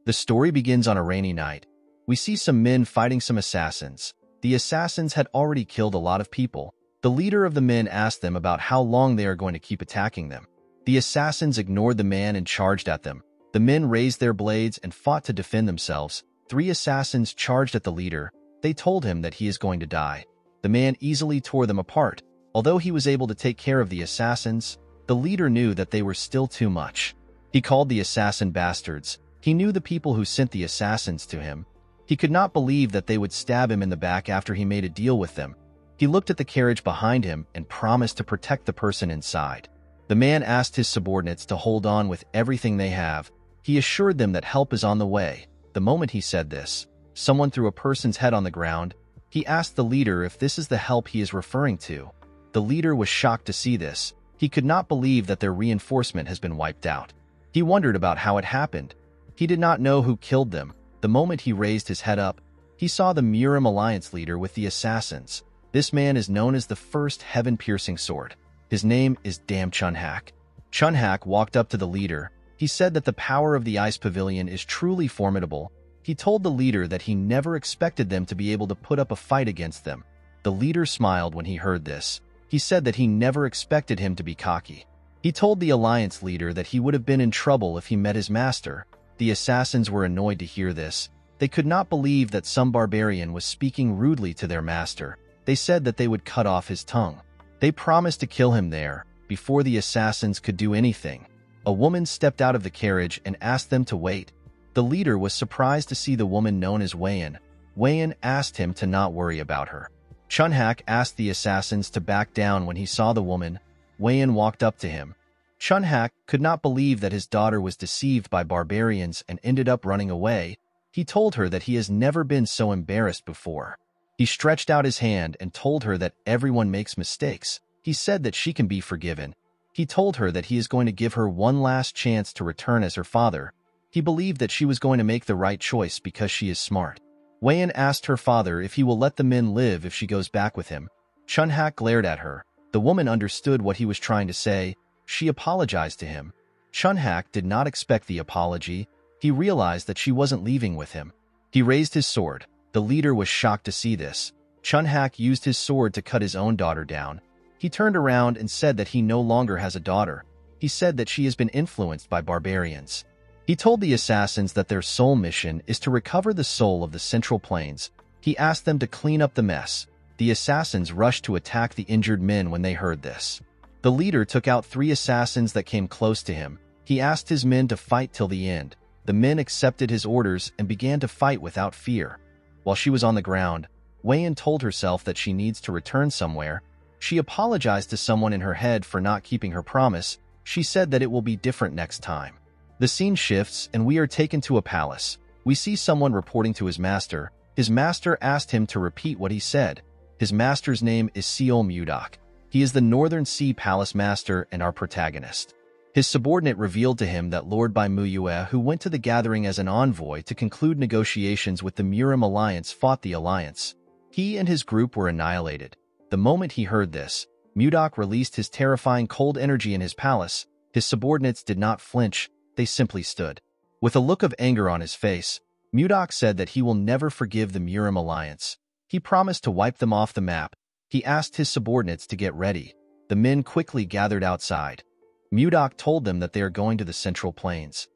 The story begins on a rainy night. We see some men fighting some assassins. The assassins had already killed a lot of people. The leader of the men asked them about how long they are going to keep attacking them. The assassins ignored the man and charged at them. The men raised their blades and fought to defend themselves. 3 assassins charged at the leader. They told him that he is going to die. The man easily tore them apart. Although he was able to take care of the assassins, the leader knew that they were still too much. He called the assassin bastards. He knew the people who sent the assassins to him. He could not believe that they would stab him in the back after he made a deal with them. He looked at the carriage behind him and promised to protect the person inside. The man asked his subordinates to hold on with everything they have. He assured them that help is on the way. The moment he said this, someone threw a person's head on the ground. He asked the leader if this is the help he is referring to. The leader was shocked to see this. He could not believe that their reinforcement has been wiped out. He wondered about how it happened. He did not know who killed them. The moment he raised his head up, he saw the Murim Alliance leader with the assassins. This man is known as the first heaven-piercing sword. His name is Dam Chunhak. Chunhak walked up to the leader. He said that the power of the ice pavilion is truly formidable. He told the leader that he never expected them to be able to put up a fight against them. The leader smiled when he heard this. He said that he never expected him to be cocky. He told the alliance leader that he would have been in trouble if he met his master. The assassins were annoyed to hear this. They could not believe that some barbarian was speaking rudely to their master. They said that they would cut off his tongue. They promised to kill him there, before the assassins could do anything. A woman stepped out of the carriage and asked them to wait. The leader was surprised to see the woman known as Wayan. Wayan asked him to not worry about her. Chunhak asked the assassins to back down when he saw the woman. Wayan walked up to him. Chunhak could not believe that his daughter was deceived by barbarians and ended up running away. He told her that he has never been so embarrassed before. He stretched out his hand and told her that everyone makes mistakes. He said that she can be forgiven. He told her that he is going to give her one last chance to return as her father. He believed that she was going to make the right choice because she is smart. Wayan asked her father if he will let the men live if she goes back with him. Chunhak glared at her. The woman understood what he was trying to say. She apologized to him. Chunhak did not expect the apology. He realized that she wasn't leaving with him. He raised his sword. The leader was shocked to see this. Chunhak used his sword to cut his own daughter down. He turned around and said that he no longer has a daughter. He said that she has been influenced by barbarians. He told the assassins that their sole mission is to recover the soul of the Central Plains. He asked them to clean up the mess. The assassins rushed to attack the injured men when they heard this. The leader took out 3 assassins that came close to him. He asked his men to fight till the end. The men accepted his orders and began to fight without fear. While she was on the ground, Wayan told herself that she needs to return somewhere. She apologized to someone in her head for not keeping her promise. She said that it will be different next time. The scene shifts and we are taken to a palace. We see someone reporting to his master. His master asked him to repeat what he said. His master's name is Seol Mudak. He is the Northern Sea Palace Master and our protagonist. His subordinate revealed to him that Lord Bai Muyue, who went to the gathering as an envoy to conclude negotiations with the Murim Alliance, fought the alliance. He and his group were annihilated. The moment he heard this, Mudak released his terrifying cold energy in his palace. His subordinates did not flinch, they simply stood. With a look of anger on his face, Mudak said that he will never forgive the Murim Alliance. He promised to wipe them off the map. He asked his subordinates to get ready. The men quickly gathered outside. Mudak told them that they are going to the Central Plains.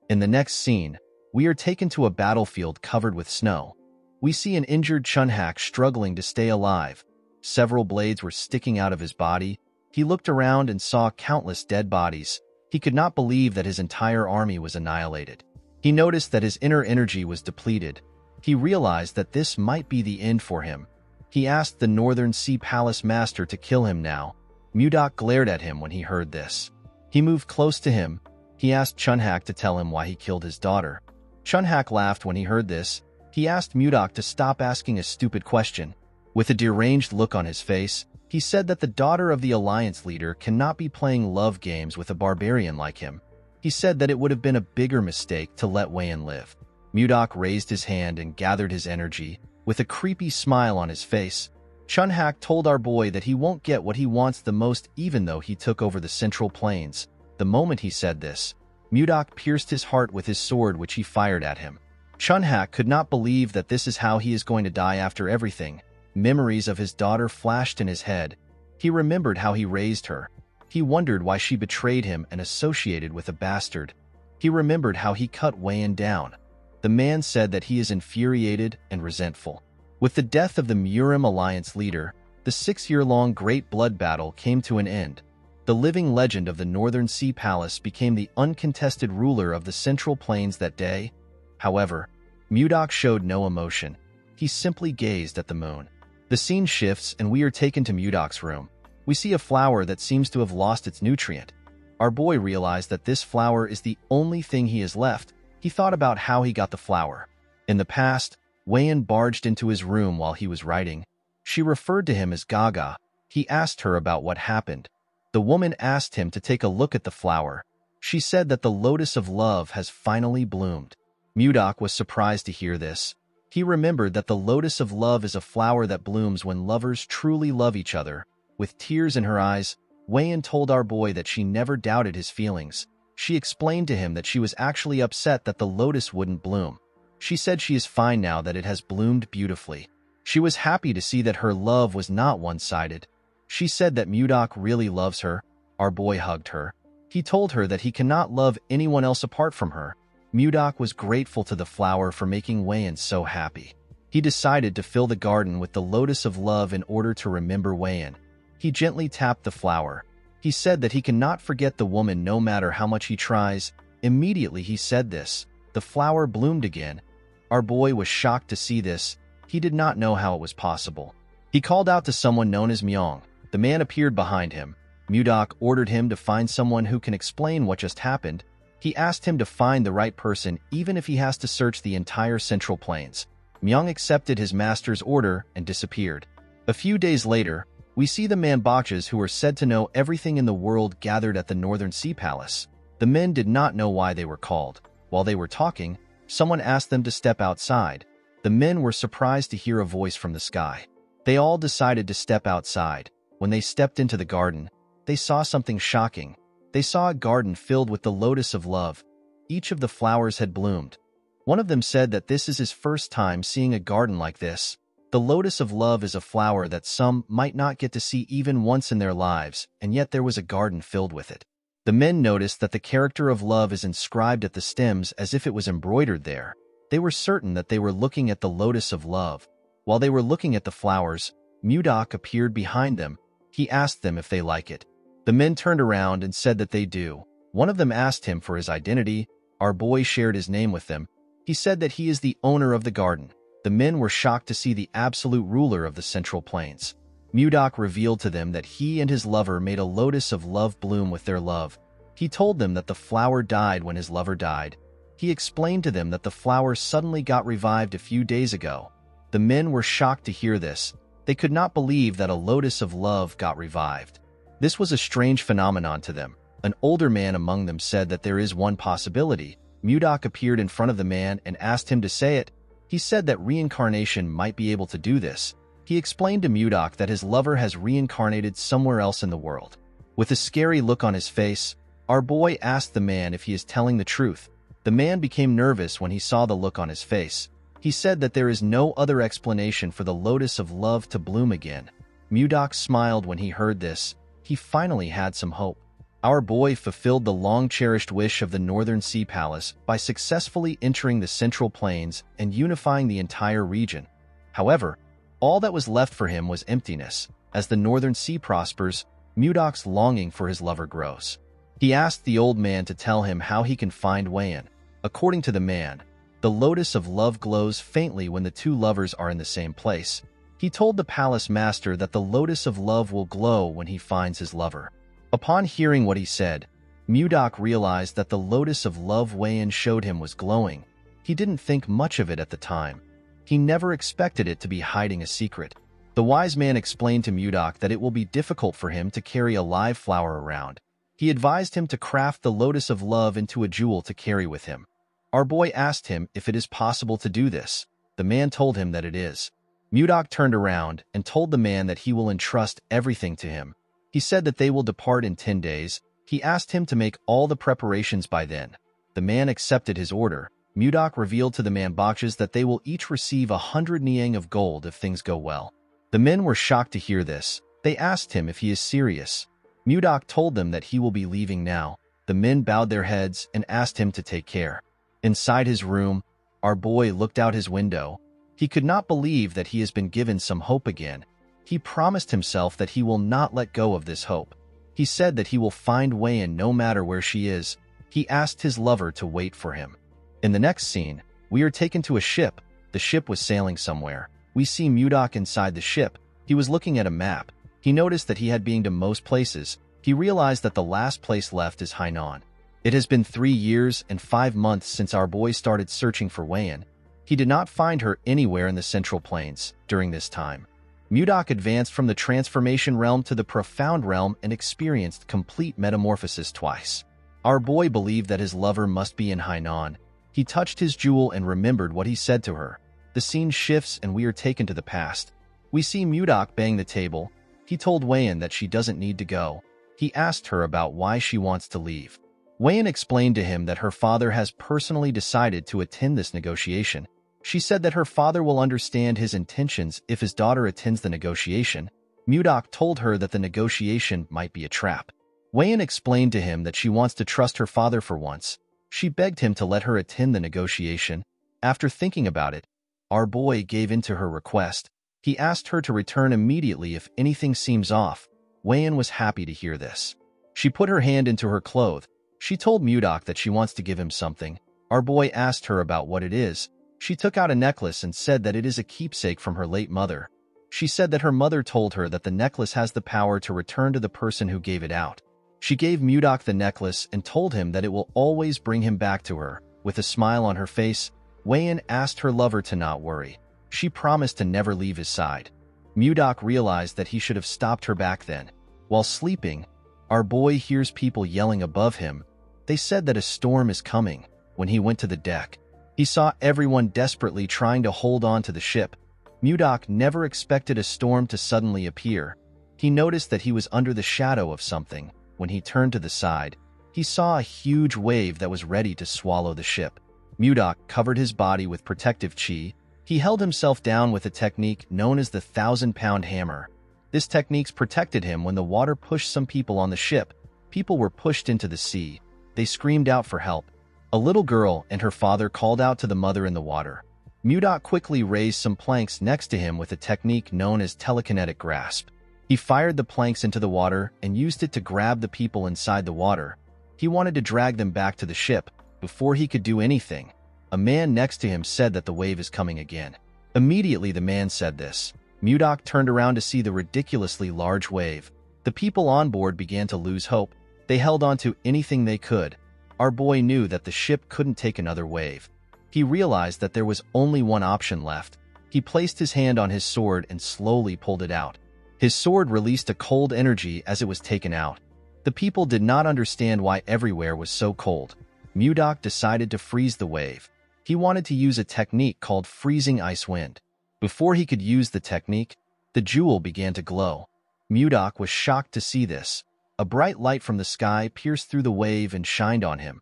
In the next scene, we are taken to a battlefield covered with snow. We see an injured Chunhak struggling to stay alive. Several blades were sticking out of his body. He looked around and saw countless dead bodies. He could not believe that his entire army was annihilated. He noticed that his inner energy was depleted. He realized that this might be the end for him. He asked the Northern Sea Palace Master to kill him now. Mudak glared at him when he heard this. He moved close to him. He asked Chunhak to tell him why he killed his daughter. Chunhak laughed when he heard this. He asked Mudak to stop asking a stupid question. With a deranged look on his face, he said that the daughter of the alliance leader cannot be playing love games with a barbarian like him. He said that it would have been a bigger mistake to let Wayan live. Mudak raised his hand and gathered his energy. With a creepy smile on his face, Chunhak told our boy that he won't get what he wants the most even though he took over the Central Plains. The moment he said this, Mudok pierced his heart with his sword which he fired at him. Chunhak could not believe that this is how he is going to die after everything. Memories of his daughter flashed in his head. He remembered how he raised her. He wondered why she betrayed him and associated with a bastard. He remembered how he cut Wayan down. The man said that he is infuriated and resentful. With the death of the Murim Alliance leader, the 6-year-long Great Blood Battle came to an end. The living legend of the Northern Sea Palace became the uncontested ruler of the Central Plains that day. However, Mudok showed no emotion. He simply gazed at the moon. The scene shifts and we are taken to Mudok's room. We see a flower that seems to have lost its nutrient. Our boy realized that this flower is the only thing he has left. He thought about how he got the flower. In the past, Wayan barged into his room while he was writing. She referred to him as Gaga. He asked her about what happened. The woman asked him to take a look at the flower. She said that the lotus of love has finally bloomed. Mudok was surprised to hear this. He remembered that the lotus of love is a flower that blooms when lovers truly love each other. With tears in her eyes, Wayan told our boy that she never doubted his feelings. She explained to him that she was actually upset that the lotus wouldn't bloom. She said she is fine now that it has bloomed beautifully. She was happy to see that her love was not one-sided. She said that Mudok really loves her. Our boy hugged her. He told her that he cannot love anyone else apart from her. Mudok was grateful to the flower for making Wayan so happy. He decided to fill the garden with the lotus of love in order to remember Wayan. He gently tapped the flower. He said that he cannot forget the woman no matter how much he tries. Immediately he said this. The flower bloomed again. Our boy was shocked to see this. He did not know how it was possible. He called out to someone known as Myong. The man appeared behind him. Mudok ordered him to find someone who can explain what just happened. He asked him to find the right person even if he has to search the entire Central Plains. Myong accepted his master's order and disappeared. A few days later, we see the Manbachas who are said to know everything in the world gathered at the Northern Sea Palace. The men did not know why they were called. While they were talking, someone asked them to step outside. The men were surprised to hear a voice from the sky. They all decided to step outside. When they stepped into the garden, they saw something shocking. They saw a garden filled with the lotus of love. Each of the flowers had bloomed. One of them said that this is his first time seeing a garden like this. The lotus of love is a flower that some might not get to see even once in their lives, and yet there was a garden filled with it. The men noticed that the character of love is inscribed at the stems as if it was embroidered there. They were certain that they were looking at the lotus of love. While they were looking at the flowers, Mudok appeared behind them. He asked them if they like it. The men turned around and said that they do. One of them asked him for his identity. Our boy shared his name with them. He said that he is the owner of the garden. The men were shocked to see the absolute ruler of the Central Plains. Mudok revealed to them that he and his lover made a lotus of love bloom with their love. He told them that the flower died when his lover died. He explained to them that the flower suddenly got revived a few days ago. The men were shocked to hear this. They could not believe that a lotus of love got revived. This was a strange phenomenon to them. An older man among them said that there is one possibility. Mudok appeared in front of the man and asked him to say it. He said that reincarnation might be able to do this. He explained to Mudok that his lover has reincarnated somewhere else in the world. With a scary look on his face, our boy asked the man if he is telling the truth. The man became nervous when he saw the look on his face. He said that there is no other explanation for the lotus of love to bloom again. Mudok smiled when he heard this. He finally had some hope. Our boy fulfilled the long-cherished wish of the Northern Sea Palace by successfully entering the Central Plains and unifying the entire region. However, all that was left for him was emptiness. As the Northern Sea prospers, Mudok's longing for his lover grows. He asked the old man to tell him how he can find Wayan. According to the man, the lotus of love glows faintly when the two lovers are in the same place. He told the palace master that the lotus of love will glow when he finds his lover. Upon hearing what he said, Mudok realized that the lotus of love Wayan showed him was glowing. He didn't think much of it at the time. He never expected it to be hiding a secret. The wise man explained to Mudok that it will be difficult for him to carry a live flower around. He advised him to craft the lotus of love into a jewel to carry with him. Our boy asked him if it is possible to do this. The man told him that it is. Mudok turned around and told the man that he will entrust everything to him. He said that they will depart in 10 days. He asked him to make all the preparations by then. The man accepted his order. Mudok revealed to the Manbachas that they will each receive 100 niang of gold if things go well. The men were shocked to hear this. They asked him if he is serious. Mudok told them that he will be leaving now. The men bowed their heads and asked him to take care. Inside his room, our boy looked out his window. He could not believe that he has been given some hope again. He promised himself that he will not let go of this hope. He said that he will find Weian no matter where she is. He asked his lover to wait for him. In the next scene, we are taken to a ship. The ship was sailing somewhere. We see Mudok inside the ship. He was looking at a map. He noticed that he had been to most places. He realized that the last place left is Hainan. It has been 3 years and 5 months since our boy started searching for Weian. He did not find her anywhere in the Central Plains during this time. Mudok advanced from the transformation realm to the profound realm and experienced complete metamorphosis twice. Our boy believed that his lover must be in Hainan. He touched his jewel and remembered what he said to her. The scene shifts and we are taken to the past. We see Mudok bang the table. He told Weian that she doesn't need to go. He asked her about why she wants to leave. Weian explained to him that her father has personally decided to attend this negotiation. She said that her father will understand his intentions if his daughter attends the negotiation. Mudok told her that the negotiation might be a trap. Weian explained to him that she wants to trust her father for once. She begged him to let her attend the negotiation. After thinking about it, our boy gave in to her request. He asked her to return immediately if anything seems off. Weian was happy to hear this. She put her hand into her cloth. She told Mudok that she wants to give him something. Our boy asked her about what it is. She took out a necklace and said that it is a keepsake from her late mother. She said that her mother told her that the necklace has the power to return to the person who gave it out. She gave Mudok the necklace and told him that it will always bring him back to her. With a smile on her face, Weian asked her lover to not worry. She promised to never leave his side. Mudok realized that he should have stopped her back then. While sleeping, our boy hears people yelling above him. They said that a storm is coming. When he went to the deck, he saw everyone desperately trying to hold on to the ship. Mudok never expected a storm to suddenly appear. He noticed that he was under the shadow of something. When he turned to the side, he saw a huge wave that was ready to swallow the ship. Mudok covered his body with protective chi. He held himself down with a technique known as the 1,000-pound hammer. This technique protected him when the water pushed some people on the ship. People were pushed into the sea. They screamed out for help. A little girl and her father called out to the mother in the water. Mudok quickly raised some planks next to him with a technique known as telekinetic grasp. He fired the planks into the water and used it to grab the people inside the water. He wanted to drag them back to the ship. Before he could do anything, a man next to him said that the wave is coming again. Immediately the man said this. Mudok turned around to see the ridiculously large wave. The people on board began to lose hope. They held on to anything they could. Our boy knew that the ship couldn't take another wave. He realized that there was only one option left. He placed his hand on his sword and slowly pulled it out. His sword released a cold energy as it was taken out. The people did not understand why everywhere was so cold. Mudok decided to freeze the wave. He wanted to use a technique called freezing ice wind. Before he could use the technique, the jewel began to glow. Mudok was shocked to see this. A bright light from the sky pierced through the wave and shined on him.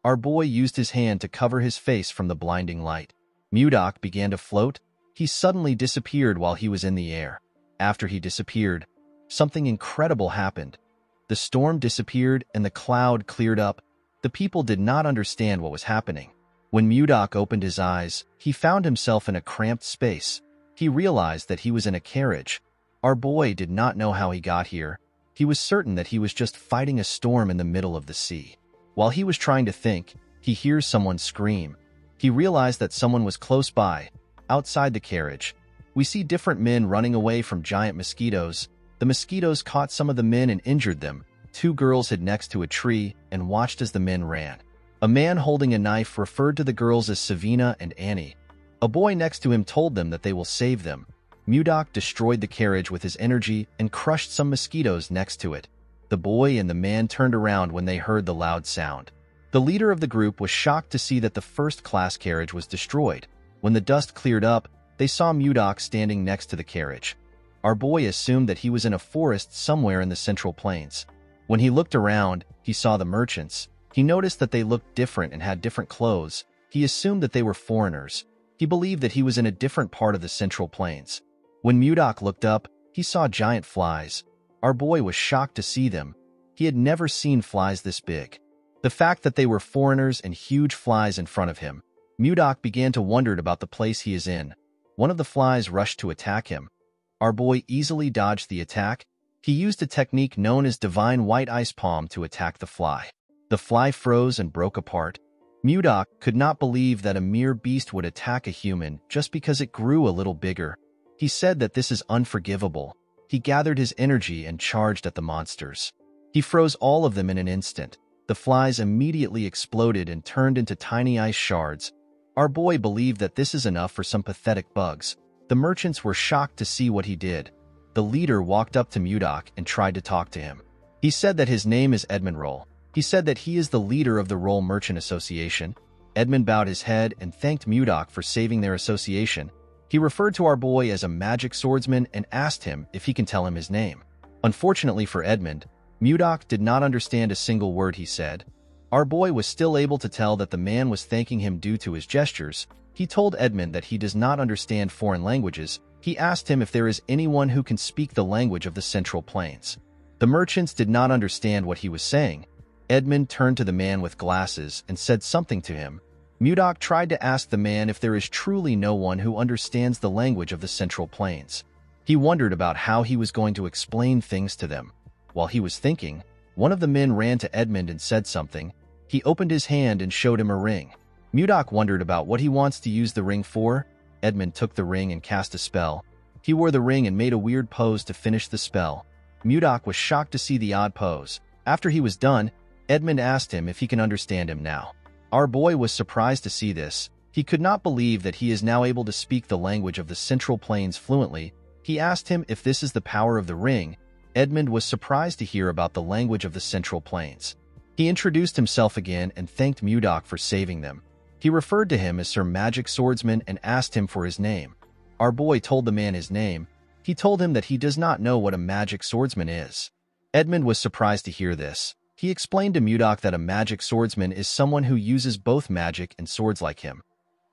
Our boy used his hand to cover his face from the blinding light. Mudok began to float. He suddenly disappeared while he was in the air. After he disappeared, something incredible happened. The storm disappeared and the cloud cleared up. The people did not understand what was happening. When Mudok opened his eyes, he found himself in a cramped space. He realized that he was in a carriage. Our boy did not know how he got here. He was certain that he was just fighting a storm in the middle of the sea. While he was trying to think, he hears someone scream. He realized that someone was close by, outside the carriage. We see different men running away from giant mosquitoes. The mosquitoes caught some of the men and injured them. 2 girls hid next to a tree and watched as the men ran. A man holding a knife referred to the girls as Savina and Annie. A boy next to him told them that they will save them. Mudok destroyed the carriage with his energy and crushed some mosquitoes next to it. The boy and the man turned around when they heard the loud sound. The leader of the group was shocked to see that the first-class carriage was destroyed. When the dust cleared up, they saw Mudok standing next to the carriage. Our boy assumed that he was in a forest somewhere in the Central Plains. When he looked around, he saw the merchants. He noticed that they looked different and had different clothes. He assumed that they were foreigners. He believed that he was in a different part of the Central Plains. When Mudok looked up, he saw giant flies. Our boy was shocked to see them. He had never seen flies this big. The fact that they were foreigners and huge flies in front of him, Mudok began to wonder about the place he is in. One of the flies rushed to attack him. Our boy easily dodged the attack. He used a technique known as Divine White Ice Palm to attack the fly. The fly froze and broke apart. Mudok could not believe that a mere beast would attack a human just because it grew a little bigger. He said that this is unforgivable. He gathered his energy and charged at the monsters. He froze all of them in an instant. The flies immediately exploded and turned into tiny ice shards. Our boy believed that this is enough for some pathetic bugs. The merchants were shocked to see what he did. The leader walked up to Mudok and tried to talk to him. He said that his name is Edmund Roll. He said that he is the leader of the Roll Merchant Association. Edmund bowed his head and thanked Mudok for saving their association. He referred to our boy as a magic swordsman and asked him if he can tell him his name. Unfortunately for Edmund, Mudok did not understand a single word he said. Our boy was still able to tell that the man was thanking him due to his gestures. He told Edmund that he does not understand foreign languages. He asked him if there is anyone who can speak the language of the Central Plains. The merchants did not understand what he was saying. Edmund turned to the man with glasses and said something to him. Mudok tried to ask the man if there is truly no one who understands the language of the Central Plains. He wondered about how he was going to explain things to them. While he was thinking, one of the men ran to Edmund and said something. He opened his hand and showed him a ring. Mudok wondered about what he wants to use the ring for. Edmund took the ring and cast a spell. He wore the ring and made a weird pose to finish the spell. Mudok was shocked to see the odd pose. After he was done, Edmund asked him if he can understand him now. Our boy was surprised to see this. He could not believe that he is now able to speak the language of the Central Plains fluently. He asked him if this is the power of the ring. Edmund was surprised to hear about the language of the Central Plains. He introduced himself again and thanked Mudok for saving them. He referred to him as Sir Magic Swordsman and asked him for his name. Our boy told the man his name. He told him that he does not know what a magic swordsman is. Edmund was surprised to hear this. He explained to Mudok that a magic swordsman is someone who uses both magic and swords like him.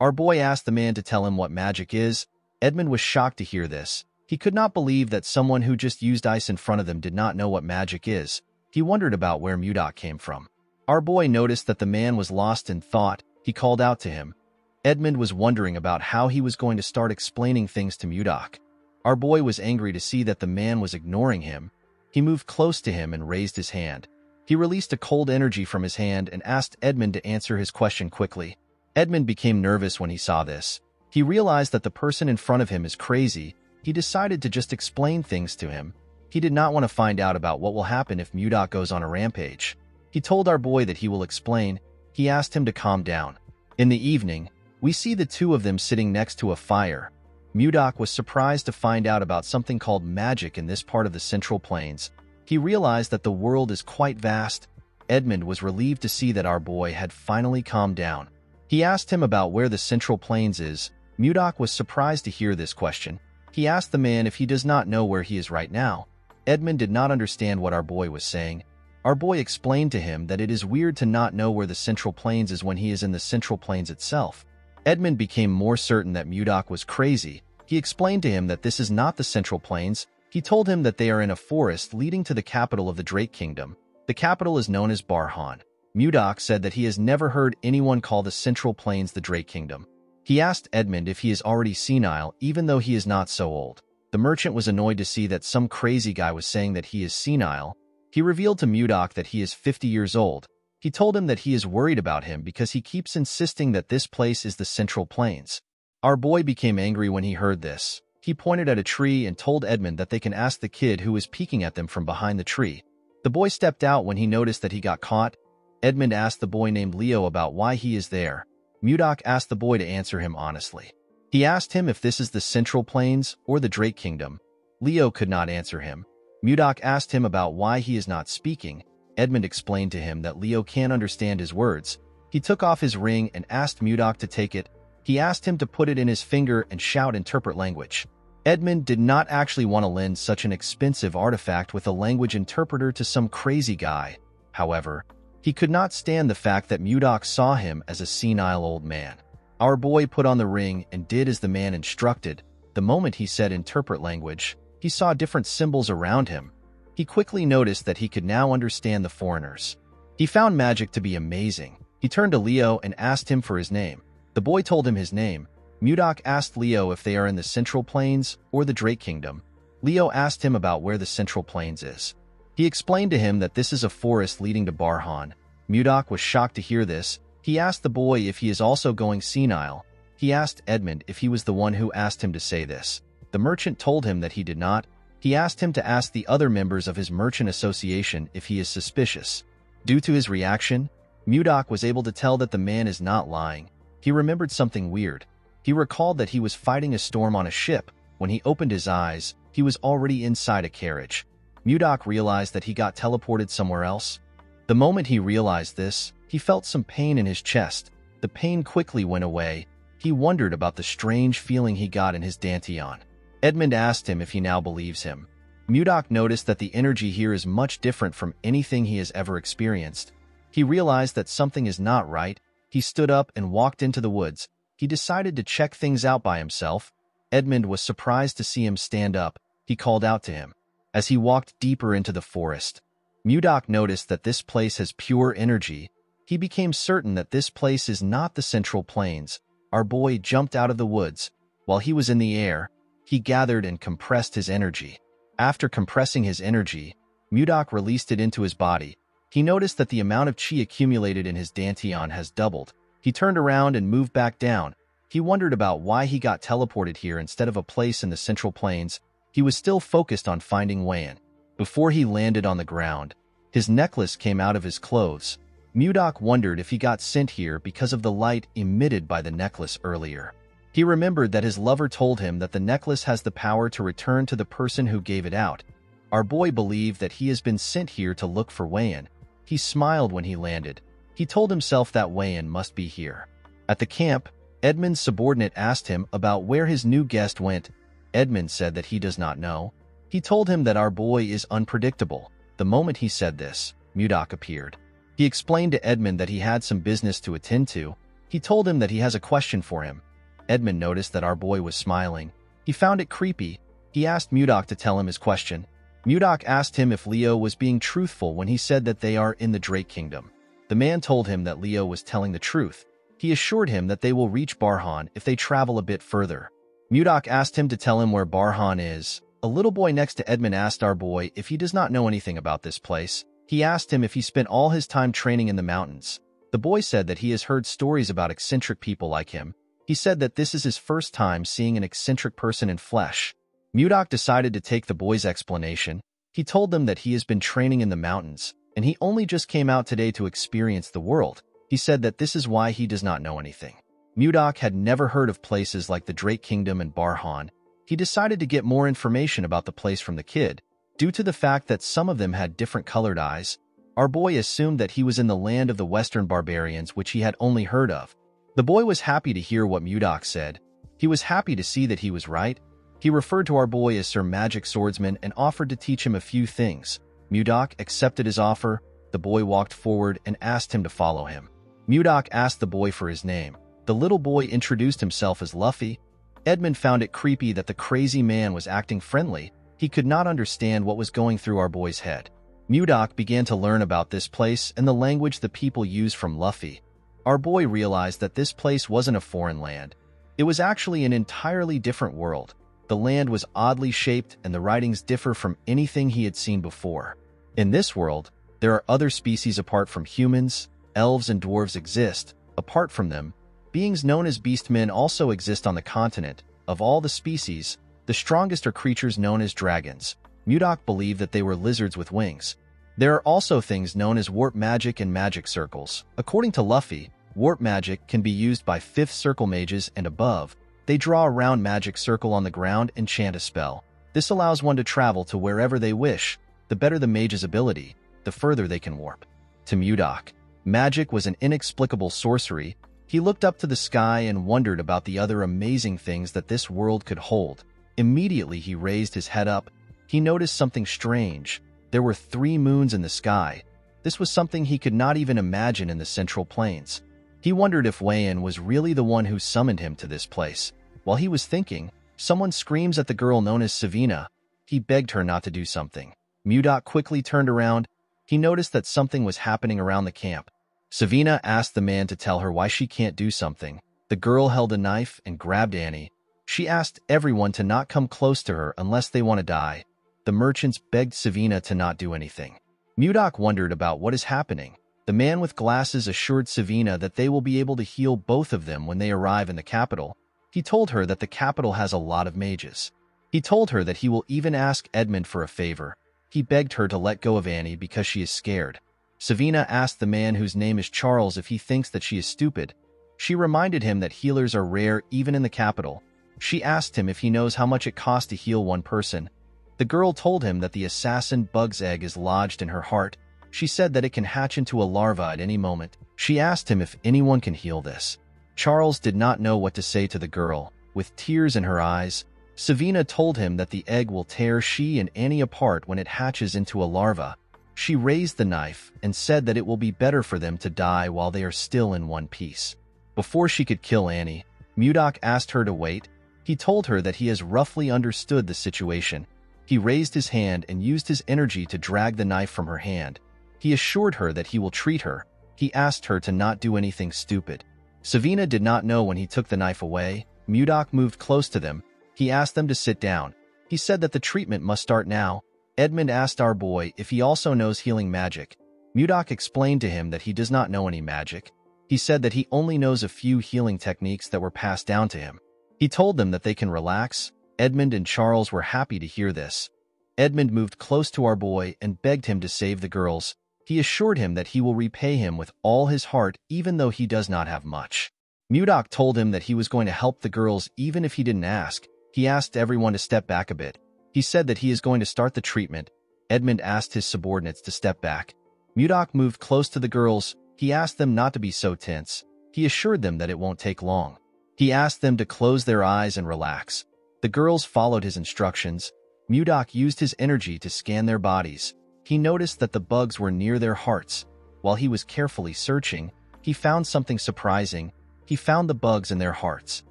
Our boy asked the man to tell him what magic is. Edmund was shocked to hear this. He could not believe that someone who just used ice in front of them did not know what magic is. He wondered about where Mudok came from. Our boy noticed that the man was lost in thought. He called out to him. Edmund was wondering about how he was going to start explaining things to Mudok. Our boy was angry to see that the man was ignoring him. He moved close to him and raised his hand. He released a cold energy from his hand and asked Edmund to answer his question quickly. Edmund became nervous when he saw this. He realized that the person in front of him is crazy. He decided to just explain things to him. He did not want to find out about what will happen if Mudok goes on a rampage. He told our boy that he will explain. He asked him to calm down. In the evening, we see the two of them sitting next to a fire. Mudok was surprised to find out about something called magic in this part of the Central Plains. He realized that the world is quite vast. Edmund was relieved to see that our boy had finally calmed down. He asked him about where the Central Plains is. Mudok was surprised to hear this question. He asked the man if he does not know where he is right now. Edmund did not understand what our boy was saying. Our boy explained to him that it is weird to not know where the Central Plains is when he is in the Central Plains itself. Edmund became more certain that Mudok was crazy. He explained to him that this is not the Central Plains. He told him that they are in a forest leading to the capital of the Drake Kingdom. The capital is known as Barhan. Mudok said that he has never heard anyone call the Central Plains the Drake Kingdom. He asked Edmund if he is already senile, even though he is not so old. The merchant was annoyed to see that some crazy guy was saying that he is senile. He revealed to Mudok that he is 50 years old. He told him that he is worried about him because he keeps insisting that this place is the Central Plains. Our boy became angry when he heard this. He pointed at a tree and told Edmund that they can ask the kid who was peeking at them from behind the tree. The boy stepped out when he noticed that he got caught. Edmund asked the boy named Leo about why he is there. Mudok asked the boy to answer him honestly. He asked him if this is the Central Plains or the Drake Kingdom. Leo could not answer him. Mudok asked him about why he is not speaking. Edmund explained to him that Leo can't understand his words. He took off his ring and asked Mudok to take it. He asked him to put it in his finger and shout interpret language. Edmund did not actually want to lend such an expensive artifact with a language interpreter to some crazy guy. However, He could not stand the fact that Mudok saw him as a senile old man. Our boy put on the ring and did as the man instructed. The moment he said interpret language, he saw different symbols around him. He quickly noticed that he could now understand the foreigners. He found magic to be amazing. He turned to Leo and asked him for his name. The boy told him his name. Mudok asked Leo if they are in the Central Plains or the Drake Kingdom. Leo asked him about where the Central Plains is. He explained to him that this is a forest leading to Barhan. Mudok was shocked to hear this. He asked the boy if he is also going senile. He asked Edmund if he was the one who asked him to say this. The merchant told him that he did not. He asked him to ask the other members of his merchant association if he is suspicious. Due to his reaction, Mudok was able to tell that the man is not lying. He remembered something weird. He recalled that he was fighting a storm on a ship. When he opened his eyes, he was already inside a carriage. Mudok realized that he got teleported somewhere else. The moment he realized this, he felt some pain in his chest. The pain quickly went away. He wondered about the strange feeling he got in his dantian. Edmund asked him if he now believes him. Mudok noticed that the energy here is much different from anything he has ever experienced. He realized that something is not right. He stood up and walked into the woods. He decided to check things out by himself. Edmund was surprised to see him stand up. He called out to him. As he walked deeper into the forest, Mudok noticed that this place has pure energy. He became certain that this place is not the Central Plains. Our boy jumped out of the woods. While he was in the air, he gathered and compressed his energy. After compressing his energy, Mudok released it into his body. He noticed that the amount of chi accumulated in his dantian has doubled. He turned around and moved back down. He wondered about why he got teleported here instead of a place in the Central Plains. He was still focused on finding Wayan. Before he landed on the ground, his necklace came out of his clothes. Mudok wondered if he got sent here because of the light emitted by the necklace earlier. He remembered that his lover told him that the necklace has the power to return to the person who gave it out. Our boy believed that he has been sent here to look for Wayan. He smiled when he landed. He told himself that Wayan must be here. At the camp, Edmund's subordinate asked him about where his new guest went. Edmund said that he does not know. He told him that our boy is unpredictable. The moment he said this, Mudok appeared. He explained to Edmund that he had some business to attend to. He told him that he has a question for him. Edmund noticed that our boy was smiling. He found it creepy. He asked Mudok to tell him his question. Mudok asked him if Leo was being truthful when he said that they are in the Drake Kingdom. The man told him that Leo was telling the truth. He assured him that they will reach Barhan if they travel a bit further. Mudok asked him to tell him where Barhan is. A little boy next to Edmund asked our boy if he does not know anything about this place. He asked him if he spent all his time training in the mountains. The boy said that he has heard stories about eccentric people like him. He said that this is his first time seeing an eccentric person in flesh. Mudok decided to take the boy's explanation. He told them that he has been training in the mountains, and he only just came out today to experience the world. He said that this is why he does not know anything. Mudok had never heard of places like the Drake Kingdom and Barhan. He decided to get more information about the place from the kid. Due to the fact that some of them had different colored eyes, our boy assumed that he was in the land of the Western barbarians, which he had only heard of. The boy was happy to hear what Mudok said. He was happy to see that he was right. He referred to our boy as Sir Magic Swordsman and offered to teach him a few things. Mudok accepted his offer. The boy walked forward and asked him to follow him. Mudok asked the boy for his name. The little boy introduced himself as Luffy. Edmund found it creepy that the crazy man was acting friendly. He could not understand what was going through our boy's head. Mudok began to learn about this place and the language the people use from Luffy. Our boy realized that this place wasn't a foreign land. It was actually an entirely different world. The land was oddly shaped and the writings differ from anything he had seen before. In this world, there are other species apart from humans. Elves and dwarves exist. Apart from them, beings known as beastmen also exist on the continent. Of all the species, the strongest are creatures known as dragons. Mudok believed that they were lizards with wings. There are also things known as warp magic and magic circles. According to Luffy, warp magic can be used by 5th circle mages and above. They draw a round magic circle on the ground and chant a spell. This allows one to travel to wherever they wish. The better the mage's ability, the further they can warp. To Mudok, magic was an inexplicable sorcery. He looked up to the sky and wondered about the other amazing things that this world could hold. Immediately he raised his head up. He noticed something strange. There were 3 moons in the sky. This was something he could not even imagine in the Central Plains. He wondered if Wei-in was really the one who summoned him to this place. While he was thinking, someone screams at the girl known as Savina. He begged her not to do something. Mudok quickly turned around. He noticed that something was happening around the camp. Savina asked the man to tell her why she can't do something. The girl held a knife and grabbed Annie. She asked everyone to not come close to her unless they want to die. The merchants begged Savina to not do anything. Mudok wondered about what is happening. The man with glasses assured Savina that they will be able to heal both of them when they arrive in the capital. He told her that the capital has a lot of mages. He told her that he will even ask Edmund for a favor. He begged her to let go of Annie because she is scared. Savina asked the man whose name is Charles if he thinks that she is stupid. She reminded him that healers are rare even in the capital. She asked him if he knows how much it costs to heal one person. The girl told him that the assassin bug's egg is lodged in her heart. She said that it can hatch into a larva at any moment. She asked him if anyone can heal this. Charles did not know what to say to the girl. With tears in her eyes, Savina told him that the egg will tear she and Annie apart when it hatches into a larva. She raised the knife and said that it will be better for them to die while they are still in one piece. Before she could kill Annie, Mudok asked her to wait. He told her that he has roughly understood the situation. He raised his hand and used his energy to drag the knife from her hand. He assured her that he will treat her. He asked her to not do anything stupid. Savina did not know when he took the knife away. Mudok moved close to them. He asked them to sit down. He said that the treatment must start now. Edmund asked our boy if he also knows healing magic. Mudok explained to him that he does not know any magic. He said that he only knows a few healing techniques that were passed down to him. He told them that they can relax. Edmund and Charles were happy to hear this. Edmund moved close to our boy and begged him to save the girls. He assured him that he will repay him with all his heart even though he does not have much. Mudok told him that he was going to help the girls even if he didn't ask. He asked everyone to step back a bit. He said that he is going to start the treatment. Edmund asked his subordinates to step back. Mudok moved close to the girls. He asked them not to be so tense. He assured them that it won't take long. He asked them to close their eyes and relax. The girls followed his instructions. Mudok used his energy to scan their bodies. He noticed that the bugs were near their hearts. While he was carefully searching, he found something surprising. He found the bugs in their hearts.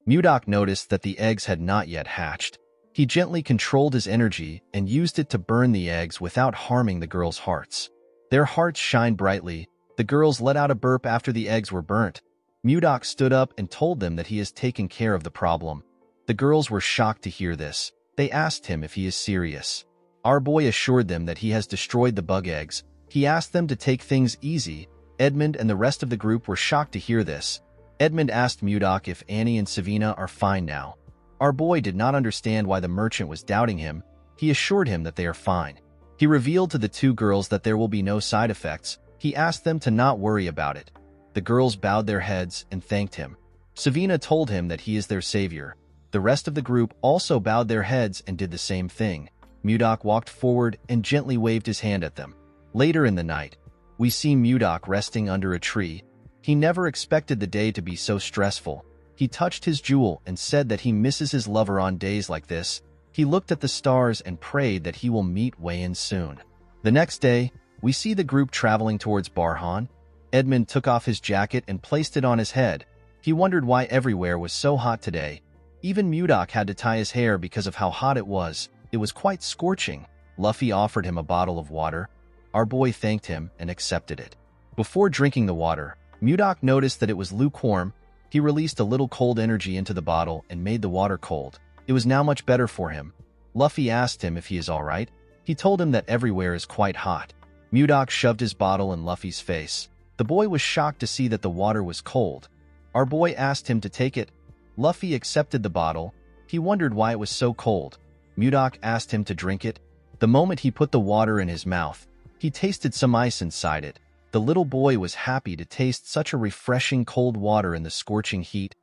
Mudok noticed that the eggs had not yet hatched. He gently controlled his energy and used it to burn the eggs without harming the girls' hearts. Their hearts shined brightly. The girls let out a burp after the eggs were burnt. Mudok stood up and told them that he has taken care of the problem. The girls were shocked to hear this. They asked him if he is serious. Our boy assured them that he has destroyed the bug eggs. He asked them to take things easy. Edmund and the rest of the group were shocked to hear this. Edmund asked Mudok if Annie and Savina are fine now. Our boy did not understand why the merchant was doubting him. He assured him that they are fine. He revealed to the two girls that there will be no side effects. He asked them to not worry about it. The girls bowed their heads and thanked him. Savina told him that he is their savior. The rest of the group also bowed their heads and did the same thing. Mudok walked forward and gently waved his hand at them. Later in the night, we see Mudok resting under a tree. He never expected the day to be so stressful. He touched his jewel and said that he misses his lover on days like this. He looked at the stars and prayed that he will meet Wei-in soon. The next day, we see the group traveling towards Barhan. Edmund took off his jacket and placed it on his head. He wondered why everywhere was so hot today. Even Mudok had to tie his hair because of how hot it was. It was quite scorching. Luffy offered him a bottle of water. Our boy thanked him and accepted it. Before drinking the water, Mudok noticed that it was lukewarm. He released a little cold energy into the bottle and made the water cold. It was now much better for him. Luffy asked him if he is alright. He told him that everywhere is quite hot. Mudok shoved his bottle in Luffy's face. The boy was shocked to see that the water was cold. Our boy asked him to take it. Luffy accepted the bottle. He wondered why it was so cold. Mudok asked him to drink it. The moment he put the water in his mouth, he tasted some ice inside it. The little boy was happy to taste such a refreshing cold water in the scorching heat.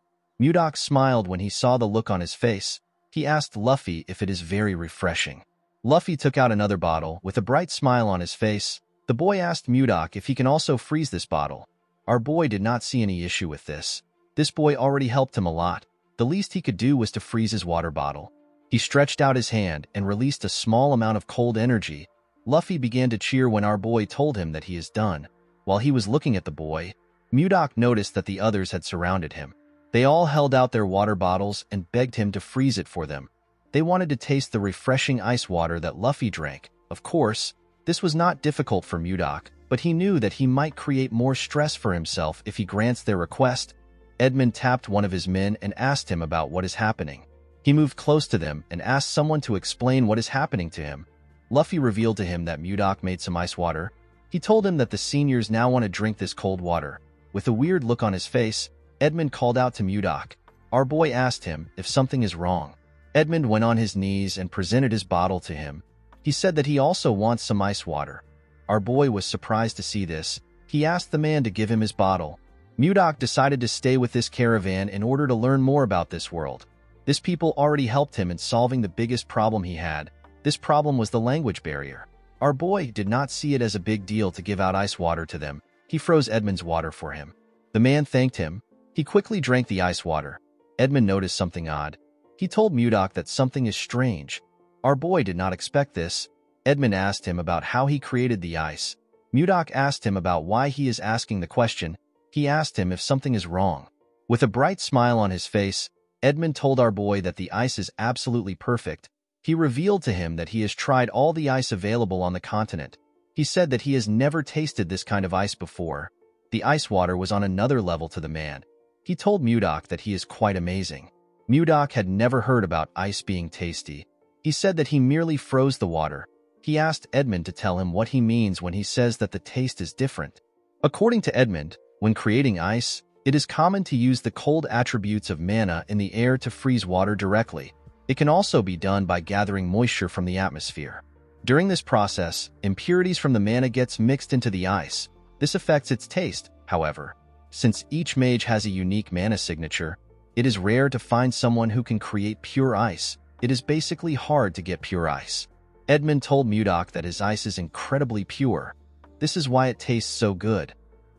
Mudok smiled when he saw the look on his face. He asked Luffy if it is very refreshing. Luffy took out another bottle with a bright smile on his face. The boy asked Mudok if he can also freeze this bottle. Our boy did not see any issue with this. This boy already helped him a lot. The least he could do was to freeze his water bottle. He stretched out his hand and released a small amount of cold energy. Luffy began to cheer when our boy told him that he is done. While he was looking at the boy, Mudok noticed that the others had surrounded him. They all held out their water bottles and begged him to freeze it for them. They wanted to taste the refreshing ice water that Luffy drank. Of course, this was not difficult for Mudok, but he knew that he might create more stress for himself if he grants their request. Edmund tapped one of his men and asked him about what is happening. He moved close to them and asked someone to explain what is happening to him. Luffy revealed to him that Mudok made some ice water. He told him that the seniors now want to drink this cold water. With a weird look on his face, Edmund called out to Mudok. Our boy asked him if something is wrong. Edmund went on his knees and presented his bottle to him. He said that he also wants some ice water. Our boy was surprised to see this. He asked the man to give him his bottle. Mudok decided to stay with this caravan in order to learn more about this world. This people already helped him in solving the biggest problem he had. This problem was the language barrier. Our boy did not see it as a big deal to give out ice water to them. He froze Edmund's water for him. The man thanked him. He quickly drank the ice water. Edmund noticed something odd. He told Mudok that something is strange. Our boy did not expect this. Edmund asked him about how he created the ice. Mudok asked him about why he is asking the question. He asked him if something is wrong. With a bright smile on his face, Edmund told our boy that the ice is absolutely perfect. He revealed to him that he has tried all the ice available on the continent. He said that he has never tasted this kind of ice before. The ice water was on another level to the man. He told Mudok that he is quite amazing. Mudok had never heard about ice being tasty. He said that he merely froze the water. He asked Edmund to tell him what he means when he says that the taste is different. According to Edmund, when creating ice, it is common to use the cold attributes of mana in the air to freeze water directly. It can also be done by gathering moisture from the atmosphere. During this process, impurities from the mana gets mixed into the ice. This affects its taste, however. Since each mage has a unique mana signature, it is rare to find someone who can create pure ice. It is basically hard to get pure ice. Edmund told Mudok that his ice is incredibly pure. This is why it tastes so good.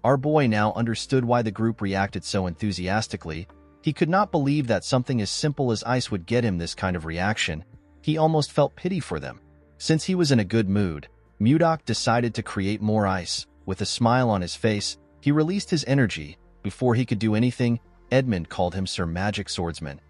Our boy now understood why the group reacted so enthusiastically. He could not believe that something as simple as ice would get him this kind of reaction. He almost felt pity for them. Since he was in a good mood, Mudok decided to create more ice. With a smile on his face, he released his energy. Before he could do anything, Edmund called him Sir Magic Swordsman.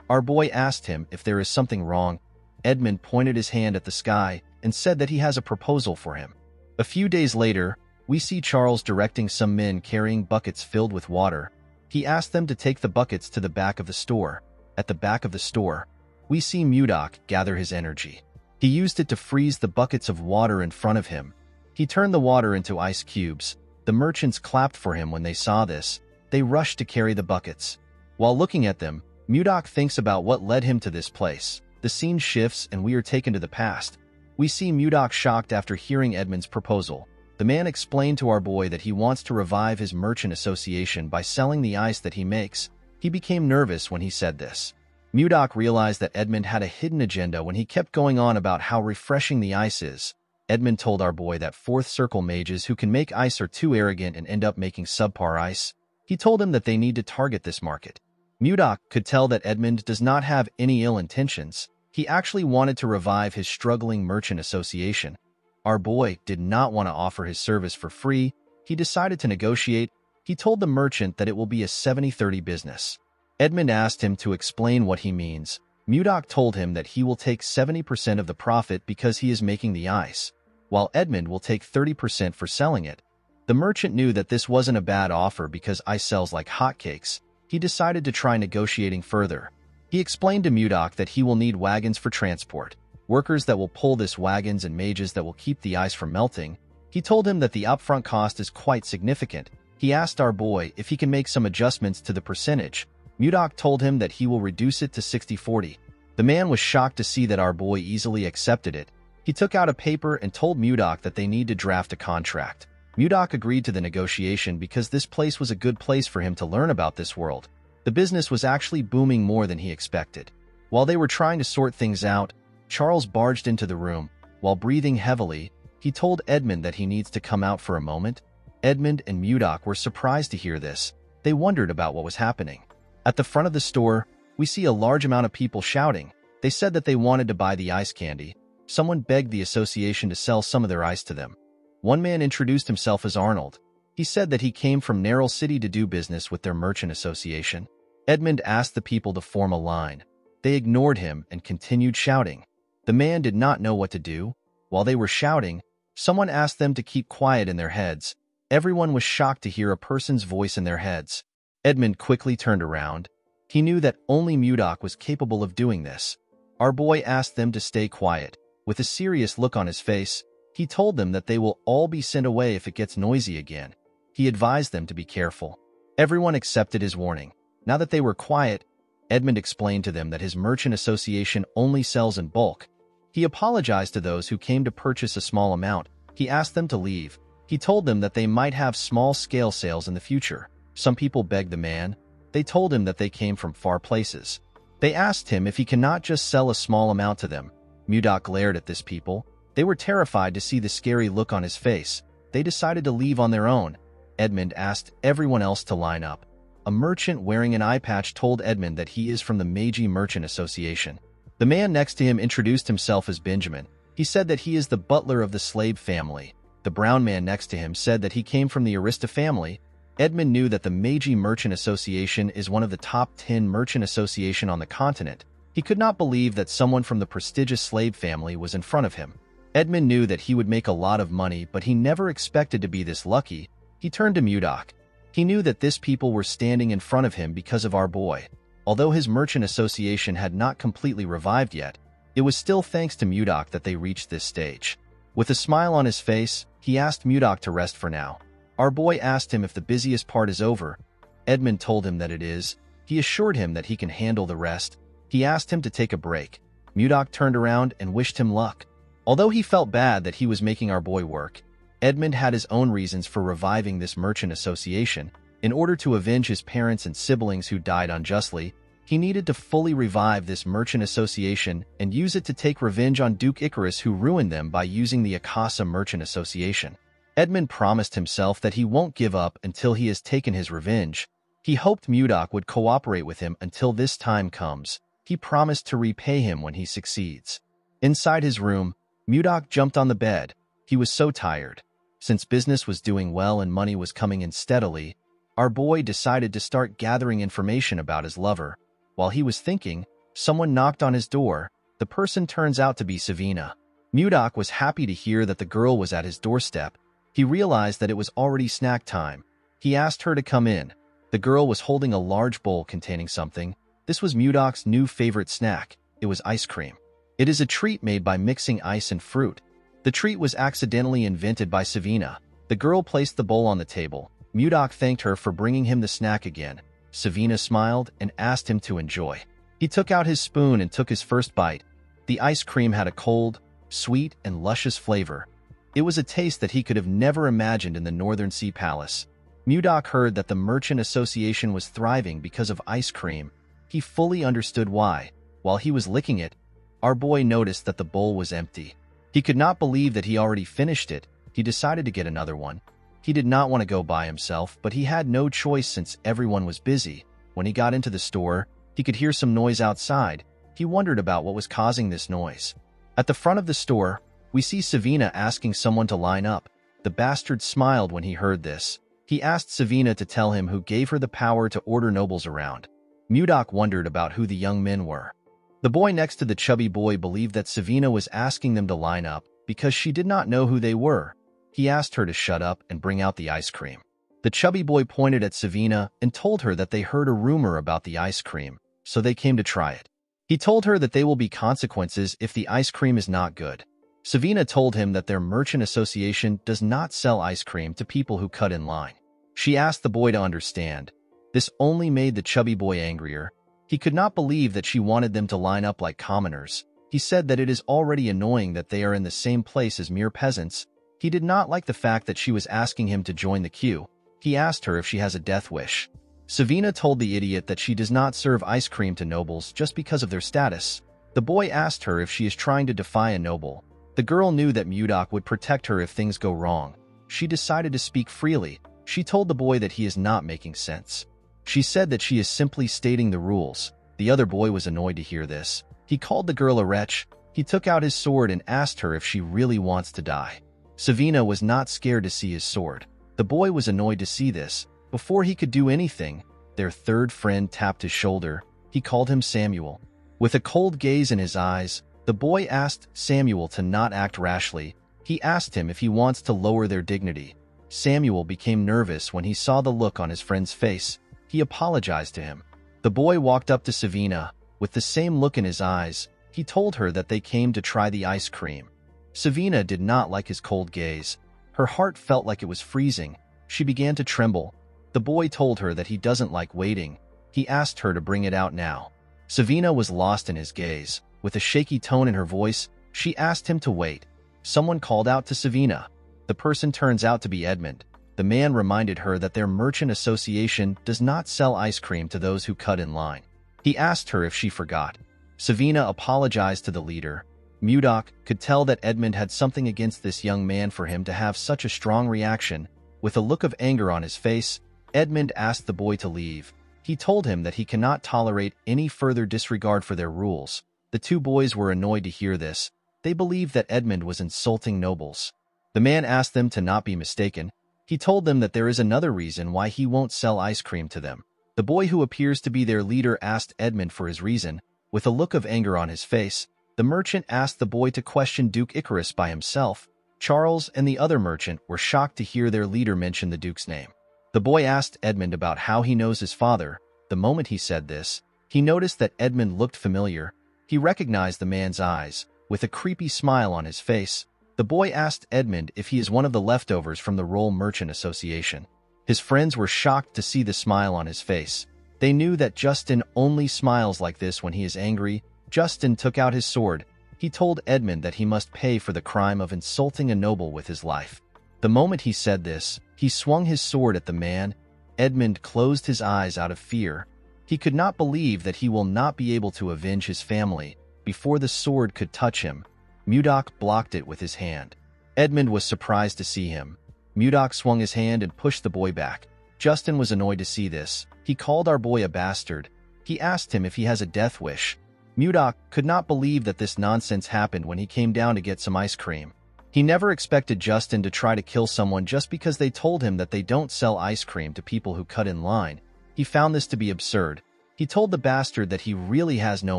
Our boy asked him if there is something wrong. Edmund pointed his hand at the sky and said that he has a proposal for him. A few days later, we see Charles directing some men carrying buckets filled with water. He asked them to take the buckets to the back of the store. At the back of the store, we see Mudok gather his energy. He used it to freeze the buckets of water in front of him. He turned the water into ice cubes. The merchants clapped for him when they saw this. They rushed to carry the buckets. While looking at them, Mudok thinks about what led him to this place. The scene shifts and we are taken to the past. We see Mudok shocked after hearing Edmund's proposal. The man explained to our boy that he wants to revive his merchant association by selling the ice that he makes. He became nervous when he said this. Mudok realized that Edmund had a hidden agenda when he kept going on about how refreshing the ice is. Edmund told our boy that fourth circle mages who can make ice are too arrogant and end up making subpar ice. He told him that they need to target this market. Mudok could tell that Edmund does not have any ill intentions. He actually wanted to revive his struggling merchant association. Our boy did not want to offer his service for free. He decided to negotiate. He told the merchant that it will be a 70-30 business. Edmund asked him to explain what he means. Mudok told him that he will take 70% of the profit because he is making the ice, while Edmund will take 30% for selling it. The merchant knew that this wasn't a bad offer because ice sells like hotcakes. He decided to try negotiating further. He explained to Mudok that he will need wagons for transport, workers that will pull this wagons and mages that will keep the ice from melting. He told him that the upfront cost is quite significant. He asked our boy if he can make some adjustments to the percentage. Mudok told him that he will reduce it to 60-40. The man was shocked to see that our boy easily accepted it. He took out a paper and told Mudok that they need to draft a contract. Mudok agreed to the negotiation because this place was a good place for him to learn about this world. The business was actually booming more than he expected. While they were trying to sort things out, Charles barged into the room. While breathing heavily, he told Edmund that he needs to come out for a moment. Edmund and Mudok were surprised to hear this. They wondered about what was happening. At the front of the store, we see a large amount of people shouting. They said that they wanted to buy the ice candy. someone begged the association to sell some of their ice to them. One man introduced himself as Arnold. He said that he came from Narrell City to do business with their merchant association. Edmund asked the people to form a line. They ignored him and continued shouting. The man did not know what to do. While they were shouting, someone asked them to keep quiet in their heads. Everyone was shocked to hear a person's voice in their heads. Edmund quickly turned around. He knew that only Mudok was capable of doing this. Our boy asked them to stay quiet. With a serious look on his face, he told them that they will all be sent away if it gets noisy again. He advised them to be careful. Everyone accepted his warning. Now that they were quiet, Edmund explained to them that his merchant association only sells in bulk. He apologized to those who came to purchase a small amount. He asked them to leave. He told them that they might have small-scale sales in the future. Some people begged the man. They told him that they came from far places. They asked him if he cannot just sell a small amount to them. Mudok glared at this people. They were terrified to see the scary look on his face. They decided to leave on their own. Edmund asked everyone else to line up. A merchant wearing an eye patch told Edmund that he is from the Meiji Merchant Association. The man next to him introduced himself as Benjamin. He said that he is the butler of the slave family. The brown man next to him said that he came from the Arista family. Edmund knew that the Meiji Merchant Association is one of the top 10 merchant associations on the continent. He could not believe that someone from the prestigious slave family was in front of him. Edmund knew that he would make a lot of money, but he never expected to be this lucky. He turned to Mudok. He knew that this people were standing in front of him because of our boy. Although his merchant association had not completely revived yet, it was still thanks to Mudok that they reached this stage. With a smile on his face, he asked Mudok to rest for now. Our boy asked him if the busiest part is over. Edmund told him that it is. He assured him that he can handle the rest. He asked him to take a break. Mudok turned around and wished him luck. Although he felt bad that he was making our boy work, Edmund had his own reasons for reviving this merchant association. In order to avenge his parents and siblings who died unjustly, he needed to fully revive this merchant association and use it to take revenge on Duke Icarus, who ruined them by using the Akasa Merchant Association. Edmund promised himself that he won't give up until he has taken his revenge. He hoped Mudok would cooperate with him until this time comes. He promised to repay him when he succeeds. Inside his room, Mudok jumped on the bed. He was so tired. Since business was doing well and money was coming in steadily, our boy decided to start gathering information about his lover. While he was thinking, someone knocked on his door. The person turns out to be Savina. Mudok was happy to hear that the girl was at his doorstep. He realized that it was already snack time. He asked her to come in. The girl was holding a large bowl containing something. This was Mudok's new favorite snack. It was ice cream. It is a treat made by mixing ice and fruit. The treat was accidentally invented by Savina. The girl placed the bowl on the table. Mudok thanked her for bringing him the snack again. Savina smiled and asked him to enjoy. He took out his spoon and took his first bite. The ice cream had a cold, sweet, and luscious flavor. It was a taste that he could have never imagined in the Northern Sea Palace. Mudok heard that the Merchant Association was thriving because of ice cream. He fully understood why. While he was licking it, our boy noticed that the bowl was empty. He could not believe that he already finished it. He decided to get another one. He did not want to go by himself, but he had no choice since everyone was busy. When he got into the store, he could hear some noise outside. He wondered about what was causing this noise. At the front of the store, we see Savina asking someone to line up. The bastard smiled when he heard this. He asked Savina to tell him who gave her the power to order nobles around. Mudok wondered about who the young men were. The boy next to the chubby boy believed that Savina was asking them to line up because she did not know who they were. He asked her to shut up and bring out the ice cream. The chubby boy pointed at Savina and told her that they heard a rumor about the ice cream, so they came to try it. He told her that there will be consequences if the ice cream is not good. Savina told him that their merchant association does not sell ice cream to people who cut in line. She asked the boy to understand. This only made the chubby boy angrier. He could not believe that she wanted them to line up like commoners. He said that it is already annoying that they are in the same place as mere peasants. He did not like the fact that she was asking him to join the queue. He asked her if she has a death wish. Savina told the idiot that she does not serve ice cream to nobles just because of their status. The boy asked her if she is trying to defy a noble. The girl knew that Mudok would protect her if things go wrong. She decided to speak freely. She told the boy that he is not making sense. She said that she is simply stating the rules. The other boy was annoyed to hear this. He called the girl a wretch. He took out his sword and asked her if she really wants to die. Savina was not scared to see his sword. The boy was annoyed to see this. Before he could do anything, their third friend tapped his shoulder. He called him Samuel. With a cold gaze in his eyes, the boy asked Samuel to not act rashly. He asked him if he wants to lower their dignity. Samuel became nervous when he saw the look on his friend's face. He apologized to him. The boy walked up to Savina. With the same look in his eyes, he told her that they came to try the ice cream. Savina did not like his cold gaze. Her heart felt like it was freezing. She began to tremble. The boy told her that he doesn't like waiting. He asked her to bring it out now. Savina was lost in his gaze. With a shaky tone in her voice, she asked him to wait. Someone called out to Savina. The person turns out to be Edmund. The man reminded her that their merchant association does not sell ice cream to those who cut in line. He asked her if she forgot. Savina apologized to the leader. Mudok could tell that Edmund had something against this young man for him to have such a strong reaction. With a look of anger on his face, Edmund asked the boy to leave. He told him that he cannot tolerate any further disregard for their rules. The two boys were annoyed to hear this. They believed that Edmund was insulting nobles. The man asked them to not be mistaken. He told them that there is another reason why he won't sell ice cream to them. The boy who appears to be their leader asked Edmund for his reason. With a look of anger on his face, the merchant asked the boy to question Duke Icarus by himself. Charles and the other merchant were shocked to hear their leader mention the Duke's name. The boy asked Edmund about how he knows his father. The moment he said this, he noticed that Edmund looked familiar. He recognized the man's eyes. With a creepy smile on his face, the boy asked Edmund if he is one of the leftovers from the Roll Merchant Association. His friends were shocked to see the smile on his face. They knew that Justin only smiles like this when he is angry. Justin took out his sword. He told Edmund that he must pay for the crime of insulting a noble with his life. The moment he said this, he swung his sword at the man. Edmund closed his eyes out of fear. He could not believe that he will not be able to avenge his family before the sword could touch him. Mudok blocked it with his hand. Edmund was surprised to see him. Mudok swung his hand and pushed the boy back. Justin was annoyed to see this. He called our boy a bastard. He asked him if he has a death wish. Mudok could not believe that this nonsense happened when he came down to get some ice cream. He never expected Justin to try to kill someone just because they told him that they don't sell ice cream to people who cut in line. He found this to be absurd. He told the bastard that he really has no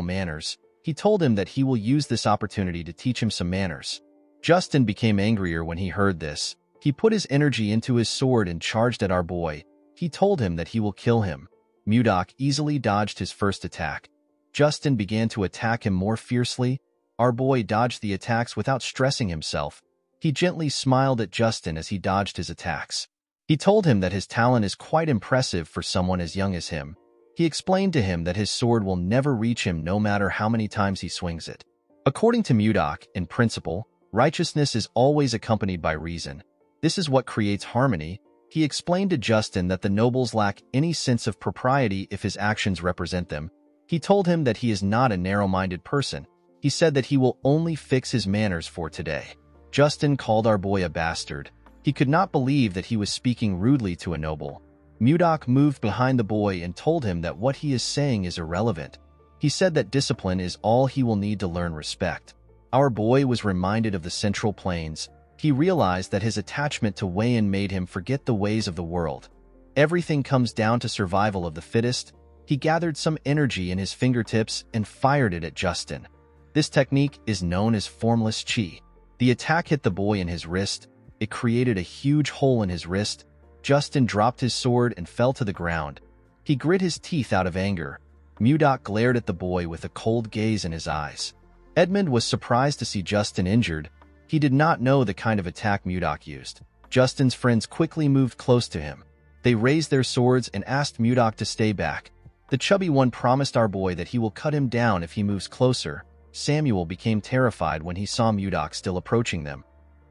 manners. He told him that he will use this opportunity to teach him some manners. Justin became angrier when he heard this. He put his energy into his sword and charged at our boy. He told him that he will kill him. Mudok easily dodged his first attack. Justin began to attack him more fiercely. Our boy dodged the attacks without stressing himself. He gently smiled at Justin as he dodged his attacks. He told him that his talent is quite impressive for someone as young as him. He explained to him that his sword will never reach him no matter how many times he swings it. According to Mudok, in principle, righteousness is always accompanied by reason. This is what creates harmony. He explained to Justin that the nobles lack any sense of propriety if his actions represent them. He told him that he is not a narrow-minded person. He said that he will only fix his manners for today. Justin called our boy a bastard. He could not believe that he was speaking rudely to a noble. Mudok moved behind the boy and told him that what he is saying is irrelevant. He said that discipline is all he will need to learn respect. Our boy was reminded of the Central Plains. He realized that his attachment to Wayan made him forget the ways of the world. Everything comes down to survival of the fittest. He gathered some energy in his fingertips and fired it at Justin. This technique is known as formless chi. The attack hit the boy in his wrist. It created a huge hole in his wrist. Justin dropped his sword and fell to the ground. He grit his teeth out of anger. Mudok glared at the boy with a cold gaze in his eyes. Edmund was surprised to see Justin injured. He did not know the kind of attack Mudok used. Justin's friends quickly moved close to him. They raised their swords and asked Mudok to stay back. The chubby one promised our boy that he will cut him down if he moves closer. Samuel became terrified when he saw Mudok still approaching them.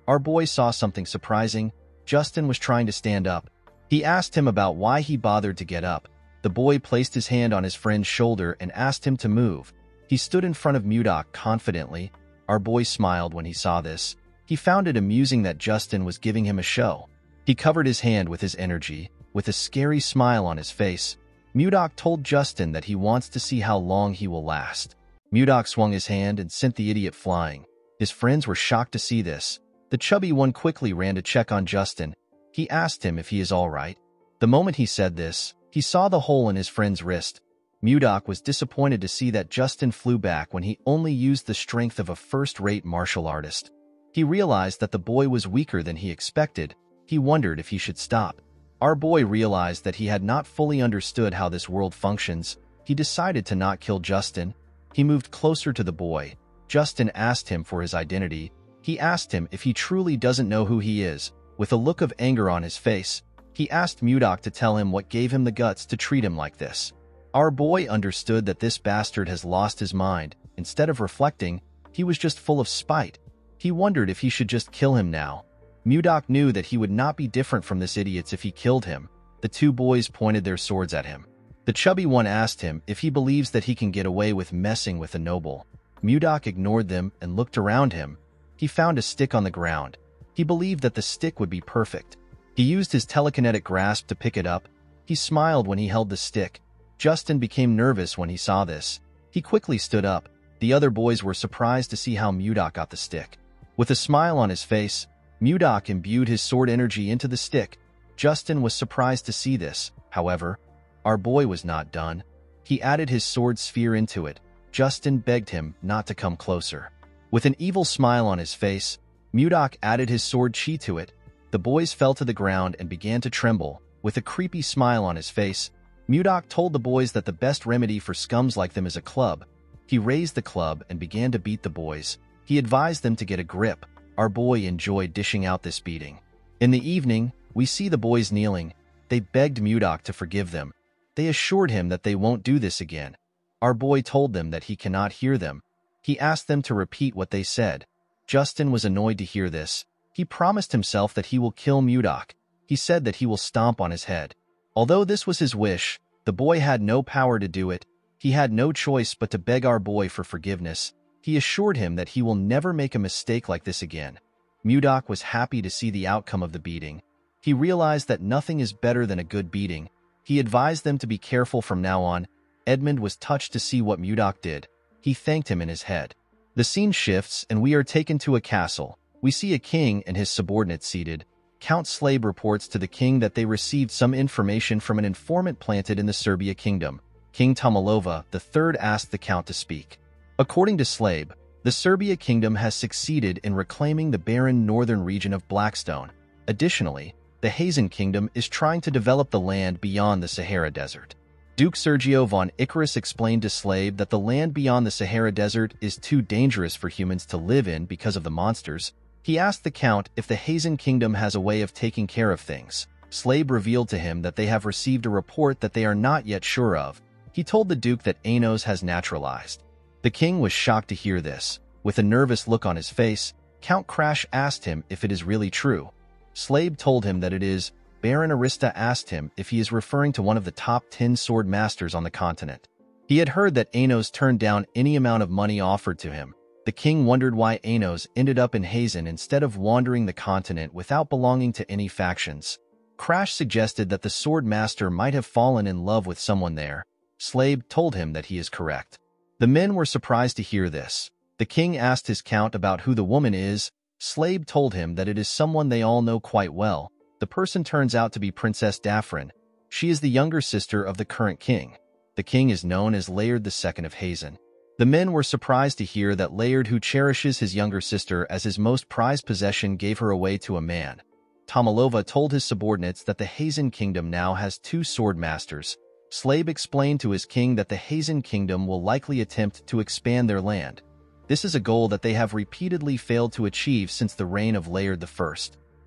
Our boy saw something surprising. Justin was trying to stand up. He asked him about why he bothered to get up. The boy placed his hand on his friend's shoulder and asked him to move. He stood in front of Mudok confidently. Our boy smiled when he saw this. He found it amusing that Justin was giving him a show. He covered his hand with his energy. With a scary smile on his face, Mudok told Justin that he wants to see how long he will last. Mudok swung his hand and sent the idiot flying. His friends were shocked to see this. The chubby one quickly ran to check on Justin. He asked him if he is all right. The moment he said this, he saw the hole in his friend's wrist. Mudok was disappointed to see that Justin flew back when he only used the strength of a first-rate martial artist. He realized that the boy was weaker than he expected. He wondered if he should stop. Our boy realized that he had not fully understood how this world functions. He decided to not kill Justin. He moved closer to the boy. Justin asked him for his identity. He asked him if he truly doesn't know who he is. With a look of anger on his face, he asked Mudok to tell him what gave him the guts to treat him like this. Our boy understood that this bastard has lost his mind. Instead of reflecting, he was just full of spite. He wondered if he should just kill him now. Mudok knew that he would not be different from this idiot if he killed him. The two boys pointed their swords at him. The chubby one asked him if he believes that he can get away with messing with a noble. Mudok ignored them and looked around him. He found a stick on the ground. He believed that the stick would be perfect. He used his telekinetic grasp to pick it up. He smiled when he held the stick. Justin became nervous when he saw this. He quickly stood up. The other boys were surprised to see how Mudok got the stick. With a smile on his face, Mudok imbued his sword energy into the stick. Justin was surprised to see this. However, our boy was not done. He added his sword sphere into it. Justin begged him not to come closer. With an evil smile on his face, Mudok added his sword chi to it. The boys fell to the ground and began to tremble. With a creepy smile on his face, Mudok told the boys that the best remedy for scums like them is a club. He raised the club and began to beat the boys. He advised them to get a grip. Our boy enjoyed dishing out this beating. In the evening, we see the boys kneeling. They begged Mudok to forgive them. They assured him that they won't do this again. Our boy told them that he cannot hear them. He asked them to repeat what they said. Justin was annoyed to hear this. He promised himself that he will kill Mudok. He said that he will stomp on his head. Although this was his wish, the boy had no power to do it. He had no choice but to beg our boy for forgiveness. He assured him that he will never make a mistake like this again. Mudok was happy to see the outcome of the beating. He realized that nothing is better than a good beating. He advised them to be careful from now on. Edmund was touched to see what Mudok did. He thanked him in his head. The scene shifts and we are taken to a castle. We see a king and his subordinates seated. Count Slabe reports to the king that they received some information from an informant planted in the Serbia kingdom. King Tomalova III asked the count to speak. According to Slabe, the Serbia kingdom has succeeded in reclaiming the barren northern region of Blackstone. Additionally, the Hazen kingdom is trying to develop the land beyond the Sahara Desert. Duke Sergio von Icarus explained to Slabe that the land beyond the Sahara Desert is too dangerous for humans to live in because of the monsters. He asked the count if the Hazen kingdom has a way of taking care of things. Slabe revealed to him that they have received a report that they are not yet sure of. He told the Duke that Anos has naturalized. The king was shocked to hear this. With a nervous look on his face, Count Crash asked him if it is really true. Slabe told him that it is. Baron Arista asked him if he is referring to one of the top 10 sword masters on the continent. He had heard that Anos turned down any amount of money offered to him. The king wondered why Anos ended up in Hazen instead of wandering the continent without belonging to any factions. Crash suggested that the sword master might have fallen in love with someone there. Slabe told him that he is correct. The men were surprised to hear this. The king asked his count about who the woman is. Slabe told him that it is someone they all know quite well. The person turns out to be Princess Daphrin. She is the younger sister of the current king. The king is known as Layard II of Hazen. The men were surprised to hear that Layard, who cherishes his younger sister as his most prized possession, gave her away to a man. Tomalova told his subordinates that the Hazen kingdom now has 2 sword masters. Slabe explained to his king that the Hazen kingdom will likely attempt to expand their land. This is a goal that they have repeatedly failed to achieve since the reign of Layard I.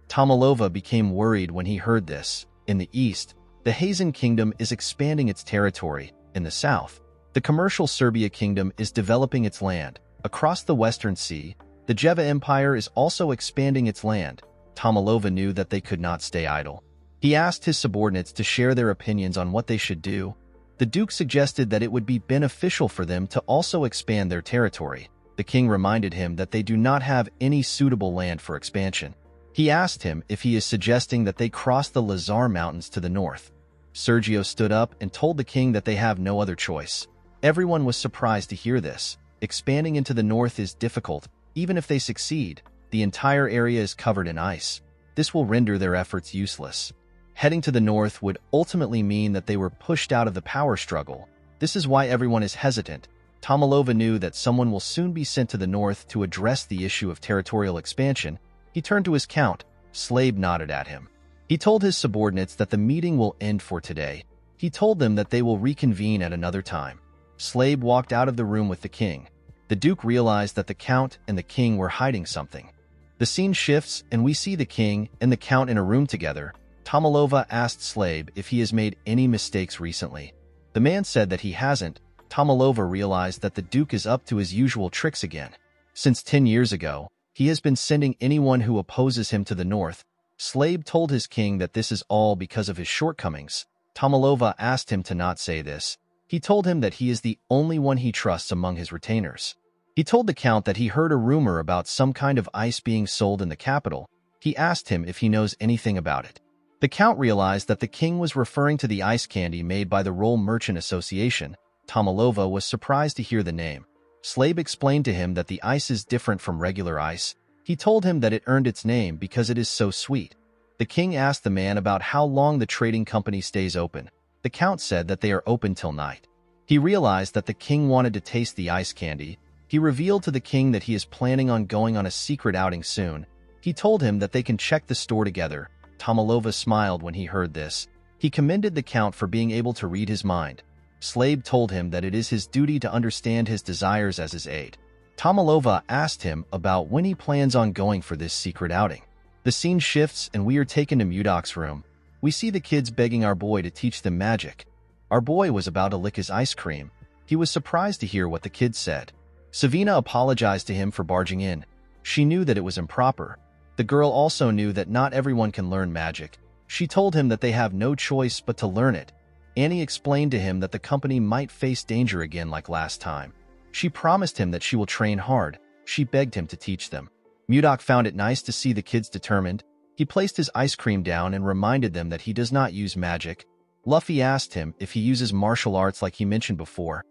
Tomalova became worried when he heard this. In the east, the Hazen kingdom is expanding its territory. In the south, the commercial Serbia kingdom is developing its land. Across the Western Sea, the Jeva Empire is also expanding its land. Tomalova knew that they could not stay idle. He asked his subordinates to share their opinions on what they should do. The Duke suggested that it would be beneficial for them to also expand their territory. The king reminded him that they do not have any suitable land for expansion. He asked him if he is suggesting that they cross the Lazar Mountains to the north. Sergio stood up and told the king that they have no other choice. Everyone was surprised to hear this. Expanding into the north is difficult. Even if they succeed, the entire area is covered in ice. This will render their efforts useless. Heading to the north would ultimately mean that they were pushed out of the power struggle. This is why everyone is hesitant. Tomalova knew that someone will soon be sent to the north to address the issue of territorial expansion. He turned to his count. Slave nodded at him. He told his subordinates that the meeting will end for today. He told them that they will reconvene at another time. Slave walked out of the room with the king. The duke realized that the count and the king were hiding something. The scene shifts, and we see the king and the count in a room together. Tomalova asked Slave if he has made any mistakes recently. The man said that he hasn't. Tomalova realized that the duke is up to his usual tricks again. Since 10 years ago, he has been sending anyone who opposes him to the north. Slave told his king that this is all because of his shortcomings. Tomalova asked him to not say this. He told him that he is the only one he trusts among his retainers. He told the count that he heard a rumor about some kind of ice being sold in the capital. He asked him if he knows anything about it. The count realized that the king was referring to the ice candy made by the Roll Merchant Association. Tomalova was surprised to hear the name. Slave explained to him that the ice is different from regular ice. He told him that it earned its name because it is so sweet. The king asked the man about how long the trading company stays open. The count said that they are open till night. He realized that the king wanted to taste the ice candy. He revealed to the king that he is planning on going on a secret outing soon. He told him that they can check the store together. Tomalova smiled when he heard this. He commended the count for being able to read his mind. Slave told him that it is his duty to understand his desires as his aide. Tomalova asked him about when he plans on going for this secret outing. The scene shifts and we are taken to Mudok's room. We see the kids begging our boy to teach them magic. Our boy was about to lick his ice cream. He was surprised to hear what the kids said. Savina apologized to him for barging in. She knew that it was improper. The girl also knew that not everyone can learn magic. She told him that they have no choice but to learn it. Annie explained to him that the company might face danger again like last time. She promised him that she will train hard. She begged him to teach them. Mudok found it nice to see the kids determined. He placed his ice cream down and reminded them that he does not use magic. Luffy asked him if he uses martial arts like he mentioned before.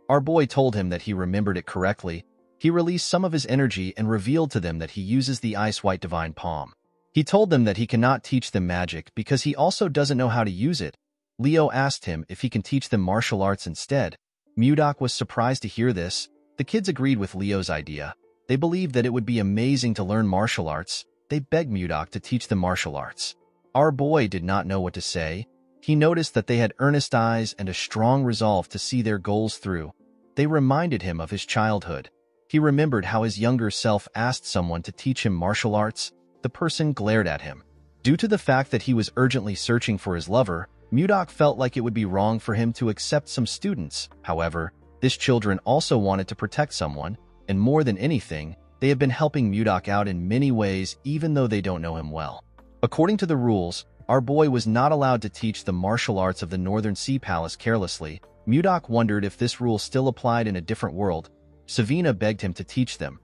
Our boy told him that he remembered it correctly. He released some of his energy and revealed to them that he uses the Ice White Divine Palm. He told them that he cannot teach them magic because he also doesn't know how to use it. Leo asked him if he can teach them martial arts instead. Mudok was surprised to hear this. The kids agreed with Leo's idea. They believed that it would be amazing to learn martial arts. They begged Mudok to teach them martial arts. Our boy did not know what to say. He noticed that they had earnest eyes and a strong resolve to see their goals through. They reminded him of his childhood. He remembered how his younger self asked someone to teach him martial arts. The person glared at him. Due to the fact that he was urgently searching for his lover, Mudok felt like it would be wrong for him to accept some students. However, these children also wanted to protect someone, and more than anything, they have been helping Mudok out in many ways even though they don't know him well. According to the rules, our boy was not allowed to teach the martial arts of the Northern Sea Palace carelessly. Mudok wondered if this rule still applied in a different world. Savina begged him to teach them.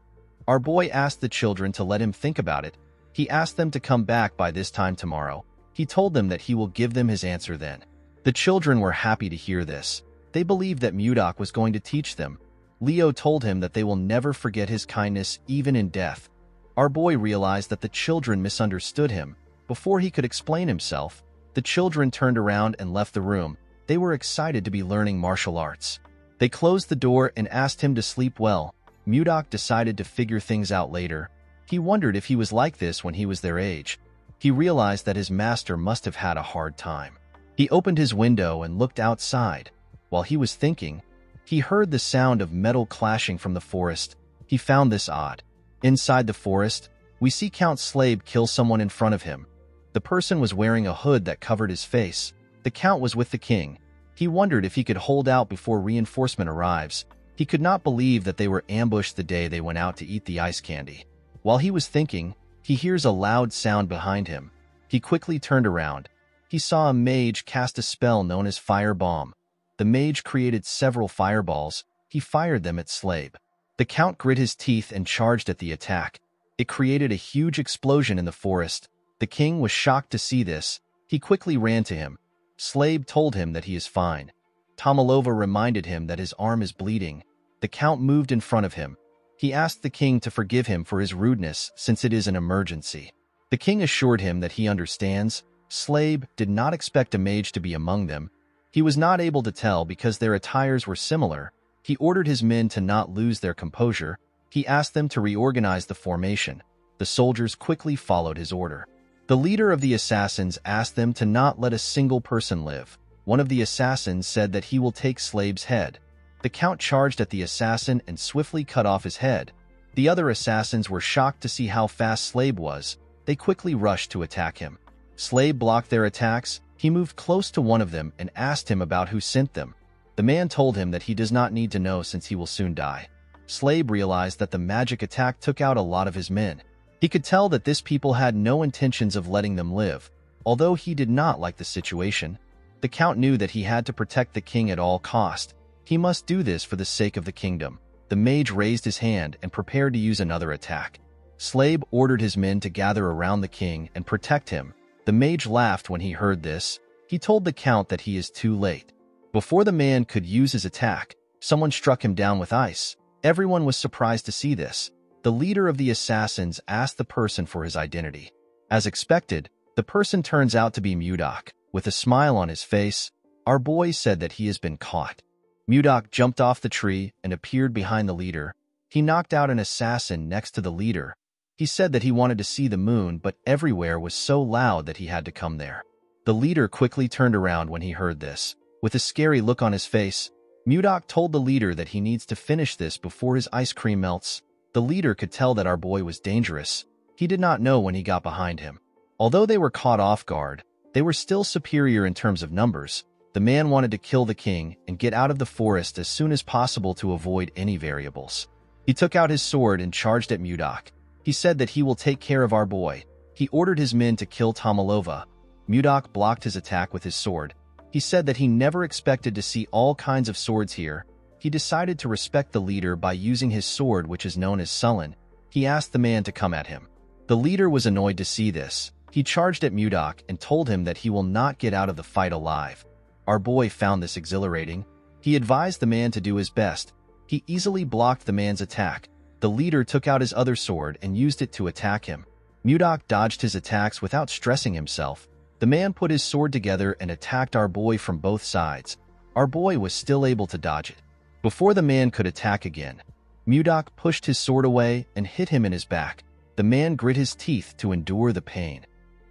Our boy asked the children to let him think about it. He asked them to come back by this time tomorrow. He told them that he will give them his answer then. The children were happy to hear this. They believed that Mudok was going to teach them. Leo told him that they will never forget his kindness even in death. Our boy realized that the children misunderstood him. Before he could explain himself, the children turned around and left the room. They were excited to be learning martial arts. They closed the door and asked him to sleep well. Mudok decided to figure things out later. He wondered if he was like this when he was their age. He realized that his master must have had a hard time. He opened his window and looked outside. While he was thinking, he heard the sound of metal clashing from the forest. He found this odd. Inside the forest, we see Count Slave kill someone in front of him. The person was wearing a hood that covered his face. The count was with the king. He wondered if he could hold out before reinforcement arrives. He could not believe that they were ambushed the day they went out to eat the ice candy. While he was thinking, he hears a loud sound behind him. He quickly turned around. He saw a mage cast a spell known as Fire Bomb. The mage created several fireballs. He fired them at Slave. The count grit his teeth and charged at the attack. It created a huge explosion in the forest. The king was shocked to see this. He quickly ran to him. Slave told him that he is fine. Tomalova reminded him that his arm is bleeding. The Count moved in front of him. He asked the king to forgive him for his rudeness since it is an emergency. The king assured him that he understands. Slabe did not expect a mage to be among them. He was not able to tell because their attires were similar. He ordered his men to not lose their composure. He asked them to reorganize the formation. The soldiers quickly followed his order. The leader of the assassins asked them to not let a single person live. One of the assassins said that he will take Slabe's head. The Count charged at the assassin and swiftly cut off his head. The other assassins were shocked to see how fast Slabe was. They quickly rushed to attack him. Slabe blocked their attacks. He moved close to one of them and asked him about who sent them. The man told him that he does not need to know since he will soon die. Slabe realized that the magic attack took out a lot of his men. He could tell that this people had no intentions of letting them live. Although he did not like the situation, the Count knew that he had to protect the king at all cost. He must do this for the sake of the kingdom. The mage raised his hand and prepared to use another attack. Slabe ordered his men to gather around the king and protect him. The mage laughed when he heard this. He told the Count that he is too late. Before the man could use his attack, someone struck him down with ice. Everyone was surprised to see this. The leader of the assassins asked the person for his identity. As expected, the person turns out to be Mudok. With a smile on his face, our boy said that he has been caught. Mudok jumped off the tree and appeared behind the leader. He knocked out an assassin next to the leader. He said that he wanted to see the moon, but everywhere was so loud that he had to come there. The leader quickly turned around when he heard this. With a scary look on his face, Mudok told the leader that he needs to finish this before his ice cream melts. The leader could tell that our boy was dangerous. He did not know when he got behind him. Although they were caught off guard, they were still superior in terms of numbers. The man wanted to kill the king and get out of the forest as soon as possible to avoid any variables. He took out his sword and charged at Mudok. He said that he will take care of our boy. He ordered his men to kill Tomalova. Mudok blocked his attack with his sword. He said that he never expected to see all kinds of swords here. He decided to respect the leader by using his sword, which is known as Sullen. He asked the man to come at him. The leader was annoyed to see this. He charged at Mudok and told him that he will not get out of the fight alive. Our boy found this exhilarating. He advised the man to do his best. He easily blocked the man's attack. The leader took out his other sword and used it to attack him. Mudok dodged his attacks without stressing himself. The man put his sword together and attacked our boy from both sides. Our boy was still able to dodge it. Before the man could attack again, Mudok pushed his sword away and hit him in his back. The man grit his teeth to endure the pain.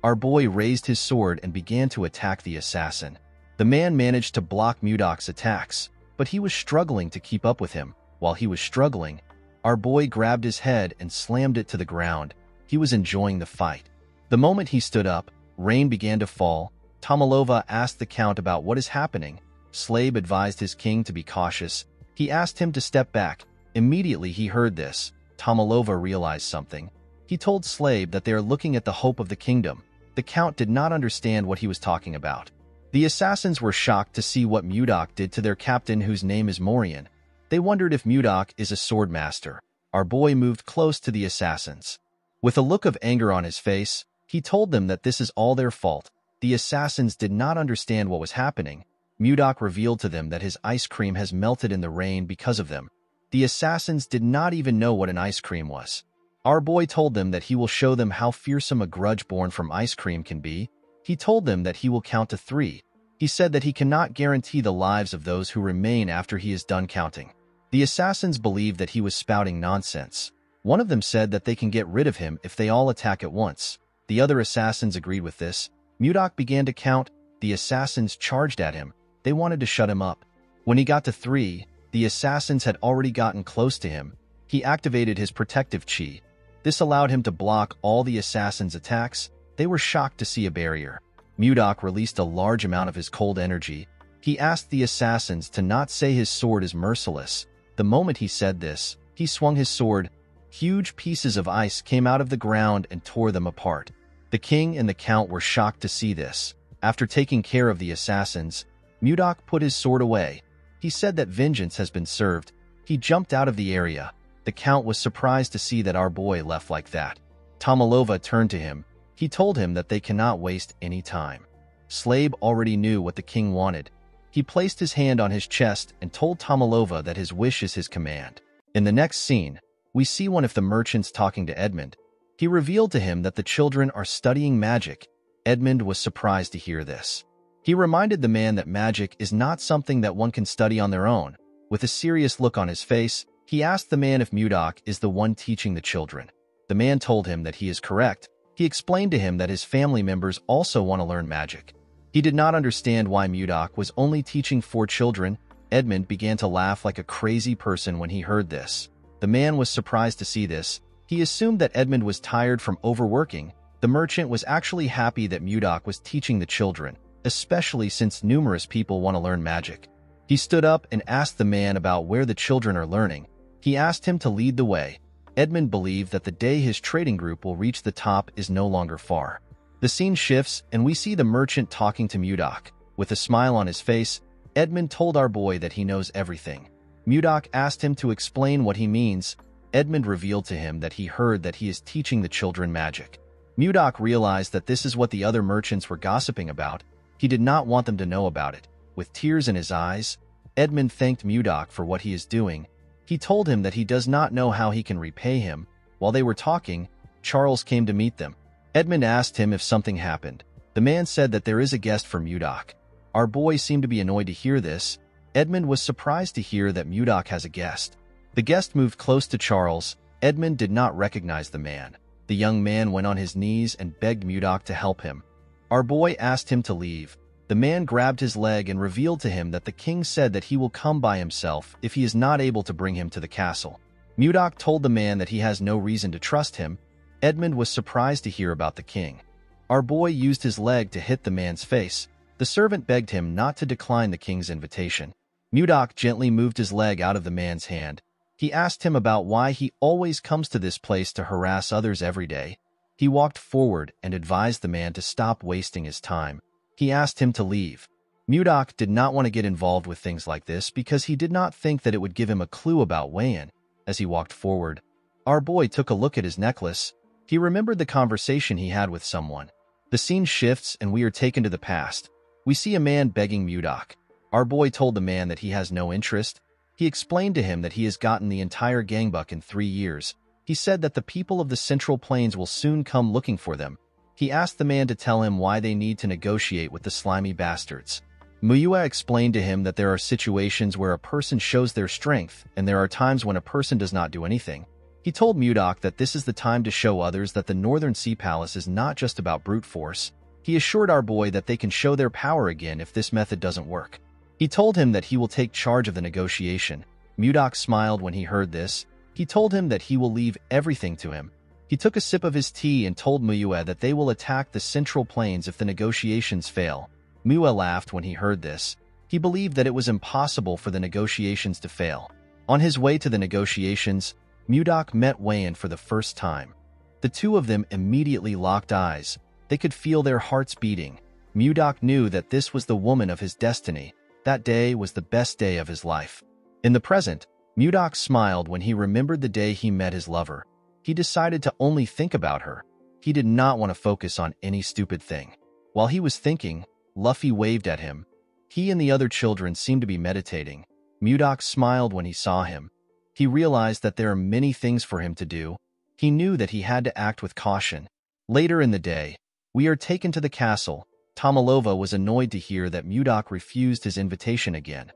Our boy raised his sword and began to attack the assassin. The man managed to block Mudok's attacks, but he was struggling to keep up with him. While he was struggling, our boy grabbed his head and slammed it to the ground. He was enjoying the fight. The moment he stood up, rain began to fall. Tomalova asked the Count about what is happening. Slabe advised his king to be cautious. He asked him to step back. Immediately he heard this, Tomalova realized something. He told Slabe that they are looking at the hope of the kingdom. The Count did not understand what he was talking about. The assassins were shocked to see what Mudok did to their captain, whose name is Morian. They wondered if Mudok is a sword master. Our boy moved close to the assassins. With a look of anger on his face, he told them that this is all their fault. The assassins did not understand what was happening. Mudok revealed to them that his ice cream has melted in the rain because of them. The assassins did not even know what an ice cream was. Our boy told them that he will show them how fearsome a grudge born from ice cream can be. He told them that he will count to 3. He said that he cannot guarantee the lives of those who remain after he is done counting. The assassins believed that he was spouting nonsense. One of them said that they can get rid of him if they all attack at once. The other assassins agreed with this. Mudok began to count. The assassins charged at him. They wanted to shut him up. When he got to 3, the assassins had already gotten close to him. He activated his protective chi. This allowed him to block all the assassins' attacks. They were shocked to see a barrier. Mudok released a large amount of his cold energy. He asked the assassins to not say his sword is merciless. The moment he said this, he swung his sword. Huge pieces of ice came out of the ground and tore them apart. The king and the Count were shocked to see this. After taking care of the assassins, Mudok put his sword away. He said that vengeance has been served. He jumped out of the area. The Count was surprised to see that our boy left like that. Tomalova turned to him. He told him that they cannot waste any time. Slabe already knew what the king wanted. He placed his hand on his chest and told Tomalova that his wish is his command. In the next scene, we see one of the merchants talking to Edmund. He revealed to him that the children are studying magic. Edmund was surprised to hear this. He reminded the man that magic is not something that one can study on their own. With a serious look on his face, he asked the man if Mudok is the one teaching the children. The man told him that he is correct. He explained to him that his family members also want to learn magic. He did not understand why Mudok was only teaching 4 children. Edmund began to laugh like a crazy person when he heard this. The man was surprised to see this. He assumed that Edmund was tired from overworking. The merchant was actually happy that Mudok was teaching the children, especially since numerous people want to learn magic. He stood up and asked the man about where the children are learning. He asked him to lead the way. Edmund believed that the day his trading group will reach the top is no longer far. The scene shifts and we see the merchant talking to Mudok. With a smile on his face, Edmund told our boy that he knows everything. Mudok asked him to explain what he means. Edmund revealed to him that he heard that he is teaching the children magic. Mudok realized that this is what the other merchants were gossiping about. He did not want them to know about it. With tears in his eyes, Edmund thanked Mudok for what he is doing. He told him that he does not know how he can repay him. While they were talking, Charles came to meet them. Edmund asked him if something happened. The man said that there is a guest for Mudok. Our boy seemed to be annoyed to hear this. Edmund was surprised to hear that Mudok has a guest. The guest moved close to Charles. Edmund did not recognize the man. The young man went on his knees and begged Mudok to help him. Our boy asked him to leave. The man grabbed his leg and revealed to him that the king said that he will come by himself if he is not able to bring him to the castle. Mudok told the man that he has no reason to trust him. Edmund was surprised to hear about the king. Our boy used his leg to hit the man's face. The servant begged him not to decline the king's invitation. Mudok gently moved his leg out of the man's hand. He asked him about why he always comes to this place to harass others every day. He walked forward and advised the man to stop wasting his time. He asked him to leave. Mudok did not want to get involved with things like this because he did not think that it would give him a clue about Wayan. As he walked forward, our boy took a look at his necklace. He remembered the conversation he had with someone. The scene shifts and we are taken to the past. We see a man begging Mudok. Our boy told the man that he has no interest. He explained to him that he has gotten the entire gangbuck in 3 years. He said that the people of the Central Plains will soon come looking for them. He asked the man to tell him why they need to negotiate with the slimy bastards. Muyua explained to him that there are situations where a person shows their strength, and there are times when a person does not do anything. He told Mudok that this is the time to show others that the Northern Sea Palace is not just about brute force. He assured our boy that they can show their power again if this method doesn't work. He told him that he will take charge of the negotiation. Mudok smiled when he heard this. He told him that he will leave everything to him. He took a sip of his tea and told Muyua that they will attack the Central Plains if the negotiations fail. Muyua laughed when he heard this. He believed that it was impossible for the negotiations to fail. On his way to the negotiations, Mudok met Wayan for the first time. The two of them immediately locked eyes. They could feel their hearts beating. Mudok knew that this was the woman of his destiny. That day was the best day of his life. In the present, Mudok smiled when he remembered the day he met his lover. He decided to only think about her. He did not want to focus on any stupid thing. While he was thinking, Luffy waved at him. He and the other children seemed to be meditating. Mudok smiled when he saw him. He realized that there are many things for him to do. He knew that he had to act with caution. Later in the day, we are taken to the castle. Tomalova was annoyed to hear that Mudok refused his invitation again.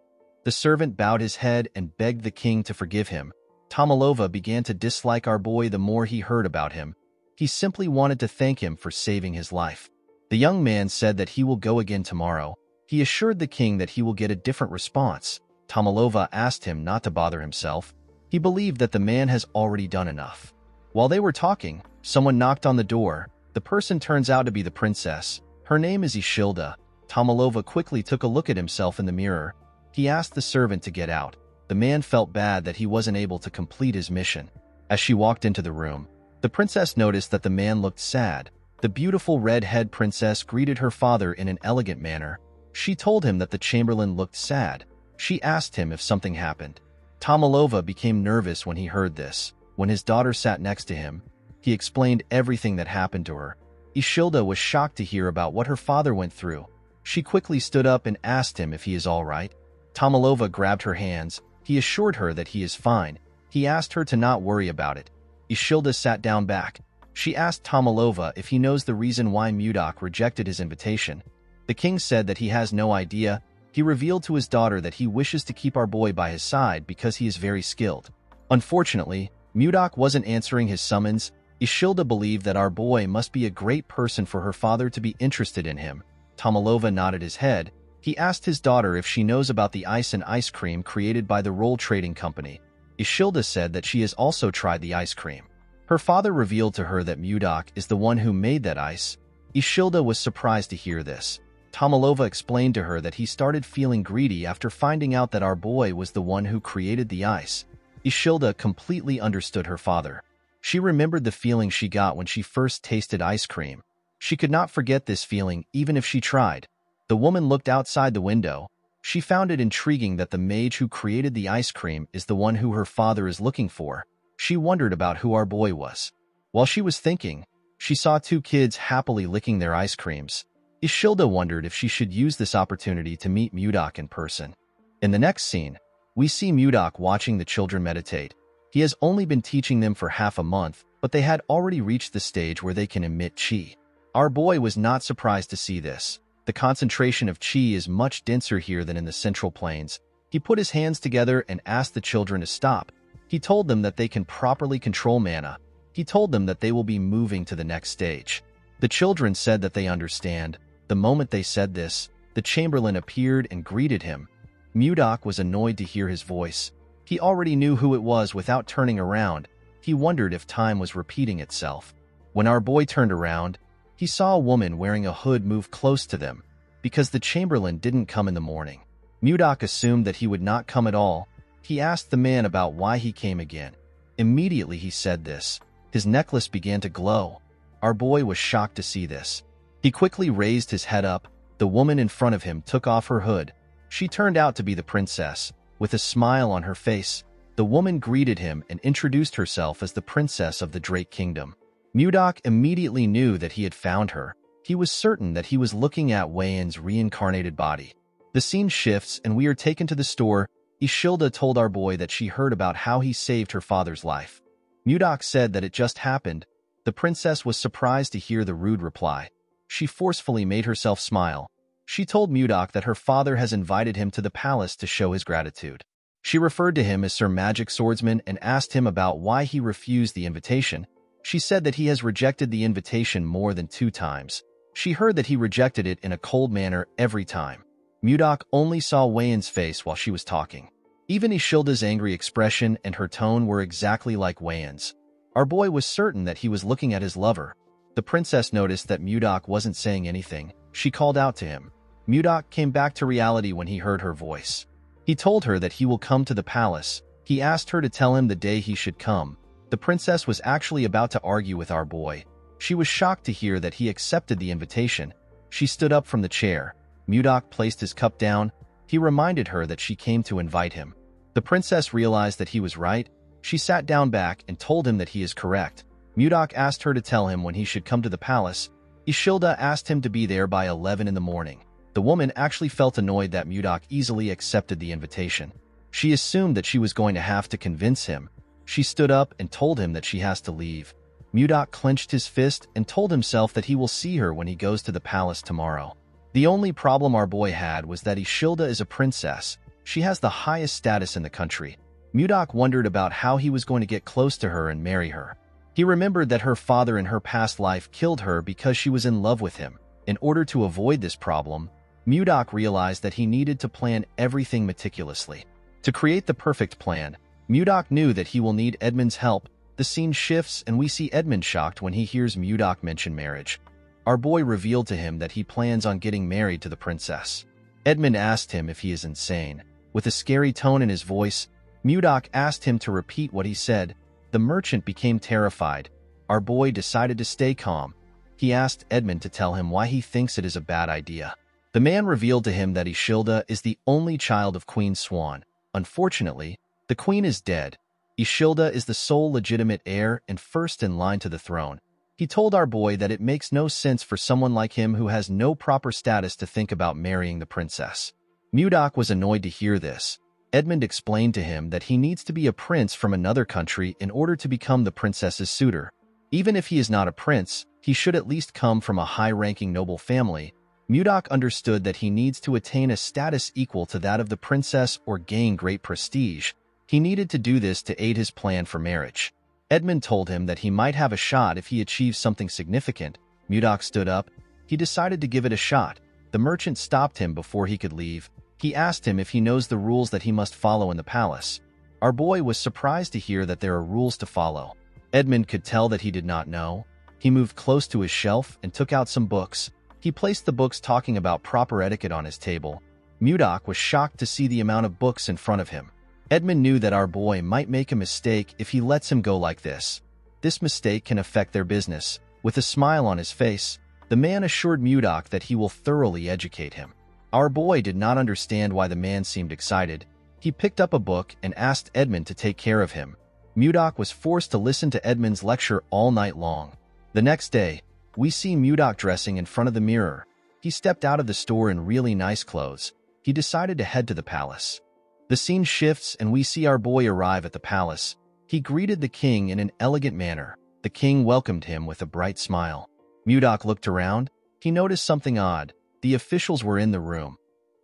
The servant bowed his head and begged the king to forgive him. Tomalova began to dislike our boy the more he heard about him. He simply wanted to thank him for saving his life. The young man said that he will go again tomorrow. He assured the king that he will get a different response. Tomalova asked him not to bother himself. He believed that the man has already done enough. While they were talking, someone knocked on the door. The person turns out to be the princess. Her name is Ishilda. Tomalova quickly took a look at himself in the mirror. He asked the servant to get out. The man felt bad that he wasn't able to complete his mission. As she walked into the room, the princess noticed that the man looked sad. The beautiful red-haired princess greeted her father in an elegant manner. She told him that the chamberlain looked sad. She asked him if something happened. Tomalova became nervous when he heard this. When his daughter sat next to him, he explained everything that happened to her. Ishilda was shocked to hear about what her father went through. She quickly stood up and asked him if he is all right. Tomalova grabbed her hands. He assured her that he is fine. He asked her to not worry about it. Ishilda sat down back. She asked Tomalova if he knows the reason why Mudok rejected his invitation. The king said that he has no idea. He revealed to his daughter that he wishes to keep our boy by his side because he is very skilled. Unfortunately, Mudok wasn't answering his summons. Ishilda believed that our boy must be a great person for her father to be interested in him. Tomalova nodded his head. He asked his daughter if she knows about the ice and ice cream created by the Roll Trading Company. Ishilda said that she has also tried the ice cream. Her father revealed to her that Mudok is the one who made that ice. Ishilda was surprised to hear this. Tomalova explained to her that he started feeling greedy after finding out that our boy was the one who created the ice. Ishilda completely understood her father. She remembered the feeling she got when she first tasted ice cream. She could not forget this feeling even if she tried. The woman looked outside the window. She found it intriguing that the mage who created the ice cream is the one who her father is looking for. She wondered about who our boy was. While she was thinking, she saw two kids happily licking their ice creams. Ishilda wondered if she should use this opportunity to meet Mudok in person. In the next scene, we see Mudok watching the children meditate. He has only been teaching them for half a month, but they had already reached the stage where they can emit chi. Our boy was not surprised to see this. The concentration of chi is much denser here than in the Central Plains. He put his hands together and asked the children to stop. He told them that they can properly control mana. He told them that they will be moving to the next stage. The children said that they understand. The moment they said this, the Chamberlain appeared and greeted him. Mudok was annoyed to hear his voice. He already knew who it was without turning around. He wondered if time was repeating itself. When our boy turned around, he saw a woman wearing a hood move close to them. Because the Chamberlain didn't come in the morning, Mudok assumed that he would not come at all. He asked the man about why he came again. Immediately he said this. His necklace began to glow. Our boy was shocked to see this. He quickly raised his head up. The woman in front of him took off her hood. She turned out to be the princess. With a smile on her face, the woman greeted him and introduced herself as the princess of the Drake Kingdom. Mudok immediately knew that he had found her. He was certain that he was looking at Wayan's reincarnated body. The scene shifts and we are taken to the store. Ishilda told our boy that she heard about how he saved her father's life. Mudok said that it just happened. The princess was surprised to hear the rude reply. She forcefully made herself smile. She told Mudok that her father has invited him to the palace to show his gratitude. She referred to him as Sir Magic Swordsman and asked him about why he refused the invitation. She said that he has rejected the invitation more than 2 times. She heard that he rejected it in a cold manner every time. Mudok only saw Wayan's face while she was talking. Even Ishilda's angry expression and her tone were exactly like Wayan's. Our boy was certain that he was looking at his lover. The princess noticed that Mudok wasn't saying anything. She called out to him. Mudok came back to reality when he heard her voice. He told her that he will come to the palace. He asked her to tell him the day he should come. The princess was actually about to argue with our boy. She was shocked to hear that he accepted the invitation. She stood up from the chair. Mudok placed his cup down. He reminded her that she came to invite him. The princess realized that he was right. She sat down back and told him that he is correct. Mudok asked her to tell him when he should come to the palace. Ishilda asked him to be there by 11 in the morning. The woman actually felt annoyed that Mudok easily accepted the invitation. She assumed that she was going to have to convince him. She stood up and told him that she has to leave. Mudok clenched his fist and told himself that he will see her when he goes to the palace tomorrow. The only problem our boy had was that Ishilda is a princess. She has the highest status in the country. Mudok wondered about how he was going to get close to her and marry her. He remembered that her father in her past life killed her because she was in love with him. In order to avoid this problem, Mudok realized that he needed to plan everything meticulously. To create the perfect plan, Mudok knew that he will need Edmund's help. The scene shifts and we see Edmund shocked when he hears Mudok mention marriage. Our boy revealed to him that he plans on getting married to the princess. Edmund asked him if he is insane. With a scary tone in his voice, Mudok asked him to repeat what he said. The merchant became terrified. Our boy decided to stay calm. He asked Edmund to tell him why he thinks it is a bad idea. The man revealed to him that Ishilda is the only child of Queen Swan. Unfortunately, the queen is dead. Ishilda is the sole legitimate heir and first in line to the throne. He told our boy that it makes no sense for someone like him who has no proper status to think about marrying the princess. Mudok was annoyed to hear this. Edmund explained to him that he needs to be a prince from another country in order to become the princess's suitor. Even if he is not a prince, he should at least come from a high-ranking noble family. Mudok understood that he needs to attain a status equal to that of the princess or gain great prestige. He needed to do this to aid his plan for marriage. Edmund told him that he might have a shot if he achieved something significant. Mudok stood up. He decided to give it a shot. The merchant stopped him before he could leave. He asked him if he knows the rules that he must follow in the palace. Our boy was surprised to hear that there are rules to follow. Edmund could tell that he did not know. He moved close to his shelf and took out some books. He placed the books talking about proper etiquette on his table. Mudok was shocked to see the amount of books in front of him. Edmund knew that our boy might make a mistake if he lets him go like this. This mistake can affect their business. With a smile on his face, the man assured Mudok that he will thoroughly educate him. Our boy did not understand why the man seemed excited. He picked up a book and asked Edmund to take care of him. Mudok was forced to listen to Edmund's lecture all night long. The next day, we see Mudok dressing in front of the mirror. He stepped out of the store in really nice clothes. He decided to head to the palace. The scene shifts and we see our boy arrive at the palace. He greeted the king in an elegant manner. The king welcomed him with a bright smile. Mudok looked around. He noticed something odd. The officials were in the room.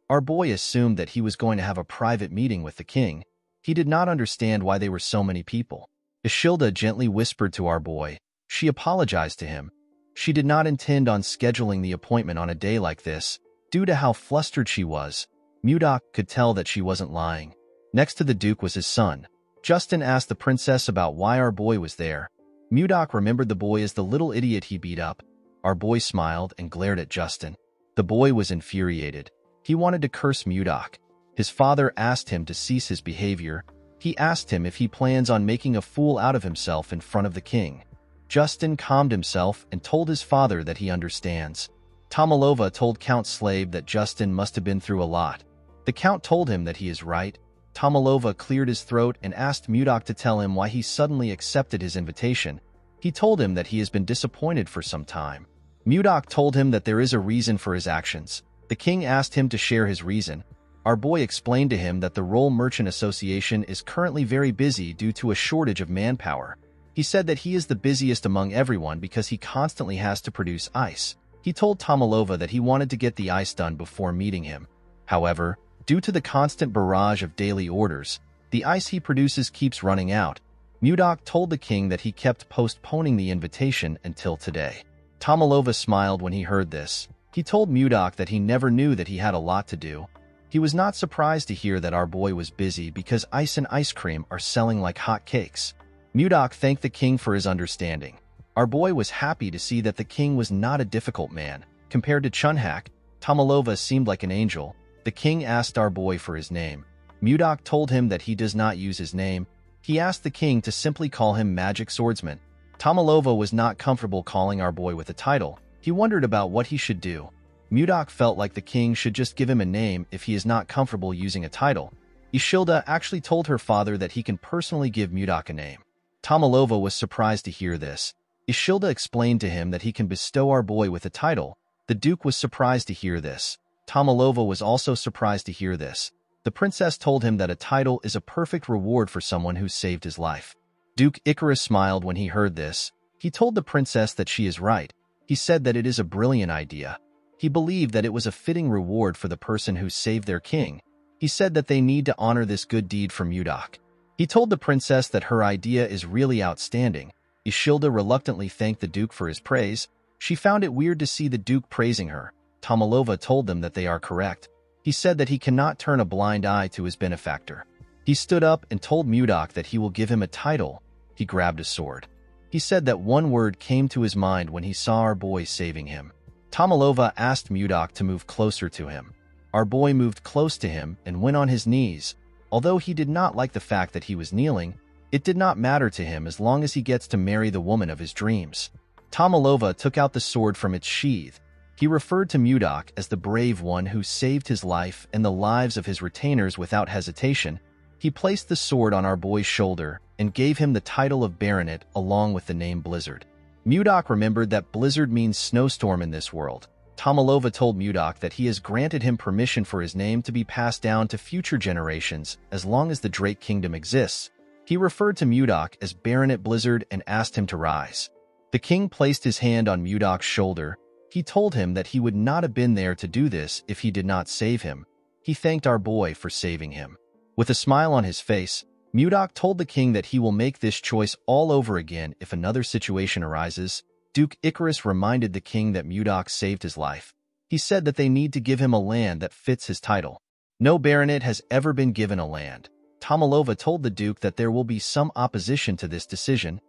Our boy assumed that he was going to have a private meeting with the king. He did not understand why there were so many people. Ishilda gently whispered to our boy. She apologized to him. She did not intend on scheduling the appointment on a day like this. Due to how flustered she was, Mudok could tell that she wasn't lying. Next to the Duke was his son. Justin asked the princess about why our boy was there. Mudok remembered the boy as the little idiot he beat up. Our boy smiled and glared at Justin. The boy was infuriated. He wanted to curse Mudok. His father asked him to cease his behavior. He asked him if he plans on making a fool out of himself in front of the king. Justin calmed himself and told his father that he understands. Tomalova told Count Slave that Justin must have been through a lot. The Count told him that he is right. Tomalova cleared his throat and asked Mudok to tell him why he suddenly accepted his invitation. He told him that he has been disappointed for some time. Mudok told him that there is a reason for his actions. The king asked him to share his reason. Our boy explained to him that the Roll Merchant Association is currently very busy due to a shortage of manpower. He said that he is the busiest among everyone because he constantly has to produce ice. He told Tomalova that he wanted to get the ice done before meeting him. However, due to the constant barrage of daily orders, the ice he produces keeps running out. Mudok told the king that he kept postponing the invitation until today. Tomalova smiled when he heard this. He told Mudok that he never knew that he had a lot to do. He was not surprised to hear that our boy was busy because ice and ice cream are selling like hot cakes. Mudok thanked the king for his understanding. Our boy was happy to see that the king was not a difficult man. Compared to Chunhak, Tomalova seemed like an angel. The king asked our boy for his name. Mudok told him that he does not use his name. He asked the king to simply call him Magic Swordsman. Tomalova was not comfortable calling our boy with a title. He wondered about what he should do. Mudok felt like the king should just give him a name if he is not comfortable using a title. Ishilda actually told her father that he can personally give Mudok a name. Tomalova was surprised to hear this. Ishilda explained to him that he can bestow our boy with a title. The Duke was surprised to hear this. Tomalova was also surprised to hear this. The princess told him that a title is a perfect reward for someone who saved his life. Duke Icarus smiled when he heard this. He told the princess that she is right. He said that it is a brilliant idea. He believed that it was a fitting reward for the person who saved their king. He said that they need to honor this good deed for Mudok. He told the princess that her idea is really outstanding. Ishilda reluctantly thanked the Duke for his praise. She found it weird to see the Duke praising her. Tomalova told them that they are correct. He said that he cannot turn a blind eye to his benefactor. He stood up and told Mudok that he will give him a title. He grabbed a sword. He said that one word came to his mind when he saw our boy saving him. Tomalova asked Mudok to move closer to him. Our boy moved close to him and went on his knees. Although he did not like the fact that he was kneeling, it did not matter to him as long as he gets to marry the woman of his dreams. Tomalova took out the sword from its sheath. He referred to Mudok as the brave one who saved his life and the lives of his retainers without hesitation. He placed the sword on our boy's shoulder and gave him the title of baronet along with the name Blizzard. Mudok remembered that blizzard means snowstorm in this world. Tomalova told Mudok that he has granted him permission for his name to be passed down to future generations as long as the Drake Kingdom exists. He referred to Mudok as Baronet Blizzard and asked him to rise. The king placed his hand on Mudok's shoulder. He told him that he would not have been there to do this if he did not save him. He thanked our boy for saving him. With a smile on his face, Mudok told the king that he will make this choice all over again if another situation arises. Duke Icarus reminded the king that Mudok saved his life. He said that they need to give him a land that fits his title. No baronet has ever been given a land. Tomalova told the duke that there will be some opposition to this decision.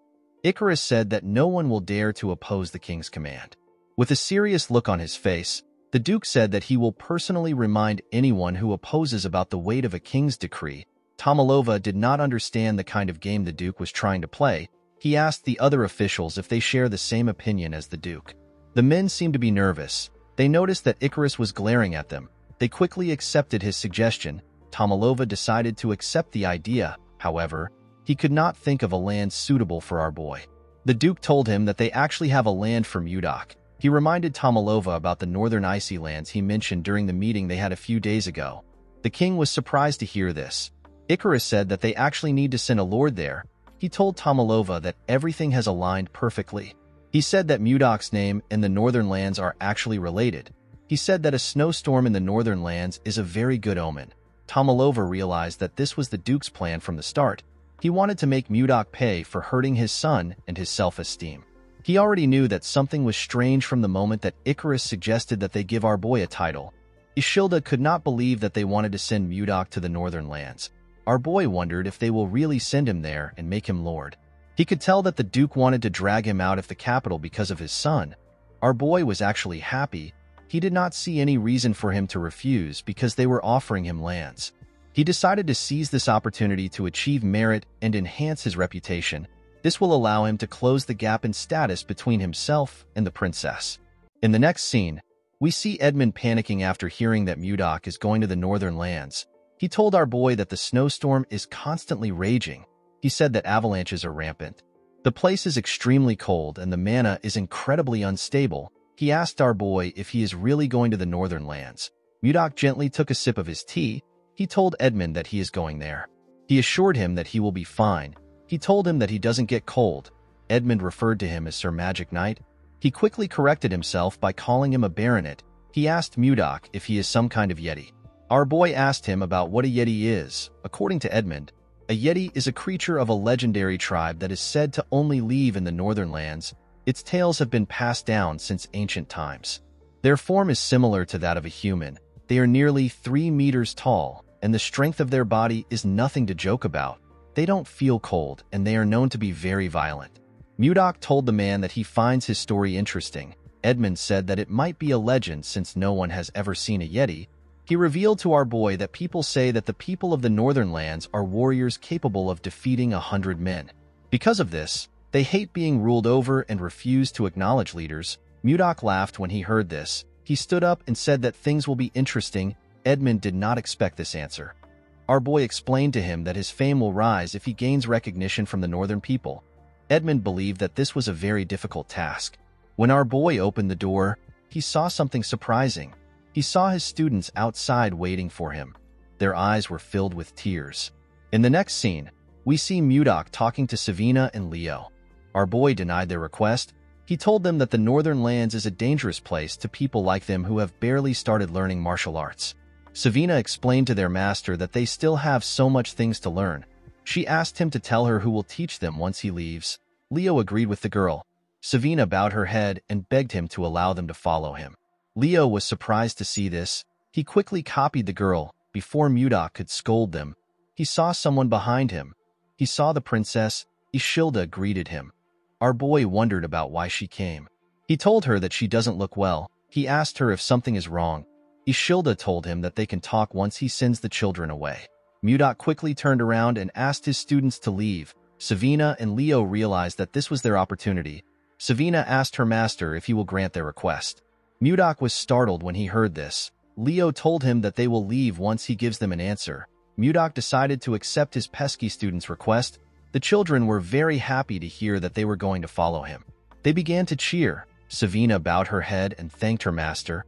Icarus said that no one will dare to oppose the king's command. With a serious look on his face, the duke said that he will personally remind anyone who opposes about the weight of a king's decree. Tomalova did not understand the kind of game the duke was trying to play. He asked the other officials if they share the same opinion as the duke. The men seemed to be nervous. They noticed that Icarus was glaring at them. They quickly accepted his suggestion. Tomalova decided to accept the idea. However, he could not think of a land suitable for our boy. The duke told him that they actually have a land for Mudok. He reminded Tomalova about the northern icy lands he mentioned during the meeting they had a few days ago. The king was surprised to hear this. Icarus said that they actually need to send a lord there. He told Tomalova that everything has aligned perfectly. He said that Mudok's name and the northern lands are actually related. He said that a snowstorm in the northern lands is a very good omen. Tomalova realized that this was the duke's plan from the start. He wanted to make Mudok pay for hurting his son and his self-esteem. He already knew that something was strange from the moment that Icarus suggested that they give our boy a title. Ishilda could not believe that they wanted to send Mudok to the northern lands. Our boy wondered if they will really send him there and make him lord. He could tell that the duke wanted to drag him out of the capital because of his son. Our boy was actually happy. He did not see any reason for him to refuse because they were offering him lands. He decided to seize this opportunity to achieve merit and enhance his reputation. This will allow him to close the gap in status between himself and the princess. In the next scene, we see Edmund panicking after hearing that Mudok is going to the northern lands. He told our boy that the snowstorm is constantly raging. He said that avalanches are rampant. The place is extremely cold and the mana is incredibly unstable. He asked our boy if he is really going to the northern lands. Mudok gently took a sip of his tea. He told Edmund that he is going there. He assured him that he will be fine. He told him that he doesn't get cold. Edmund referred to him as Sir Magic Knight. He quickly corrected himself by calling him a baronet. He asked Mudok if he is some kind of yeti. Our boy asked him about what a yeti is. According to Edmund, a yeti is a creature of a legendary tribe that is said to only live in the northern lands. Its tales have been passed down since ancient times. Their form is similar to that of a human. They are nearly 3 meters tall, and the strength of their body is nothing to joke about. They don't feel cold, and they are known to be very violent. Mudok told the man that he finds his story interesting. Edmund said that it might be a legend since no one has ever seen a yeti. He revealed to our boy that people say that the people of the northern lands are warriors capable of defeating 100 men. Because of this, they hate being ruled over and refuse to acknowledge leaders. Mudok laughed when he heard this. He stood up and said that things will be interesting. Edmund did not expect this answer. Our boy explained to him that his fame will rise if he gains recognition from the northern people. Edmund believed that this was a very difficult task. When our boy opened the door, he saw something surprising. He saw his students outside waiting for him. Their eyes were filled with tears. In the next scene, we see Mudok talking to Savina and Leo. Our boy denied their request. He told them that the northern lands is a dangerous place to people like them who have barely started learning martial arts. Savina explained to their master that they still have so much things to learn. She asked him to tell her who will teach them once he leaves. Leo agreed with the girl. Savina bowed her head and begged him to allow them to follow him. Leo was surprised to see this. He quickly copied the girl. Before Mudok could scold them, he saw someone behind him. He saw the princess. Ishilda greeted him. Our boy wondered about why she came. He told her that she doesn't look well. He asked her if something is wrong. Ishilda told him that they can talk once he sends the children away. Mudok quickly turned around and asked his students to leave. Savina and Leo realized that this was their opportunity. Savina asked her master if he will grant their request. Mudok was startled when he heard this. Leo told him that they will leave once he gives them an answer. Mudok decided to accept his pesky student's request. The children were very happy to hear that they were going to follow him. They began to cheer. Savina bowed her head and thanked her master.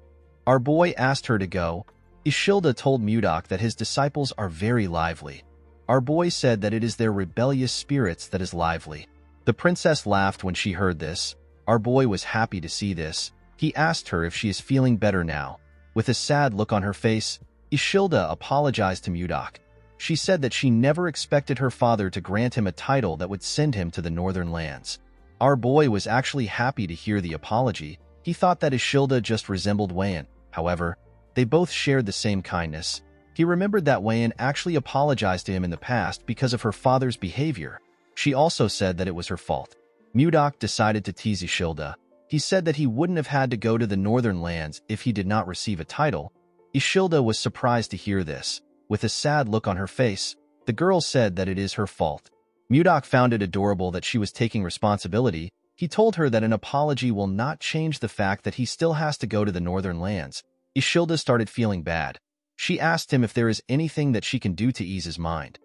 Our boy asked her to go. Ishilda told Mudok that his disciples are very lively. Our boy said that it is their rebellious spirits that is lively. The princess laughed when she heard this. Our boy was happy to see this. He asked her if she is feeling better now. With a sad look on her face, Ishilda apologized to Mudok. She said that she never expected her father to grant him a title that would send him to the northern lands. Our boy was actually happy to hear the apology. He thought that Ishilda just resembled Wayan. However, they both shared the same kindness. He remembered that Wayan actually apologized to him in the past because of her father's behavior. She also said that it was her fault. Mudok decided to tease Ishilda. He said that he wouldn't have had to go to the northern lands if he did not receive a title. Ishilda was surprised to hear this. With a sad look on her face, the girl said that it is her fault. Mudok found it adorable that she was taking responsibility. He told her that an apology will not change the fact that he still has to go to the northern lands. Ishilda started feeling bad. She asked him if there is anything that she can do to ease his mind.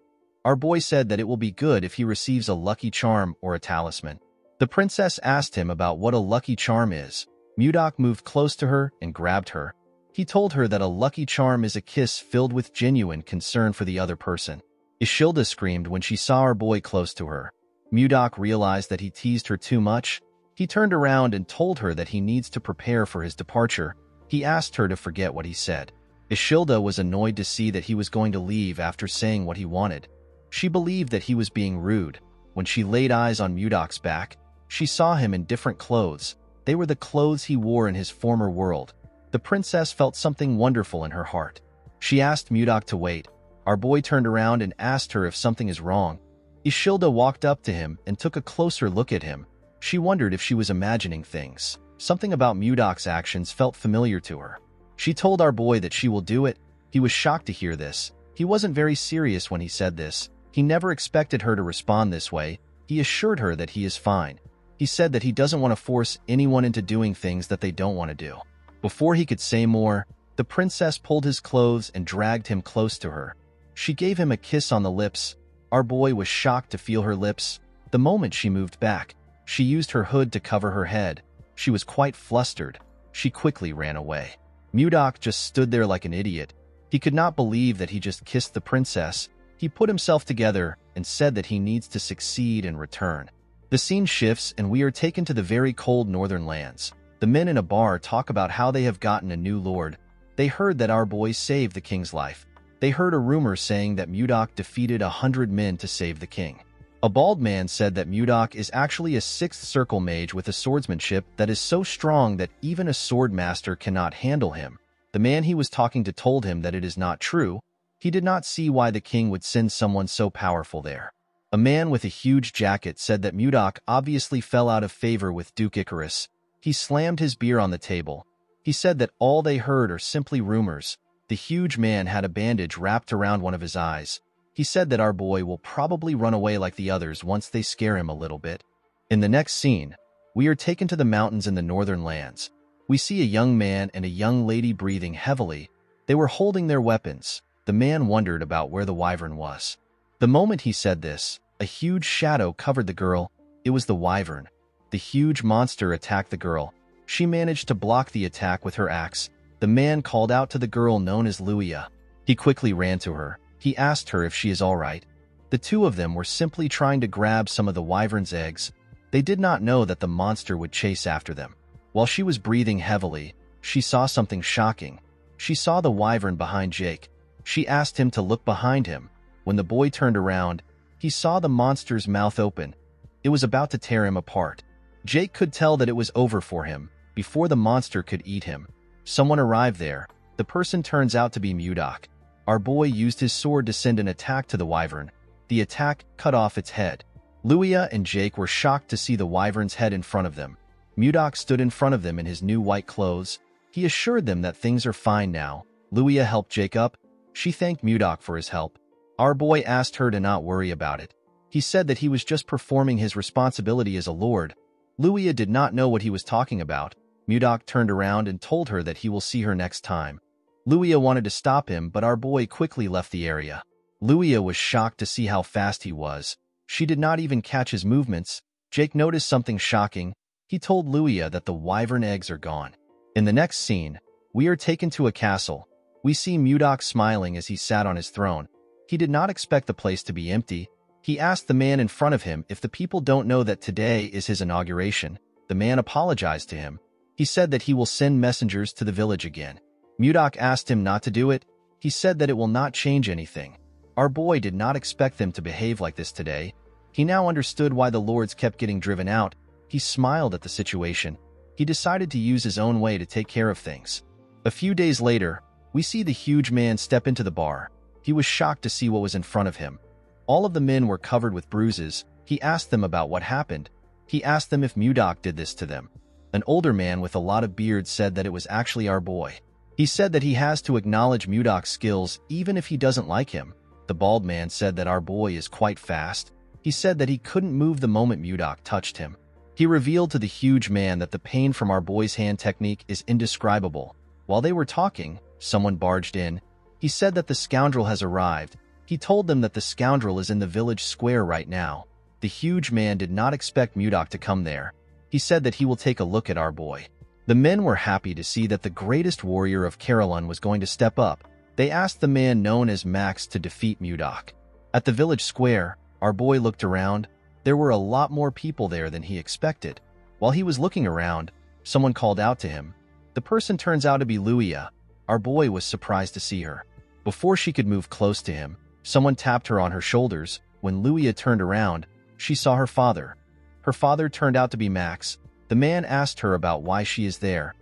Our boy said that it will be good if he receives a lucky charm or a talisman. The princess asked him about what a lucky charm is. Mudok moved close to her and grabbed her. He told her that a lucky charm is a kiss filled with genuine concern for the other person. Ishilda screamed when she saw our boy close to her. Mudok realized that he teased her too much. He turned around and told her that he needs to prepare for his departure. He asked her to forget what he said. Ishilda was annoyed to see that he was going to leave after saying what he wanted. She believed that he was being rude. When she laid eyes on Mudok's back, she saw him in different clothes. They were the clothes he wore in his former world. The princess felt something wonderful in her heart. She asked Mudok to wait. Our boy turned around and asked her if something is wrong. Ishilda walked up to him and took a closer look at him. She wondered if she was imagining things. Something about Mudok's actions felt familiar to her. She told our boy that she will do it. He was shocked to hear this. He wasn't very serious when he said this. He never expected her to respond this way. He assured her that he is fine. He said that he doesn't want to force anyone into doing things that they don't want to do. Before he could say more, the princess pulled his clothes and dragged him close to her. She gave him a kiss on the lips. Our boy was shocked to feel her lips. The moment she moved back, she used her hood to cover her head. She was quite flustered. She quickly ran away. Mudok just stood there like an idiot. He could not believe that he just kissed the princess. He put himself together and said that he needs to succeed and return. The scene shifts and we are taken to the very cold northern lands. The men in a bar talk about how they have gotten a new lord. They heard that our boy saved the king's life. They heard a rumor saying that Mudok defeated 100 men to save the king. A bald man said that Mudok is actually a sixth circle mage with a swordsmanship that is so strong that even a sword master cannot handle him. The man he was talking to told him that it is not true. He did not see why the king would send someone so powerful there. A man with a huge jacket said that Mudok obviously fell out of favor with Duke Icarus. He slammed his beer on the table. He said that all they heard are simply rumors. The huge man had a bandage wrapped around one of his eyes. He said that our boy will probably run away like the others once they scare him a little bit. In the next scene, we are taken to the mountains in the northern lands. We see a young man and a young lady breathing heavily. They were holding their weapons. The man wondered about where the wyvern was. The moment he said this, a huge shadow covered the girl. It was the wyvern. The huge monster attacked the girl. She managed to block the attack with her axe. The man called out to the girl known as Luia. He quickly ran to her. He asked her if she is all right. The two of them were simply trying to grab some of the wyvern's eggs. They did not know that the monster would chase after them. While she was breathing heavily, she saw something shocking. She saw the wyvern behind Jake. She asked him to look behind him. When the boy turned around, he saw the monster's mouth open. It was about to tear him apart. Jake could tell that it was over for him before the monster could eat him. Someone arrived there. The person turns out to be Mudok. Our boy used his sword to send an attack to the wyvern. The attack cut off its head. Luia and Jake were shocked to see the wyvern's head in front of them. Mudok stood in front of them in his new white clothes. He assured them that things are fine now. Luia helped Jake up. She thanked Mudok for his help. Our boy asked her to not worry about it. He said that he was just performing his responsibility as a lord. Luia did not know what he was talking about. Mudok turned around and told her that he will see her next time. Luia wanted to stop him, but our boy quickly left the area. Luia was shocked to see how fast he was. She did not even catch his movements. Jake noticed something shocking. He told Luia that the wyvern eggs are gone. In the next scene, we are taken to a castle. We see Mudok smiling as he sat on his throne. He did not expect the place to be empty. He asked the man in front of him if the people don't know that today is his inauguration. The man apologized to him. He said that he will send messengers to the village again. Mudok asked him not to do it. He said that it will not change anything. Our boy did not expect them to behave like this today. He now understood why the lords kept getting driven out. He smiled at the situation. He decided to use his own way to take care of things. A few days later, we see the huge man step into the bar. He was shocked to see what was in front of him. All of the men were covered with bruises. He asked them about what happened. He asked them if Mudok did this to them. An older man with a lot of beard said that it was actually our boy. He said that he has to acknowledge Mudok's skills even if he doesn't like him. The bald man said that our boy is quite fast. He said that he couldn't move the moment Mudok touched him. He revealed to the huge man that the pain from our boy's hand technique is indescribable. While they were talking, someone barged in. He said that the scoundrel has arrived. He told them that the scoundrel is in the village square right now. The huge man did not expect Mudok to come there. He said that he will take a look at our boy. The men were happy to see that the greatest warrior of Carolyn was going to step up. They asked the man known as Max to defeat Mudok. At the village square, our boy looked around. There were a lot more people there than he expected. While he was looking around, someone called out to him. The person turns out to be Luia. Our boy was surprised to see her. Before she could move close to him, someone tapped her on her shoulders. When Luia turned around, she saw her father. Her father turned out to be Max. The man asked her about why she is there.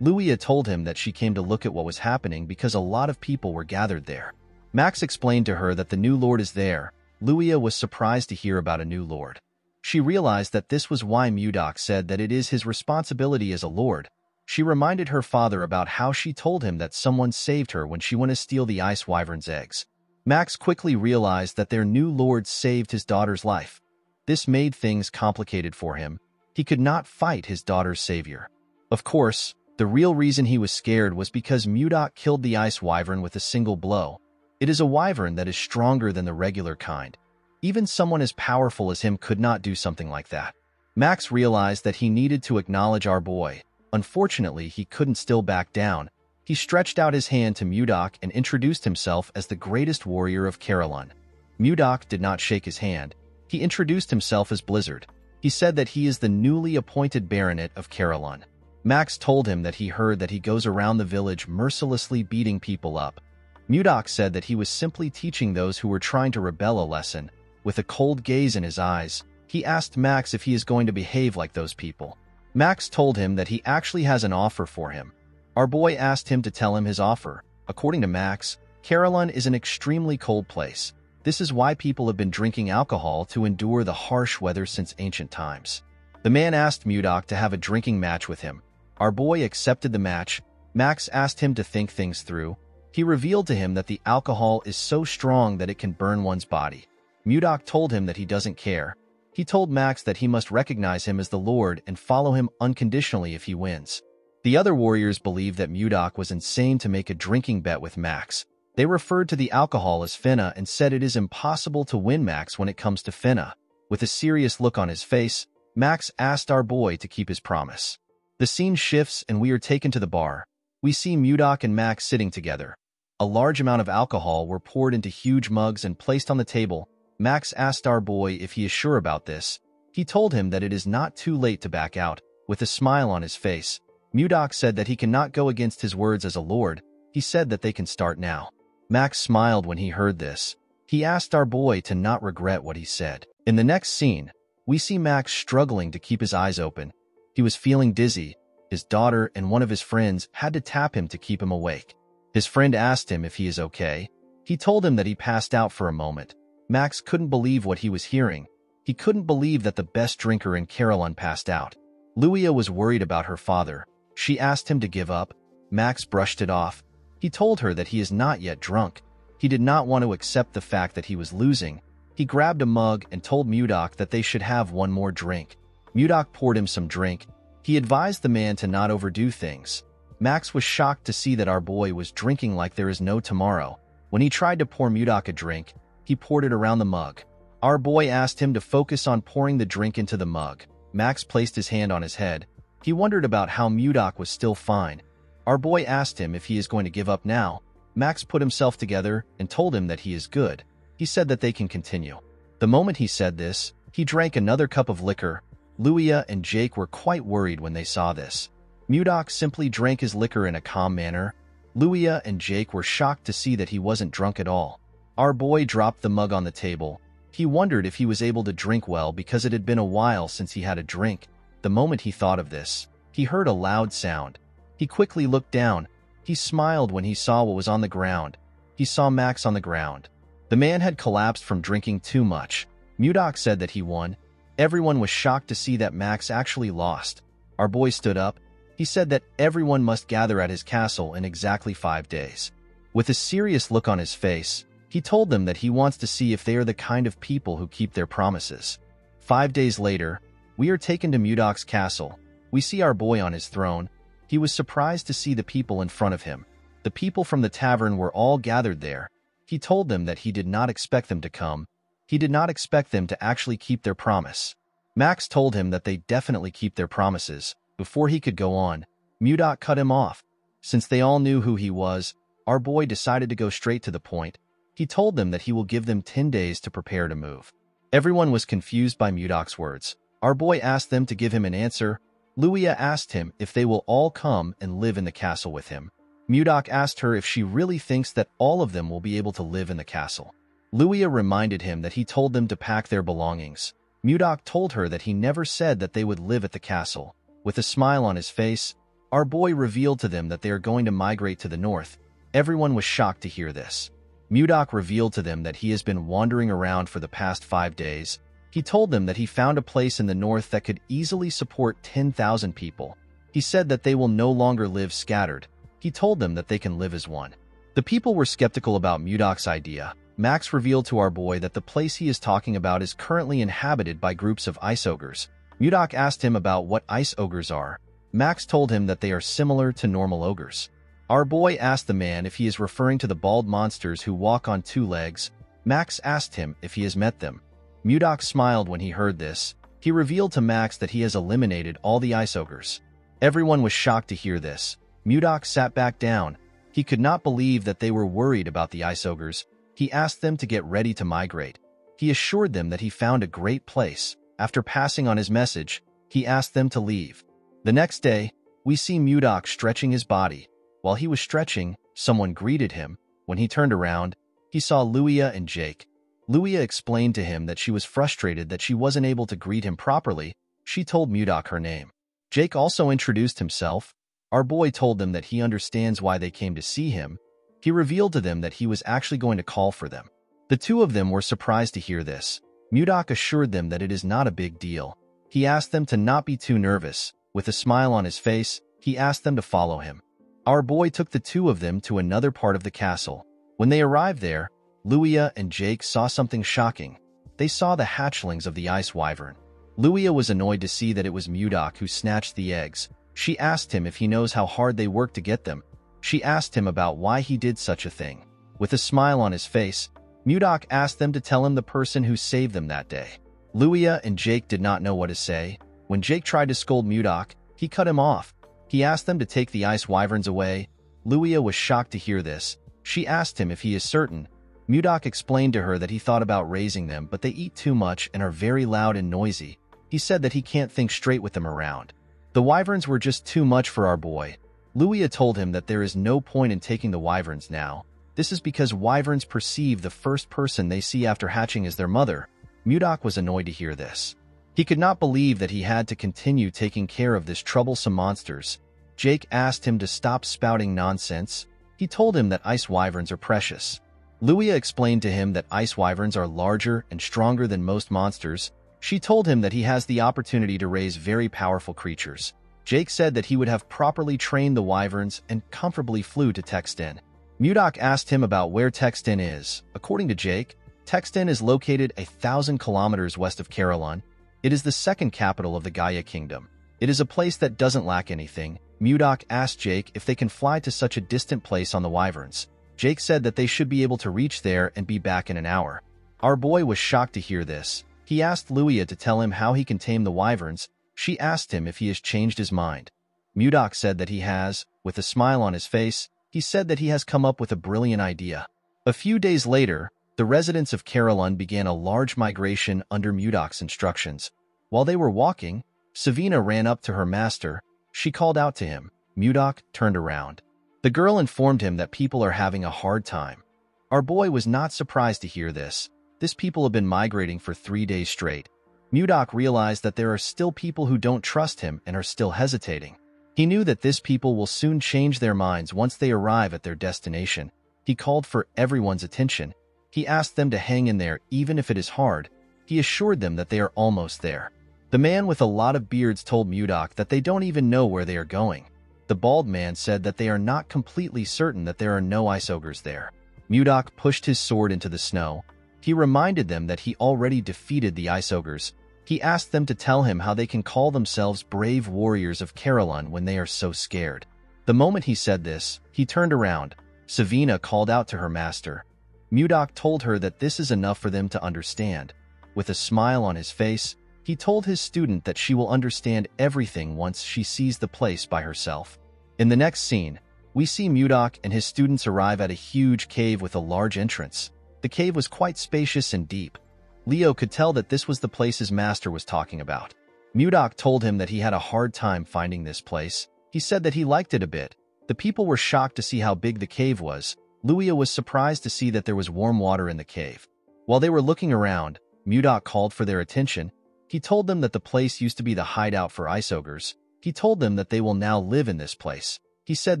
Luia told him that she came to look at what was happening because a lot of people were gathered there. Max explained to her that the new lord is there. Luia was surprised to hear about a new lord. She realized that this was why Mudok said that it is his responsibility as a lord. She reminded her father about how she told him that someone saved her when she went to steal the ice wyvern's eggs. Max quickly realized that their new lord saved his daughter's life. This made things complicated for him. He could not fight his daughter's savior. Of course, the real reason he was scared was because Mudok killed the ice wyvern with a single blow. It is a wyvern that is stronger than the regular kind. Even someone as powerful as him could not do something like that. Max realized that he needed to acknowledge our boy. Unfortunately, he couldn't still back down. He stretched out his hand to Mudok and introduced himself as the greatest warrior of Carolyn. Mudok did not shake his hand. He introduced himself as Blizzard. He said that he is the newly appointed baronet of Carolyn. Max told him that he heard that he goes around the village mercilessly beating people up. Mudok said that he was simply teaching those who were trying to rebel a lesson. With a cold gaze in his eyes, he asked Max if he is going to behave like those people. Max told him that he actually has an offer for him. Our boy asked him to tell him his offer. According to Max, Carolyn is an extremely cold place. This is why people have been drinking alcohol to endure the harsh weather since ancient times. The man asked Mudok to have a drinking match with him. Our boy accepted the match. Max asked him to think things through. He revealed to him that the alcohol is so strong that it can burn one's body. Mudok told him that he doesn't care. He told Max that he must recognize him as the Lord and follow him unconditionally if he wins. The other warriors believed that Mudok was insane to make a drinking bet with Max. They referred to the alcohol as finna and said it is impossible to win Max when it comes to finna. With a serious look on his face, Max asked our boy to keep his promise. The scene shifts and we are taken to the bar. We see Mudok and Max sitting together. A large amount of alcohol were poured into huge mugs and placed on the table. Max asked our boy if he is sure about this. He told him that it is not too late to back out. With a smile on his face, Mudok said that he cannot go against his words as a lord. He said that they can start now. Max smiled when he heard this. He asked our boy to not regret what he said. In the next scene, we see Max struggling to keep his eyes open. He was feeling dizzy. His daughter and one of his friends had to tap him to keep him awake. His friend asked him if he is okay. He told him that he passed out for a moment. Max couldn't believe what he was hearing. He couldn't believe that the best drinker in Carolyn passed out. Luia was worried about her father. She asked him to give up. Max brushed it off. He told her that he is not yet drunk. He did not want to accept the fact that he was losing. He grabbed a mug and told Mudok that they should have one more drink. Mudok poured him some drink. He advised the man to not overdo things. Max was shocked to see that our boy was drinking like there is no tomorrow. When he tried to pour Mudok a drink, he poured it around the mug. Our boy asked him to focus on pouring the drink into the mug. Max placed his hand on his head. He wondered about how Mudok was still fine. Our boy asked him if he is going to give up now. Max put himself together and told him that he is good. He said that they can continue. The moment he said this, he drank another cup of liquor. Luia and Jake were quite worried when they saw this. Mudok simply drank his liquor in a calm manner. Luia and Jake were shocked to see that he wasn't drunk at all. Our boy dropped the mug on the table. He wondered if he was able to drink well because it had been a while since he had a drink. The moment he thought of this, he heard a loud sound. He quickly looked down. He smiled when he saw what was on the ground. He saw Max on the ground. The man had collapsed from drinking too much. Mudok said that he won. Everyone was shocked to see that Max actually lost. Our boy stood up. He said that everyone must gather at his castle in exactly 5 days. With a serious look on his face, he told them that he wants to see if they are the kind of people who keep their promises. 5 days later, we are taken to Mudok's castle. We see our boy on his throne. He was surprised to see the people in front of him. The people from the tavern were all gathered there. He told them that he did not expect them to come. He did not expect them to actually keep their promise. Max told him that they definitely keep their promises. Before he could go on, Mudok cut him off. Since they all knew who he was, our boy decided to go straight to the point. He told them that he will give them 10 days to prepare to move. Everyone was confused by Mudok's words. Our boy asked them to give him an answer. Luia asked him if they will all come and live in the castle with him. Mudok asked her if she really thinks that all of them will be able to live in the castle. Luia reminded him that he told them to pack their belongings. Mudok told her that he never said that they would live at the castle. With a smile on his face, our boy revealed to them that they are going to migrate to the north. Everyone was shocked to hear this. Mudok revealed to them that he has been wandering around for the past 5 days. He told them that he found a place in the north that could easily support 10,000 people. He said that they will no longer live scattered. He told them that they can live as one. The people were skeptical about Mudok's idea. Max revealed to our boy that the place he is talking about is currently inhabited by groups of ice ogres. Mudok asked him about what ice ogres are. Max told him that they are similar to normal ogres. Our boy asked the man if he is referring to the bald monsters who walk on 2 legs. Max asked him if he has met them. Mudok smiled when he heard this. He revealed to Max that he has eliminated all the ice ogres. Everyone was shocked to hear this. Mudok sat back down. He could not believe that they were worried about the ice ogres. He asked them to get ready to migrate. He assured them that he found a great place. After passing on his message, he asked them to leave. The next day, we see Mudok stretching his body. While he was stretching, someone greeted him. When he turned around, he saw Luia and Jake. Luia explained to him that she was frustrated that she wasn't able to greet him properly. She told Mudok her name. Jake also introduced himself. Our boy told them that he understands why they came to see him. He revealed to them that he was actually going to call for them. The two of them were surprised to hear this. Mudok assured them that it is not a big deal. He asked them to not be too nervous. With a smile on his face, he asked them to follow him. Our boy took the two of them to another part of the castle. When they arrived there, Luia and Jake saw something shocking. They saw the hatchlings of the ice wyvern. Luia was annoyed to see that it was Mudok who snatched the eggs. She asked him if he knows how hard they worked to get them. She asked him about why he did such a thing. With a smile on his face, Mudok asked them to tell him the person who saved them that day. Luia and Jake did not know what to say. When Jake tried to scold Mudok, he cut him off. He asked them to take the ice wyverns away. Luia was shocked to hear this. She asked him if he is certain. Mudok explained to her that he thought about raising them, but they eat too much and are very loud and noisy. He said that he can't think straight with them around. The wyverns were just too much for our boy. Luia told him that there is no point in taking the wyverns now. This is because wyverns perceive the first person they see after hatching as their mother. Mudok was annoyed to hear this. He could not believe that he had to continue taking care of this troublesome monsters. Jake asked him to stop spouting nonsense. He told him that ice wyverns are precious. Luia explained to him that ice wyverns are larger and stronger than most monsters. She told him that he has the opportunity to raise very powerful creatures. Jake said that he would have properly trained the wyverns and comfortably flew to Texten. Mudok asked him about where Texten is. According to Jake, Texten is located 1,000 kilometers west of Carolyn. It is the second capital of the Gaia Kingdom. It is a place that doesn't lack anything. Mudok asked Jake if they can fly to such a distant place on the wyverns. Jake said that they should be able to reach there and be back in an hour. Our boy was shocked to hear this. He asked Luia to tell him how he can tame the wyverns. She asked him if he has changed his mind. Mudok said that he has. With a smile on his face, he said that he has come up with a brilliant idea. A few days later, the residents of Carolyn began a large migration under Mudok's instructions. While they were walking, Savina ran up to her master. She called out to him. Mudok turned around. The girl informed him that people are having a hard time. Our boy was not surprised to hear this. This people have been migrating for 3 days straight. Mudok realized that there are still people who don't trust him and are still hesitating. He knew that this people will soon change their minds once they arrive at their destination. He called for everyone's attention. He asked them to hang in there even if it is hard. He assured them that they are almost there. The man with a lot of beards told Mudok that they don't even know where they are going. The bald man said that they are not completely certain that there are no ice ogres there. Mudok pushed his sword into the snow. He reminded them that he already defeated the ice ogres. He asked them to tell him how they can call themselves brave warriors of Carolyn when they are so scared. The moment he said this, he turned around. Savina called out to her master. Mudok told her that this is enough for them to understand. With a smile on his face, he told his student that she will understand everything once she sees the place by herself. In the next scene, we see Mudok and his students arrive at a huge cave with a large entrance. The cave was quite spacious and deep. Leo could tell that this was the place his master was talking about. Mudok told him that he had a hard time finding this place. He said that he liked it a bit. The people were shocked to see how big the cave was. Luia was surprised to see that there was warm water in the cave. While they were looking around, Mudok called for their attention. He told them that the place used to be the hideout for ice ogres. He told them that they will now live in this place. He said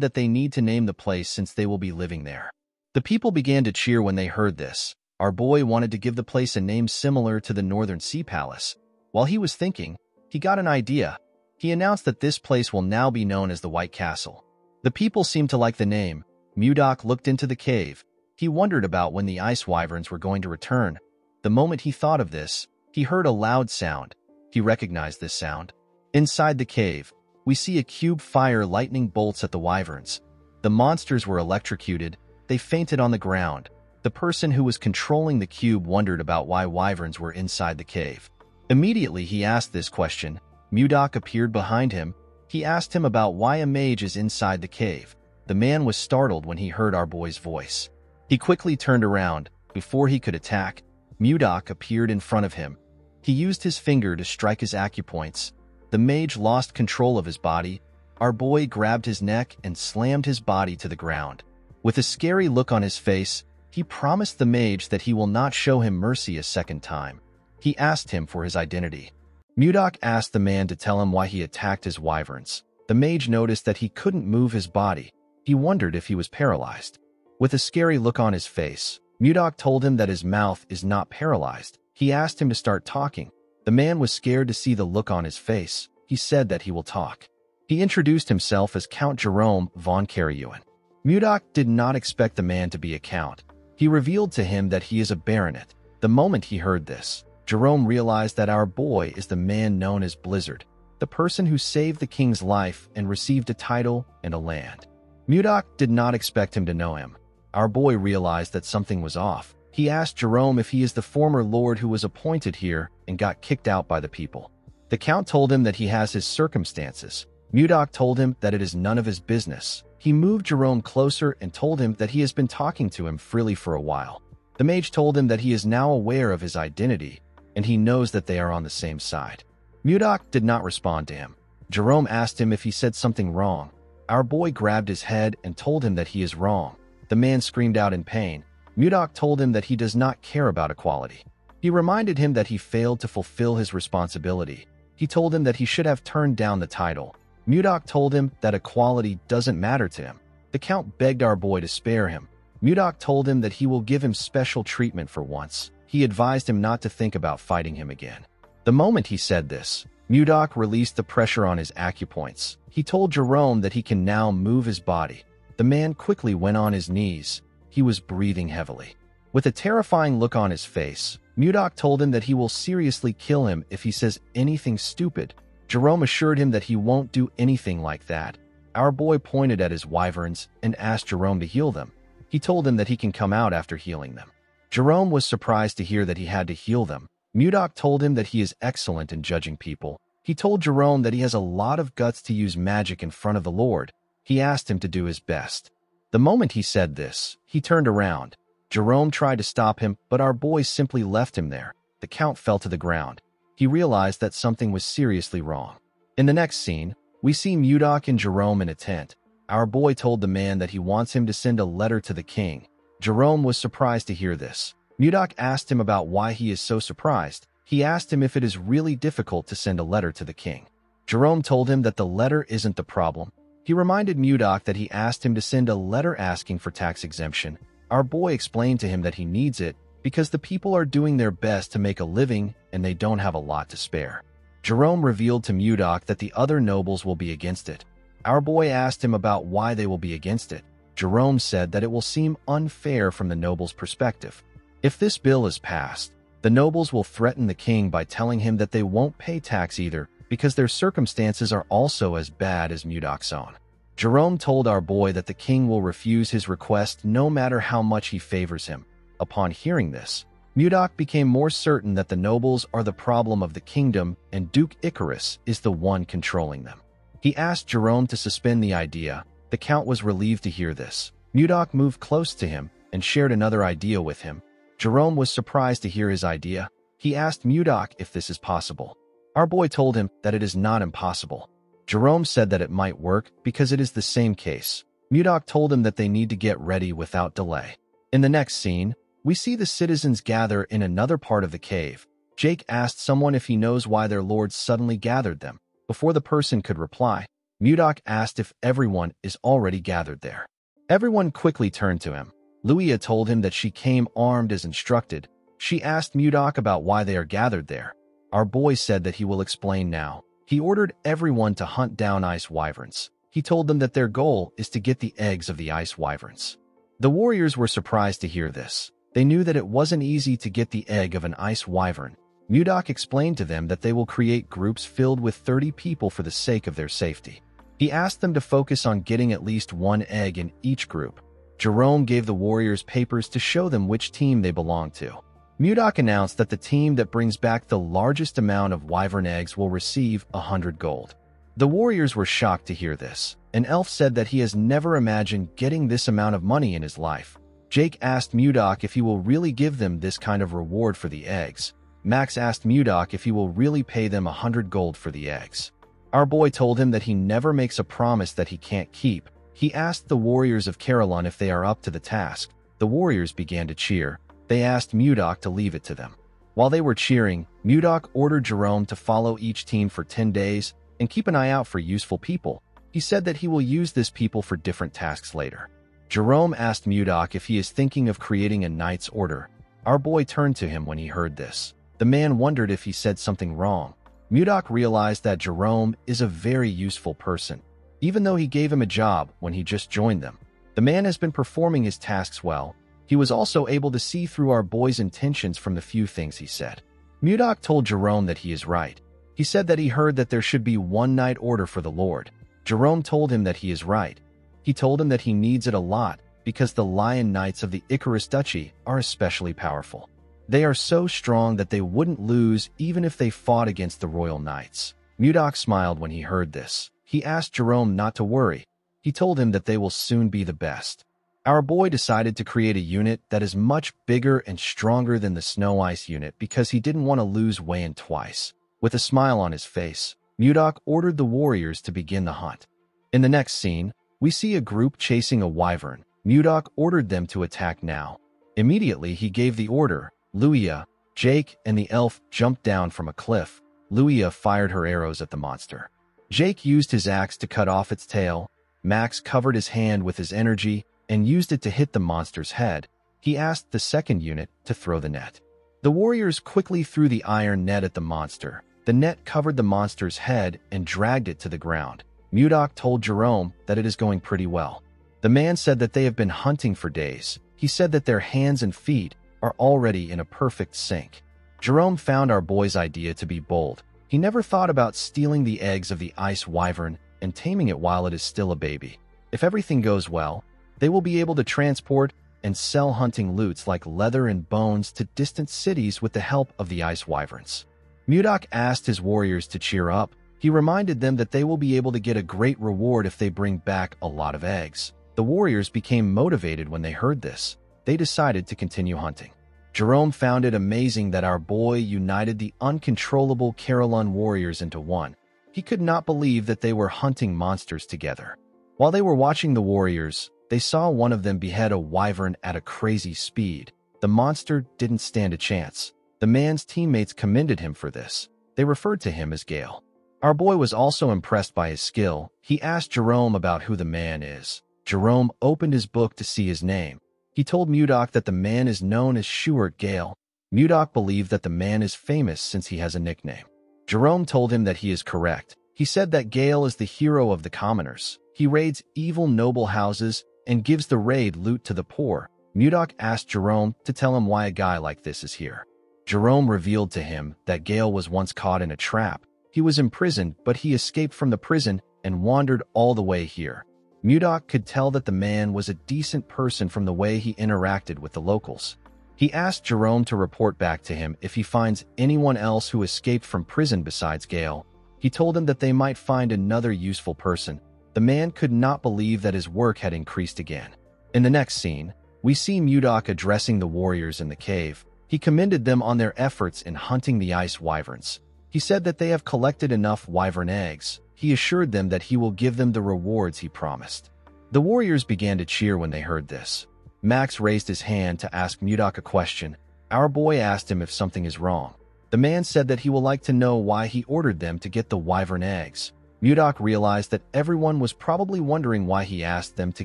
that they need to name the place since they will be living there. The people began to cheer when they heard this. Our boy wanted to give the place a name similar to the Northern Sea Palace. While he was thinking, he got an idea. He announced that this place will now be known as the White Castle. The people seemed to like the name. Mudok looked into the cave. He wondered about when the ice wyverns were going to return. The moment he thought of this, he heard a loud sound. He recognized this sound. Inside the cave, we see a cube fire lightning bolts at the wyverns. The monsters were electrocuted. They fainted on the ground. The person who was controlling the cube wondered about why wyverns were inside the cave. Immediately he asked this question. Mudok appeared behind him. He asked him about why a mage is inside the cave. The man was startled when he heard our boy's voice. He quickly turned around. Before he could attack, Mudok appeared in front of him. He used his finger to strike his acupoints. The mage lost control of his body. Our boy grabbed his neck and slammed his body to the ground. With a scary look on his face, he promised the mage that he will not show him mercy a second time. He asked him for his identity. Mudok asked the man to tell him why he attacked his wyverns. The mage noticed that he couldn't move his body. He wondered if he was paralyzed. With a scary look on his face, Mudok told him that his mouth is not paralyzed. He asked him to start talking. The man was scared to see the look on his face. He said that he will talk. He introduced himself as Count Jerome von Karaewen. Mudok did not expect the man to be a count. He revealed to him that he is a baronet. The moment he heard this, Jerome realized that our boy is the man known as Blizzard, the person who saved the king's life and received a title and a land. Mudok did not expect him to know him. Our boy realized that something was off. He asked Jerome if he is the former lord who was appointed here and got kicked out by the people. The count told him that he has his circumstances. Mudok told him that it is none of his business. He moved Jerome closer and told him that he has been talking to him freely for a while. The mage told him that he is now aware of his identity, and he knows that they are on the same side. Mudok did not respond to him. Jerome asked him if he said something wrong. Our boy grabbed his head and told him that he is wrong. The man screamed out in pain. Mudok told him that he does not care about equality. He reminded him that he failed to fulfill his responsibility. He told him that he should have turned down the title. Mudok told him that equality doesn't matter to him. The count begged our boy to spare him. Mudok told him that he will give him special treatment for once. He advised him not to think about fighting him again. The moment he said this, Mudok released the pressure on his acupoints. He told Jerome that he can now move his body. The man quickly went on his knees. He was breathing heavily. With a terrifying look on his face, Mudok told him that he will seriously kill him if he says anything stupid. Jerome assured him that he won't do anything like that. Our boy pointed at his wyverns and asked Jerome to heal them. He told him that he can come out after healing them. Jerome was surprised to hear that he had to heal them. Mudok told him that he is excellent in judging people. He told Jerome that he has a lot of guts to use magic in front of the Lord. He asked him to do his best. The moment he said this, he turned around. Jerome tried to stop him, but our boy simply left him there. The Count fell to the ground. He realized that something was seriously wrong. In the next scene, we see Mudok and Jerome in a tent. Our boy told the man that he wants him to send a letter to the king. Jerome was surprised to hear this. Mudok asked him about why he is so surprised. He asked him if it is really difficult to send a letter to the king. Jerome told him that the letter isn't the problem. He reminded Mudok that he asked him to send a letter asking for tax exemption. Our boy explained to him that he needs it because the people are doing their best to make a living and they don't have a lot to spare. Jerome revealed to Mudok that the other nobles will be against it. Our boy asked him about why they will be against it. Jerome said that it will seem unfair from the nobles' perspective. If this bill is passed, the nobles will threaten the king by telling him that they won't pay tax either because their circumstances are also as bad as Mudok's own. Jerome told our boy that the king will refuse his request no matter how much he favors him. Upon hearing this, Mudok became more certain that the nobles are the problem of the kingdom and Duke Icarus is the one controlling them. He asked Jerome to suspend the idea. The Count was relieved to hear this. Mudok moved close to him and shared another idea with him. Jerome was surprised to hear his idea. He asked Mudok if this is possible. Our boy told him that it is not impossible. Jerome said that it might work because it is the same case. Mudok told him that they need to get ready without delay. In the next scene, we see the citizens gather in another part of the cave. Jake asked someone if he knows why their lord suddenly gathered them. Before the person could reply, Mudok asked if everyone is already gathered there. Everyone quickly turned to him. Luia told him that she came armed as instructed. She asked Mudok about why they are gathered there. Our boy said that he will explain now. He ordered everyone to hunt down ice wyverns. He told them that their goal is to get the eggs of the ice wyverns. The warriors were surprised to hear this. They knew that it wasn't easy to get the egg of an ice wyvern. Mudok explained to them that they will create groups filled with 30 people for the sake of their safety. He asked them to focus on getting at least one egg in each group. Jerome gave the warriors papers to show them which team they belonged to. Mudok announced that the team that brings back the largest amount of wyvern eggs will receive 100 gold. The warriors were shocked to hear this. An elf said that he has never imagined getting this amount of money in his life. Jake asked Mudok if he will really give them this kind of reward for the eggs. Max asked Mudok if he will really pay them 100 gold for the eggs. Our boy told him that he never makes a promise that he can't keep. He asked the warriors of Carolyn if they are up to the task. The warriors began to cheer. They asked Mudok to leave it to them. While they were cheering, Mudok ordered Jerome to follow each team for 10 days and keep an eye out for useful people. He said that he will use this people for different tasks later. Jerome asked Mudok if he is thinking of creating a knight's order. Our boy turned to him when he heard this. The man wondered if he said something wrong. Mudok realized that Jerome is a very useful person. Even though he gave him a job when he just joined them, the man has been performing his tasks well. He was also able to see through our boy's intentions from the few things he said. Mudok told Jerome that he is right. He said that he heard that there should be one night order for the Lord. Jerome told him that he is right. He told him that he needs it a lot because the Lion Knights of the Icarus Duchy are especially powerful. They are so strong that they wouldn't lose even if they fought against the Royal Knights. Mudok smiled when he heard this. He asked Jerome not to worry. He told him that they will soon be the best. Our boy decided to create a unit that is much bigger and stronger than the Snow Ice unit because he didn't want to lose Wayan twice. With a smile on his face, Mudok ordered the warriors to begin the hunt. In the next scene, we see a group chasing a wyvern. Mudok ordered them to attack now. Immediately, he gave the order. Luia, Jake, and the elf jumped down from a cliff. Luia fired her arrows at the monster. Jake used his axe to cut off its tail. Max covered his hand with his energy and used it to hit the monster's head. He asked the second unit to throw the net. The warriors quickly threw the iron net at the monster. The net covered the monster's head and dragged it to the ground. Mudok told Jerome that it is going pretty well. The man said that they have been hunting for days. He said that their hands and feet are already in a perfect sync. Jerome found our boy's idea to be bold. He never thought about stealing the eggs of the ice wyvern and taming it while it is still a baby. If everything goes well, they will be able to transport and sell hunting loots like leather and bones to distant cities with the help of the ice wyverns. Mudok asked his warriors to cheer up. He reminded them that they will be able to get a great reward if they bring back a lot of eggs. The warriors became motivated when they heard this. They decided to continue hunting. Jerome found it amazing that our boy united the uncontrollable Carolyn warriors into one. He could not believe that they were hunting monsters together. While they were watching the warriors, they saw one of them behead a wyvern at a crazy speed. The monster didn't stand a chance. The man's teammates commended him for this. They referred to him as Gale. Our boy was also impressed by his skill. He asked Jerome about who the man is. Jerome opened his book to see his name. He told Mudok that the man is known as Shuart Gale. Mudok believed that the man is famous since he has a nickname. Jerome told him that he is correct. He said that Gale is the hero of the commoners. He raids evil noble houses and gives the raid loot to the poor. Mudok asked Jerome to tell him why a guy like this is here. Jerome revealed to him that Gale was once caught in a trap. He was imprisoned, but he escaped from the prison and wandered all the way here. Mudok could tell that the man was a decent person from the way he interacted with the locals. He asked Jerome to report back to him if he finds anyone else who escaped from prison besides Gale. He told him that they might find another useful person. The man could not believe that his work had increased again. In the next scene, we see Mudok addressing the warriors in the cave. He commended them on their efforts in hunting the ice wyverns. He said that they have collected enough wyvern eggs. He assured them that he will give them the rewards he promised. The warriors began to cheer when they heard this. Max raised his hand to ask Mudok a question. Our boy asked him if something is wrong. The man said that he would like to know why he ordered them to get the wyvern eggs. Mudok realized that everyone was probably wondering why he asked them to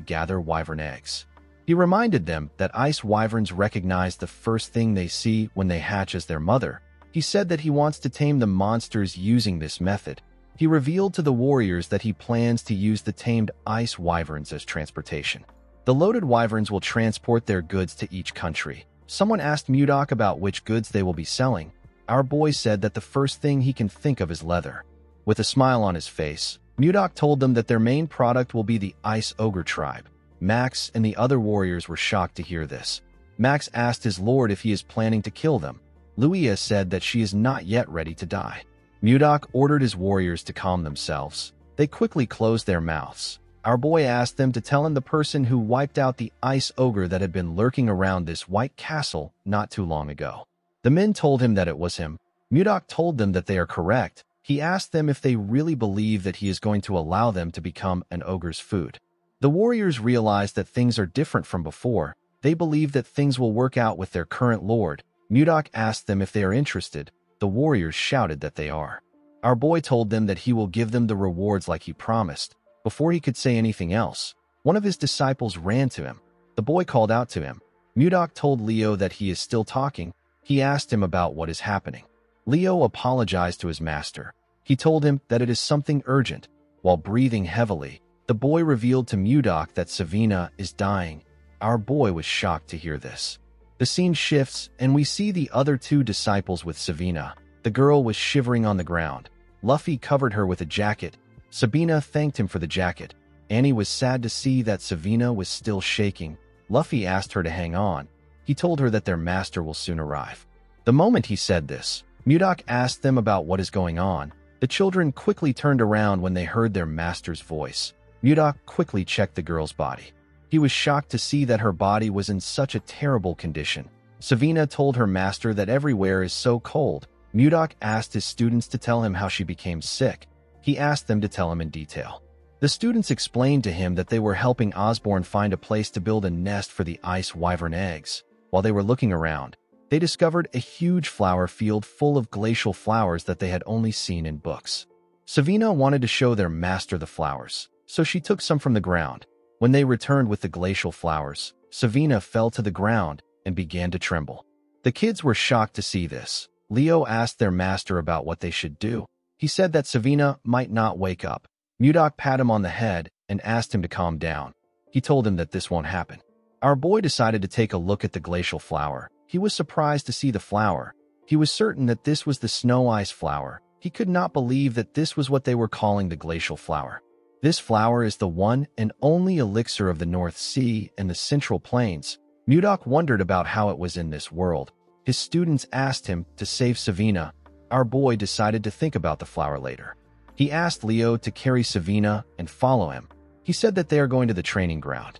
gather wyvern eggs. He reminded them that ice wyverns recognize the first thing they see when they hatch as their mother. He said that he wants to tame the monsters using this method. He revealed to the warriors that he plans to use the tamed ice wyverns as transportation. The loaded wyverns will transport their goods to each country. Someone asked Mudok about which goods they will be selling. Our boy said that the first thing he can think of is leather. With a smile on his face, Mudok told them that their main product will be the Ice Ogre tribe. Max and the other warriors were shocked to hear this. Max asked his lord if he is planning to kill them. Luia said that she is not yet ready to die. Mudok ordered his warriors to calm themselves. They quickly closed their mouths. Our boy asked them to tell him the person who wiped out the ice ogre that had been lurking around this white castle not too long ago. The men told him that it was him. Mudok told them that they are correct. He asked them if they really believe that he is going to allow them to become an ogre's food. The warriors realized that things are different from before. They believe that things will work out with their current lord. Mudok asked them if they are interested. The warriors shouted that they are. Our boy told them that he will give them the rewards like he promised. Before he could say anything else, one of his disciples ran to him. The boy called out to him. Mudok told Leo that he is still talking. He asked him about what is happening. Leo apologized to his master. He told him that it is something urgent. While breathing heavily, the boy revealed to Mudok that Savina is dying. Our boy was shocked to hear this. The scene shifts, and we see the other two disciples with Savina. The girl was shivering on the ground. Luffy covered her with a jacket. Sabina thanked him for the jacket. Annie was sad to see that Savina was still shaking. Luffy asked her to hang on. He told her that their master will soon arrive. The moment he said this, Mudok asked them about what is going on. The children quickly turned around when they heard their master's voice. Mudok quickly checked the girl's body. He was shocked to see that her body was in such a terrible condition. Savina told her master that everywhere is so cold. Mudok asked his students to tell him how she became sick. He asked them to tell him in detail. The students explained to him that they were helping Osborne find a place to build a nest for the ice wyvern eggs. While they were looking around, they discovered a huge flower field full of glacial flowers that they had only seen in books. Savina wanted to show their master the flowers, so she took some from the ground. When they returned with the glacial flowers, Savina fell to the ground and began to tremble. The kids were shocked to see this. Leo asked their master about what they should do. He said that Savina might not wake up. Mudok patted him on the head and asked him to calm down. He told him that this won't happen. Our boy decided to take a look at the glacial flower. He was surprised to see the flower. He was certain that this was the snow ice flower. He could not believe that this was what they were calling the glacial flower. This flower is the one and only elixir of the North Sea and the Central Plains. Mudok wondered about how it was in this world. His students asked him to save Savina. our boy decided to think about the flower later. He asked Leo to carry Savina and follow him. He said that they are going to the training ground.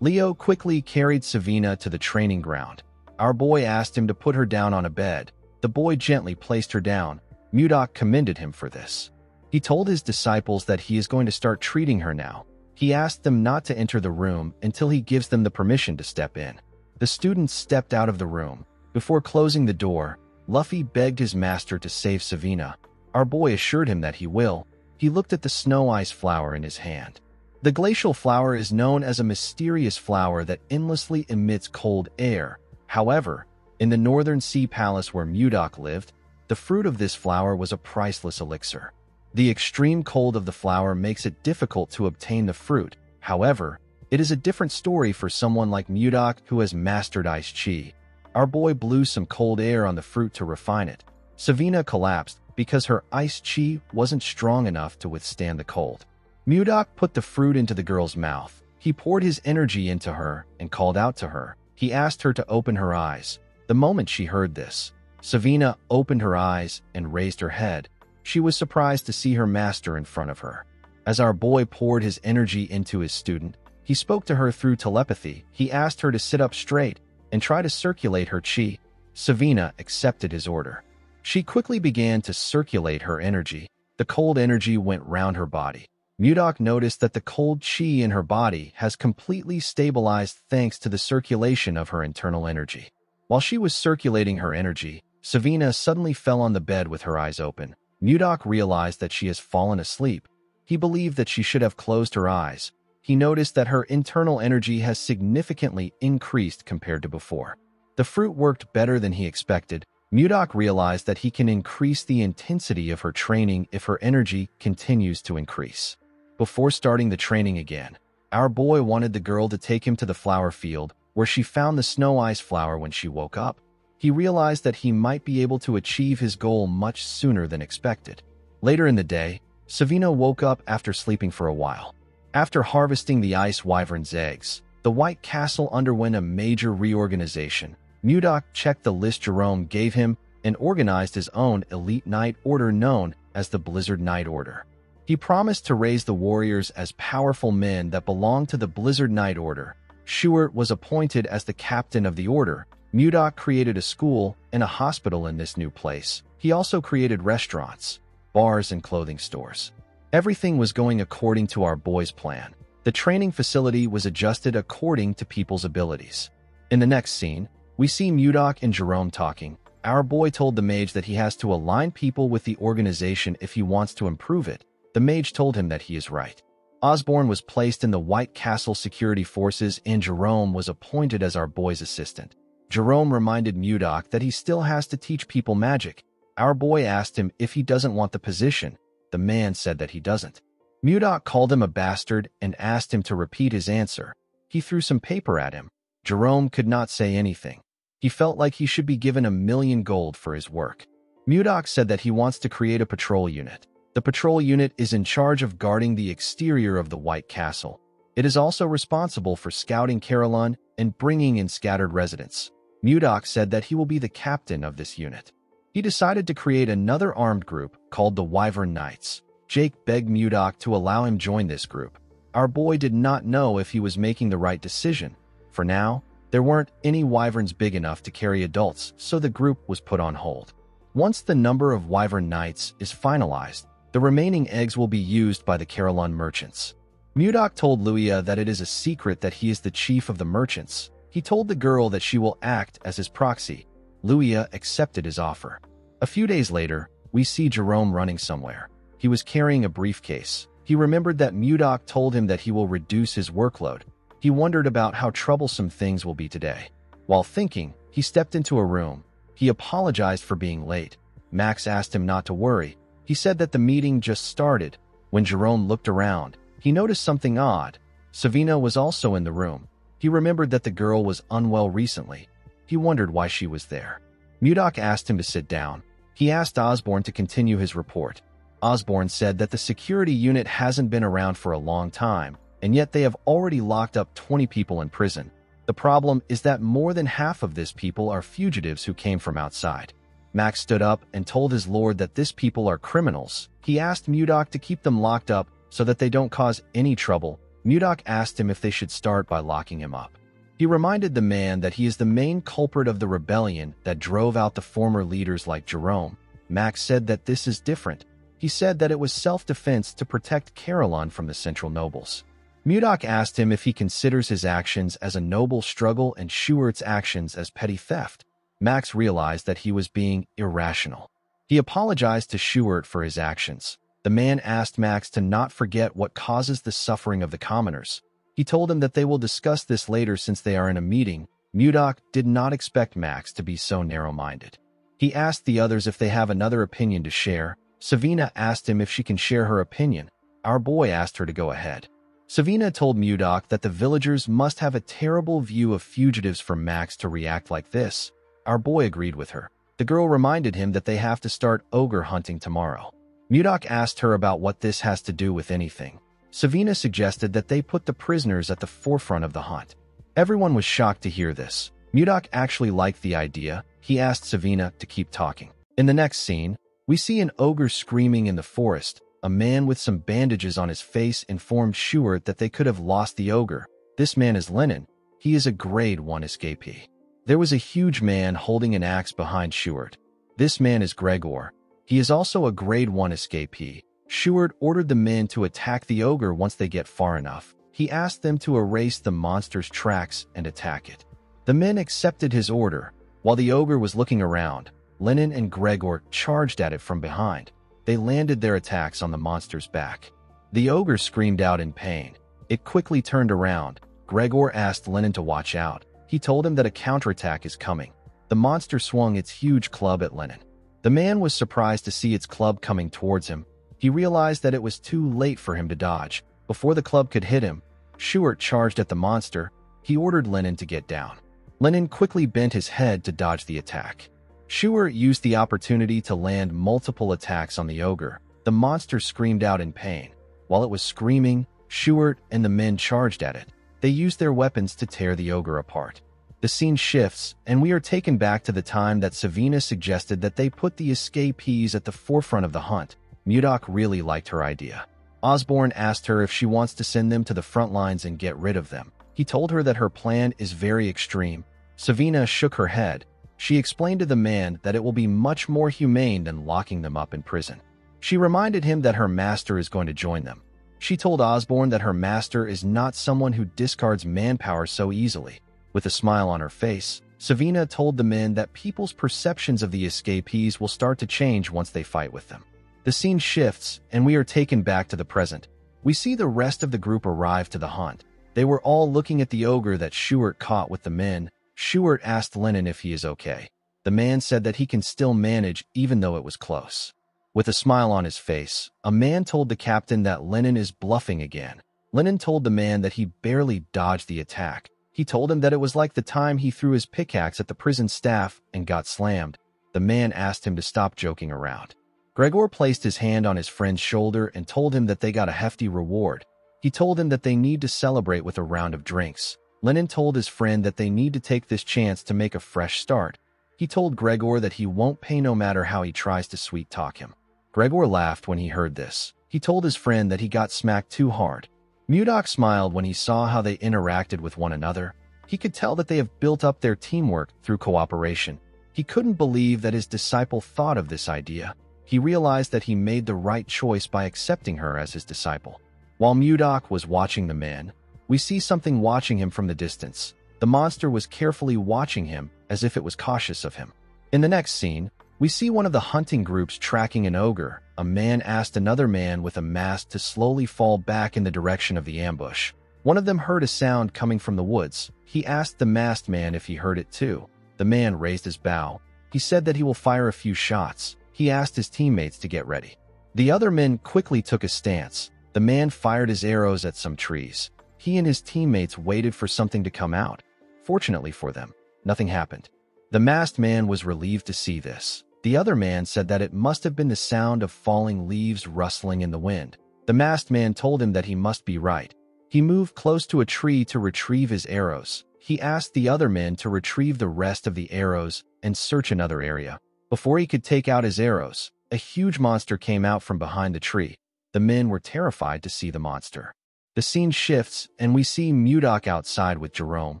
Leo quickly carried Savina to the training ground. Our boy asked him to put her down on a bed. The boy gently placed her down. Mudok commended him for this. He told his disciples that he is going to start treating her now. He asked them not to enter the room until he gives them the permission to step in. The students stepped out of the room. Before closing the door, Luffy begged his master to save Savina. Our boy assured him that he will. He looked at the snow ice flower in his hand. The glacial flower is known as a mysterious flower that endlessly emits cold air. However, in the northern sea palace where Mudok lived, the fruit of this flower was a priceless elixir. The extreme cold of the flower makes it difficult to obtain the fruit. However, it is a different story for someone like Mudok who has mastered ice chi. Our boy blew some cold air on the fruit to refine it. Savina collapsed because her ice chi wasn't strong enough to withstand the cold. Mudok put the fruit into the girl's mouth. He poured his energy into her and called out to her. He asked her to open her eyes. The moment she heard this, Savina opened her eyes and raised her head. She was surprised to see her master in front of her. As our boy poured his energy into his student, he spoke to her through telepathy. He asked her to sit up straight and try to circulate her chi. Savina accepted his order. She quickly began to circulate her energy. The cold energy went round her body. Mudok noticed that the cold chi in her body has completely stabilized thanks to the circulation of her internal energy. While she was circulating her energy, Savina suddenly fell on the bed with her eyes open. Mudok realized that she has fallen asleep. He believed that she should have closed her eyes. He noticed that her internal energy has significantly increased compared to before. The fruit worked better than he expected. Mudok realized that he can increase the intensity of her training if her energy continues to increase. Before starting the training again, our boy wanted the girl to take him to the flower field, where she found the snow ice flower when she woke up. He realized that he might be able to achieve his goal much sooner than expected. Later in the day, Savina woke up after sleeping for a while. After harvesting the ice wyvern's eggs, the White Castle underwent a major reorganization. Mudok checked the list Jerome gave him and organized his own elite knight order known as the Blizzard Knight Order. He promised to raise the warriors as powerful men that belonged to the Blizzard Knight Order. Schuart was appointed as the captain of the order. Mudok created a school and a hospital in this new place. He also created restaurants, bars, and clothing stores. Everything was going according to our boy's plan. The training facility was adjusted according to people's abilities. In the next scene, we see Mudok and Jerome talking. Our boy told the mage that he has to align people with the organization if he wants to improve it. The mage told him that he is right. Osborne was placed in the White Castle security forces and Jerome was appointed as our boy's assistant. Jerome reminded Mudok that he still has to teach people magic. Our boy asked him if he doesn't want the position. The man said that he doesn't. Mudok called him a bastard and asked him to repeat his answer. He threw some paper at him. Jerome could not say anything. He felt like he should be given 1,000,000 gold for his work. Mudok said that he wants to create a patrol unit. The patrol unit is in charge of guarding the exterior of the White Castle. It is also responsible for scouting Carolyn and bringing in scattered residents. Mudok said that he will be the captain of this unit. He decided to create another armed group called the Wyvern Knights. Jake begged Mudok to allow him join this group. Our boy did not know if he was making the right decision. For now, there weren't any wyverns big enough to carry adults, so the group was put on hold. Once the number of Wyvern Knights is finalized, the remaining eggs will be used by the Carolyn merchants. Mudok told Luia that it is a secret that he is the chief of the merchants. He told the girl that she will act as his proxy. Luia accepted his offer. A few days later, we see Jerome running somewhere. He was carrying a briefcase. He remembered that Mudok told him that he will reduce his workload. He wondered about how troublesome things will be today. While thinking, he stepped into a room. He apologized for being late. Max asked him not to worry. He said that the meeting just started. When Jerome looked around, he noticed something odd. Savina was also in the room. He remembered that the girl was unwell recently. He wondered why she was there. Mudok asked him to sit down. He asked Osborne to continue his report. Osborne said that the security unit hasn't been around for a long time, and yet they have already locked up 20 people in prison. The problem is that more than half of these people are fugitives who came from outside. Max stood up and told his lord that these people are criminals. He asked Mudok to keep them locked up so that they don't cause any trouble. Mudok asked him if they should start by locking him up. He reminded the man that he is the main culprit of the rebellion that drove out the former leaders like Jerome. Max said that this is different. He said that it was self-defense to protect Caroline from the central nobles. Mudok asked him if he considers his actions as a noble struggle and Schuert's actions as petty theft. Max realized that he was being irrational. He apologized to Schuert for his actions. The man asked Max to not forget what causes the suffering of the commoners. He told him that they will discuss this later since they are in a meeting. Mudok did not expect Max to be so narrow-minded. He asked the others if they have another opinion to share. Savina asked him if she can share her opinion. Our boy asked her to go ahead. Savina told Mudok that the villagers must have a terrible view of fugitives for Max to react like this. Our boy agreed with her. The girl reminded him that they have to start ogre hunting tomorrow. Mudok asked her about what this has to do with anything. Savina suggested that they put the prisoners at the forefront of the hunt. Everyone was shocked to hear this. Mudok actually liked the idea. He asked Savina to keep talking. In the next scene, we see an ogre screaming in the forest. A man with some bandages on his face informed Schuert that they could have lost the ogre. This man is Lenin. He is a grade 1 escapee. There was a huge man holding an axe behind Schuert. This man is Gregor. He is also a grade 1 escapee. Schuert ordered the men to attack the ogre once they get far enough. He asked them to erase the monster's tracks and attack it. The men accepted his order. While the ogre was looking around, Lenin and Gregor charged at it from behind. They landed their attacks on the monster's back. The ogre screamed out in pain. It quickly turned around. Gregor asked Lenin to watch out. He told him that a counterattack is coming. The monster swung its huge club at Lenin. The man was surprised to see its club coming towards him. He realized that it was too late for him to dodge. Before the club could hit him, Schuert charged at the monster. He ordered Lenin to get down. Lenin quickly bent his head to dodge the attack. Schuert used the opportunity to land multiple attacks on the ogre. The monster screamed out in pain. While it was screaming, Schuert and the men charged at it. They used their weapons to tear the ogre apart. The scene shifts, and we are taken back to the time that Savina suggested that they put the escapees at the forefront of the hunt. Mudok really liked her idea. Osborne asked her if she wants to send them to the front lines and get rid of them. He told her that her plan is very extreme. Savina shook her head. She explained to the man that it will be much more humane than locking them up in prison. She reminded him that her master is going to join them. She told Osborne that her master is not someone who discards manpower so easily. With a smile on her face, Savina told the men that people's perceptions of the escapees will start to change once they fight with them. The scene shifts, and we are taken back to the present. We see the rest of the group arrive to the hunt. They were all looking at the ogre that Schuert caught with the men. Schuert asked Lenin if he is okay. The man said that he can still manage even though it was close. With a smile on his face, a man told the captain that Lenin is bluffing again. Lenin told the man that he barely dodged the attack. He told him that it was like the time he threw his pickaxe at the prison staff and got slammed. The man asked him to stop joking around. Gregor placed his hand on his friend's shoulder and told him that they got a hefty reward. He told him that they need to celebrate with a round of drinks. Lenin told his friend that they need to take this chance to make a fresh start. He told Gregor that he won't pay no matter how he tries to sweet-talk him. Gregor laughed when he heard this. He told his friend that he got smacked too hard. Mudok smiled when he saw how they interacted with one another. He could tell that they have built up their teamwork through cooperation. He couldn't believe that his disciple thought of this idea. He realized that he made the right choice by accepting her as his disciple. While Mudok was watching the man, we see something watching him from the distance. The monster was carefully watching him as if it was cautious of him. In the next scene, we see one of the hunting groups tracking an ogre. A man asked another man with a mask to slowly fall back in the direction of the ambush. One of them heard a sound coming from the woods. He asked the masked man if he heard it too. The man raised his bow. He said that he will fire a few shots. He asked his teammates to get ready. The other men quickly took a stance. The man fired his arrows at some trees. He and his teammates waited for something to come out. Fortunately for them, nothing happened. The masked man was relieved to see this. The other man said that it must have been the sound of falling leaves rustling in the wind. The masked man told him that he must be right. He moved close to a tree to retrieve his arrows. He asked the other men to retrieve the rest of the arrows and search another area. Before he could take out his arrows, a huge monster came out from behind the tree. The men were terrified to see the monster. The scene shifts, and we see Mudok outside with Jerome.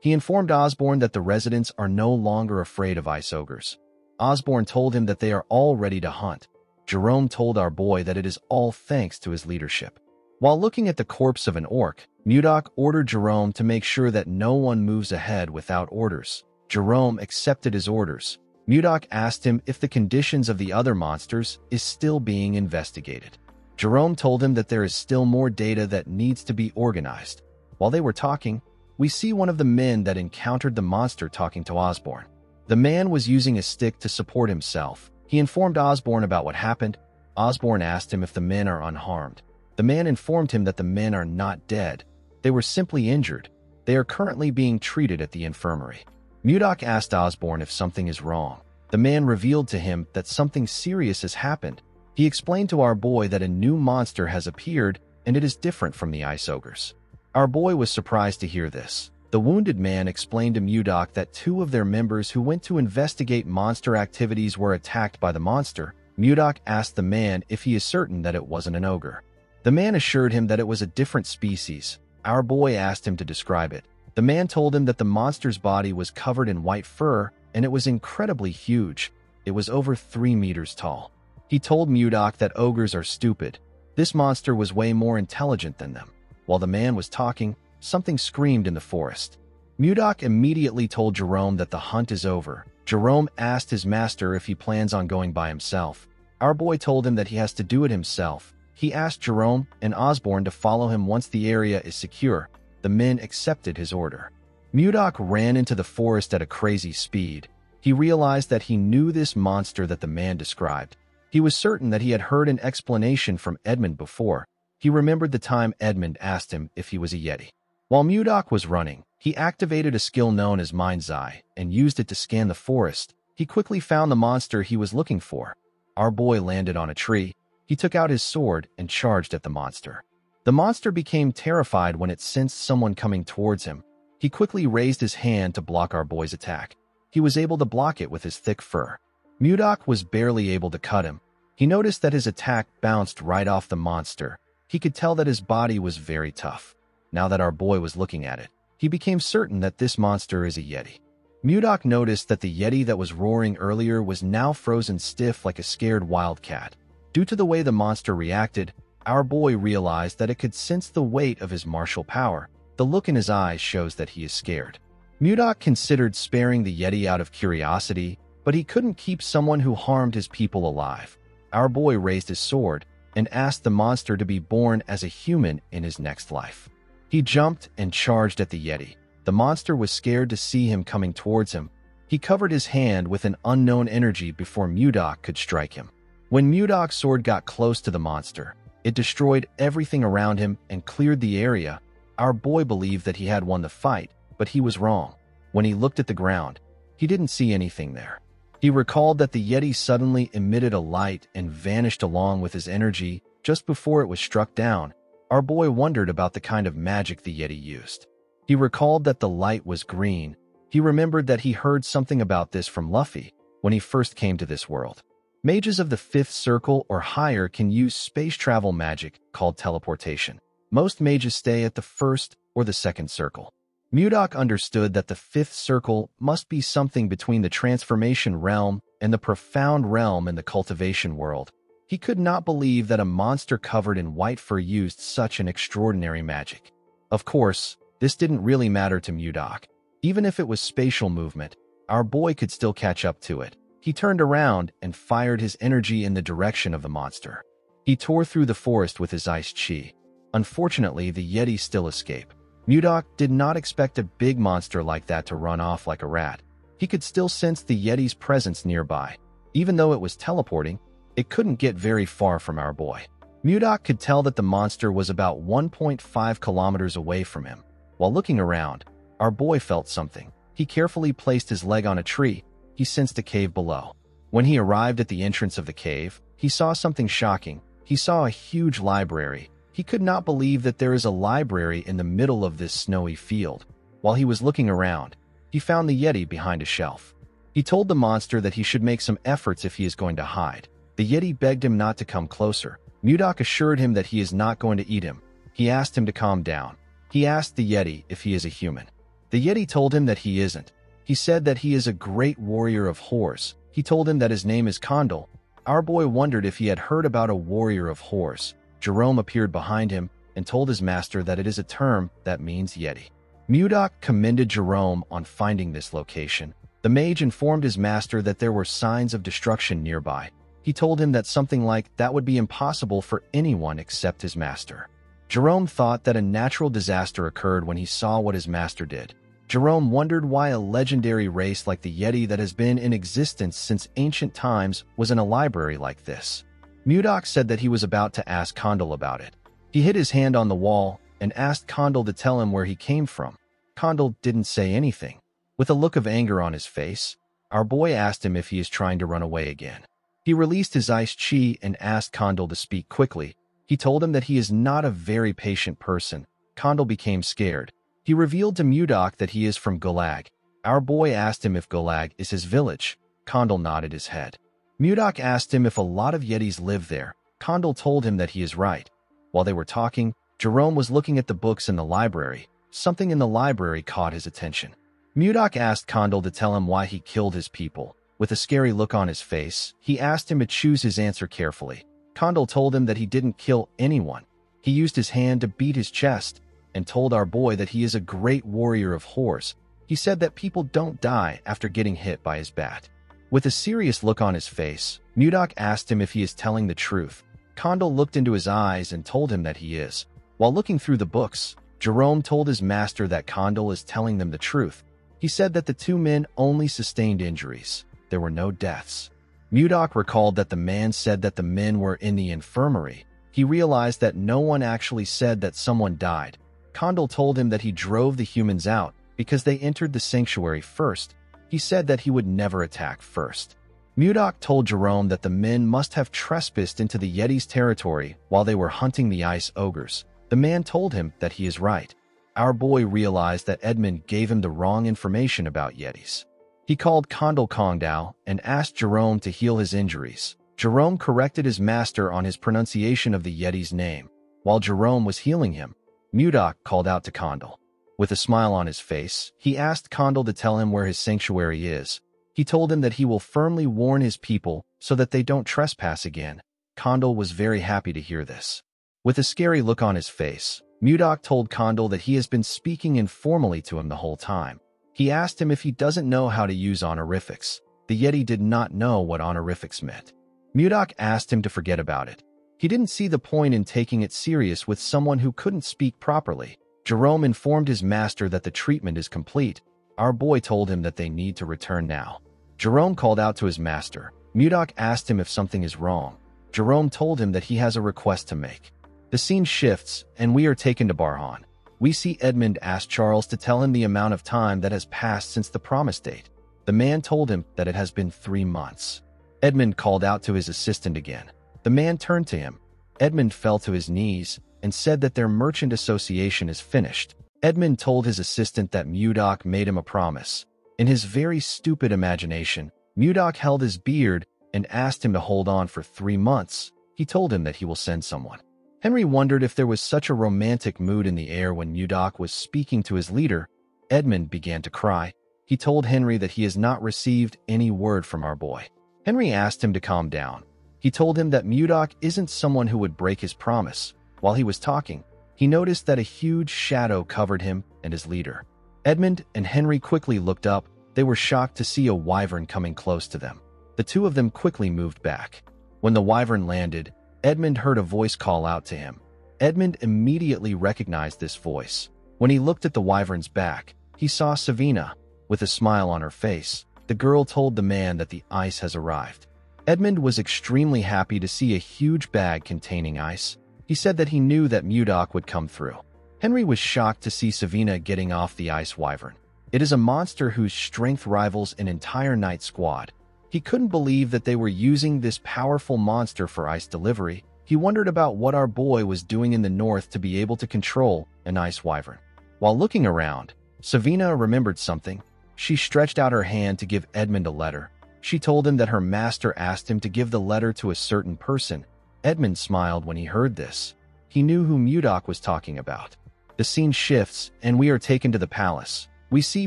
He informed Osborne that the residents are no longer afraid of ice ogres. Osborne told him that they are all ready to hunt. Jerome told our boy that it is all thanks to his leadership. While looking at the corpse of an orc, Mudok ordered Jerome to make sure that no one moves ahead without orders. Jerome accepted his orders. Mudok asked him if the conditions of the other monsters is still being investigated. Jerome told him that there is still more data that needs to be organized. While they were talking, we see one of the men that encountered the monster talking to Osborne. The man was using a stick to support himself. He informed Osborne about what happened. Osborne asked him if the men are unharmed. The man informed him that the men are not dead. They were simply injured. They are currently being treated at the infirmary. Mudok asked Osborne if something is wrong. The man revealed to him that something serious has happened. He explained to our boy that a new monster has appeared, and it is different from the ice ogres. Our boy was surprised to hear this. The wounded man explained to Mudok that two of their members who went to investigate monster activities were attacked by the monster. Mudok asked the man if he is certain that it wasn't an ogre. The man assured him that it was a different species. Our boy asked him to describe it. The man told him that the monster's body was covered in white fur, and it was incredibly huge. It was over 3 meters tall. He told Mudok that ogres are stupid. This monster was way more intelligent than them. While the man was talking, something screamed in the forest. Mudok immediately told Jerome that the hunt is over. Jerome asked his master if he plans on going by himself. Our boy told him that he has to do it himself. He asked Jerome and Osborne to follow him once the area is secure. The men accepted his order. Mudok ran into the forest at a crazy speed. He realized that he knew this monster that the man described. He was certain that he had heard an explanation from Edmund before. He remembered the time Edmund asked him if he was a Yeti. While Mudok was running, he activated a skill known as Mind's Eye and used it to scan the forest. He quickly found the monster he was looking for. Our boy landed on a tree. He took out his sword and charged at the monster. The monster became terrified when it sensed someone coming towards him. He quickly raised his hand to block our boy's attack. He was able to block it with his thick fur. Mudok was barely able to cut him. He noticed that his attack bounced right off the monster. He could tell that his body was very tough. Now that our boy was looking at it, he became certain that this monster is a Yeti. Mudok noticed that the Yeti that was roaring earlier was now frozen stiff like a scared wildcat. Due to the way the monster reacted, our boy realized that it could sense the weight of his martial power. The look in his eyes shows that he is scared. Mudok considered sparing the Yeti out of curiosity, but he couldn't keep someone who harmed his people alive. Our boy raised his sword and asked the monster to be born as a human in his next life. He jumped and charged at the Yeti. The monster was scared to see him coming towards him. He covered his hand with an unknown energy before Mudok could strike him. When Mudok's sword got close to the monster, it destroyed everything around him and cleared the area. Our boy believed that he had won the fight, but he was wrong. When he looked at the ground, he didn't see anything there. He recalled that the Yeti suddenly emitted a light and vanished along with his energy just before it was struck down. Our boy wondered about the kind of magic the Yeti used. He recalled that the light was green. He remembered that he heard something about this from Luffy when he first came to this world. Mages of the 5th circle or higher can use space travel magic called teleportation. Most mages stay at the 1st or the 2nd circle. Mudok understood that the 5th circle must be something between the transformation realm and the profound realm in the cultivation world. He could not believe that a monster covered in white fur used such an extraordinary magic. Of course, this didn't really matter to Mudok. Even if it was spatial movement, our boy could still catch up to it. He turned around and fired his energy in the direction of the monster. He tore through the forest with his ice chi. Unfortunately, the Yeti still escaped. Mudok did not expect a big monster like that to run off like a rat. He could still sense the Yeti's presence nearby. Even though it was teleporting, it couldn't get very far from our boy. Mudok could tell that the monster was about 1.5 kilometers away from him. While looking around, our boy felt something. He carefully placed his leg on a tree. He sensed a cave below. When he arrived at the entrance of the cave, he saw something shocking. He saw a huge library. He could not believe that there is a library in the middle of this snowy field. While he was looking around, he found the Yeti behind a shelf. He told the monster that he should make some efforts if he is going to hide. The Yeti begged him not to come closer. Mudok assured him that he is not going to eat him. He asked him to calm down. He asked the Yeti if he is a human. The Yeti told him that he isn't. He said that he is a great warrior of horse. He told him that his name is Condal. Our boy wondered if he had heard about a warrior of horse. Jerome appeared behind him and told his master that it is a term that means Yeti. Mudok commended Jerome on finding this location. The mage informed his master that there were signs of destruction nearby. He told him that something like that would be impossible for anyone except his master. Jerome thought that a natural disaster occurred when he saw what his master did. Jerome wondered why a legendary race like the Yeti that has been in existence since ancient times was in a library like this. Mudok said that he was about to ask Condal about it. He hit his hand on the wall and asked Condal to tell him where he came from. Condal didn't say anything. With a look of anger on his face, our boy asked him if he is trying to run away again. He released his ice chi and asked Condal to speak quickly. He told him that he is not a very patient person. Condal became scared. He revealed to Mudok that he is from Gulag. Our boy asked him if Gulag is his village. Condal nodded his head. Mudok asked him if a lot of Yetis live there. Condal told him that he is right. While they were talking, Jerome was looking at the books in the library. Something in the library caught his attention. Mudok asked Condal to tell him why he killed his people. With a scary look on his face, he asked him to choose his answer carefully. Condal told him that he didn't kill anyone. He used his hand to beat his chest and told our boy that he is a great warrior of horse. He said that people don't die after getting hit by his bat. With a serious look on his face, Mudok asked him if he is telling the truth. Condal looked into his eyes and told him that he is. While looking through the books, Jerome told his master that Condal is telling them the truth. He said that the two men only sustained injuries. There were no deaths. Mudok recalled that the man said that the men were in the infirmary. He realized that no one actually said that someone died. Condal told him that he drove the humans out because they entered the sanctuary first. He said that he would never attack first. Mudok told Jerome that the men must have trespassed into the Yeti's territory while they were hunting the ice ogres. The man told him that he is right. Our boy realized that Edmund gave him the wrong information about Yetis. He called Condal Kongdao and asked Jerome to heal his injuries. Jerome corrected his master on his pronunciation of the Yeti's name. While Jerome was healing him, Mudok called out to Condal. With a smile on his face, he asked Condal to tell him where his sanctuary is. He told him that he will firmly warn his people so that they don't trespass again. Condal was very happy to hear this. With a scary look on his face, Mudok told Condal that he has been speaking informally to him the whole time. He asked him if he doesn't know how to use honorifics. The Yeti did not know what honorifics meant. Mudok asked him to forget about it. He didn't see the point in taking it serious with someone who couldn't speak properly. Jerome informed his master that the treatment is complete. Our boy told him that they need to return now. Jerome called out to his master. Mudok asked him if something is wrong. Jerome told him that he has a request to make. The scene shifts, and we are taken to Barhan. We see Edmund ask Charles to tell him the amount of time that has passed since the promise date. The man told him that it has been 3 months. Edmund called out to his assistant again. The man turned to him. Edmund fell to his knees and said that their merchant association is finished. Edmund told his assistant that Mudok made him a promise. In his very stupid imagination, Mudok held his beard and asked him to hold on for 3 months. He told him that he will send someone. Henry wondered if there was such a romantic mood in the air when Mudok was speaking to his leader. Edmund began to cry. He told Henry that he has not received any word from our boy. Henry asked him to calm down. He told him that Mudok isn't someone who would break his promise. While he was talking, he noticed that a huge shadow covered him and his leader. Edmund and Henry quickly looked up. They were shocked to see a wyvern coming close to them. The two of them quickly moved back. When the wyvern landed, Edmund heard a voice call out to him. Edmund immediately recognized this voice. When he looked at the wyvern's back, he saw Savina. With a smile on her face, the girl told the man that the ice has arrived. Edmund was extremely happy to see a huge bag containing ice. He said that he knew that Mudok would come through. Henry was shocked to see Savina getting off the ice wyvern. It is a monster whose strength rivals an entire night squad. He couldn't believe that they were using this powerful monster for ice delivery. He wondered about what our boy was doing in the north to be able to control an ice wyvern. While looking around, Savina remembered something. She stretched out her hand to give Edmund a letter. She told him that her master asked him to give the letter to a certain person. Edmund smiled when he heard this. He knew who Mudok was talking about. The scene shifts, and we are taken to the palace. We see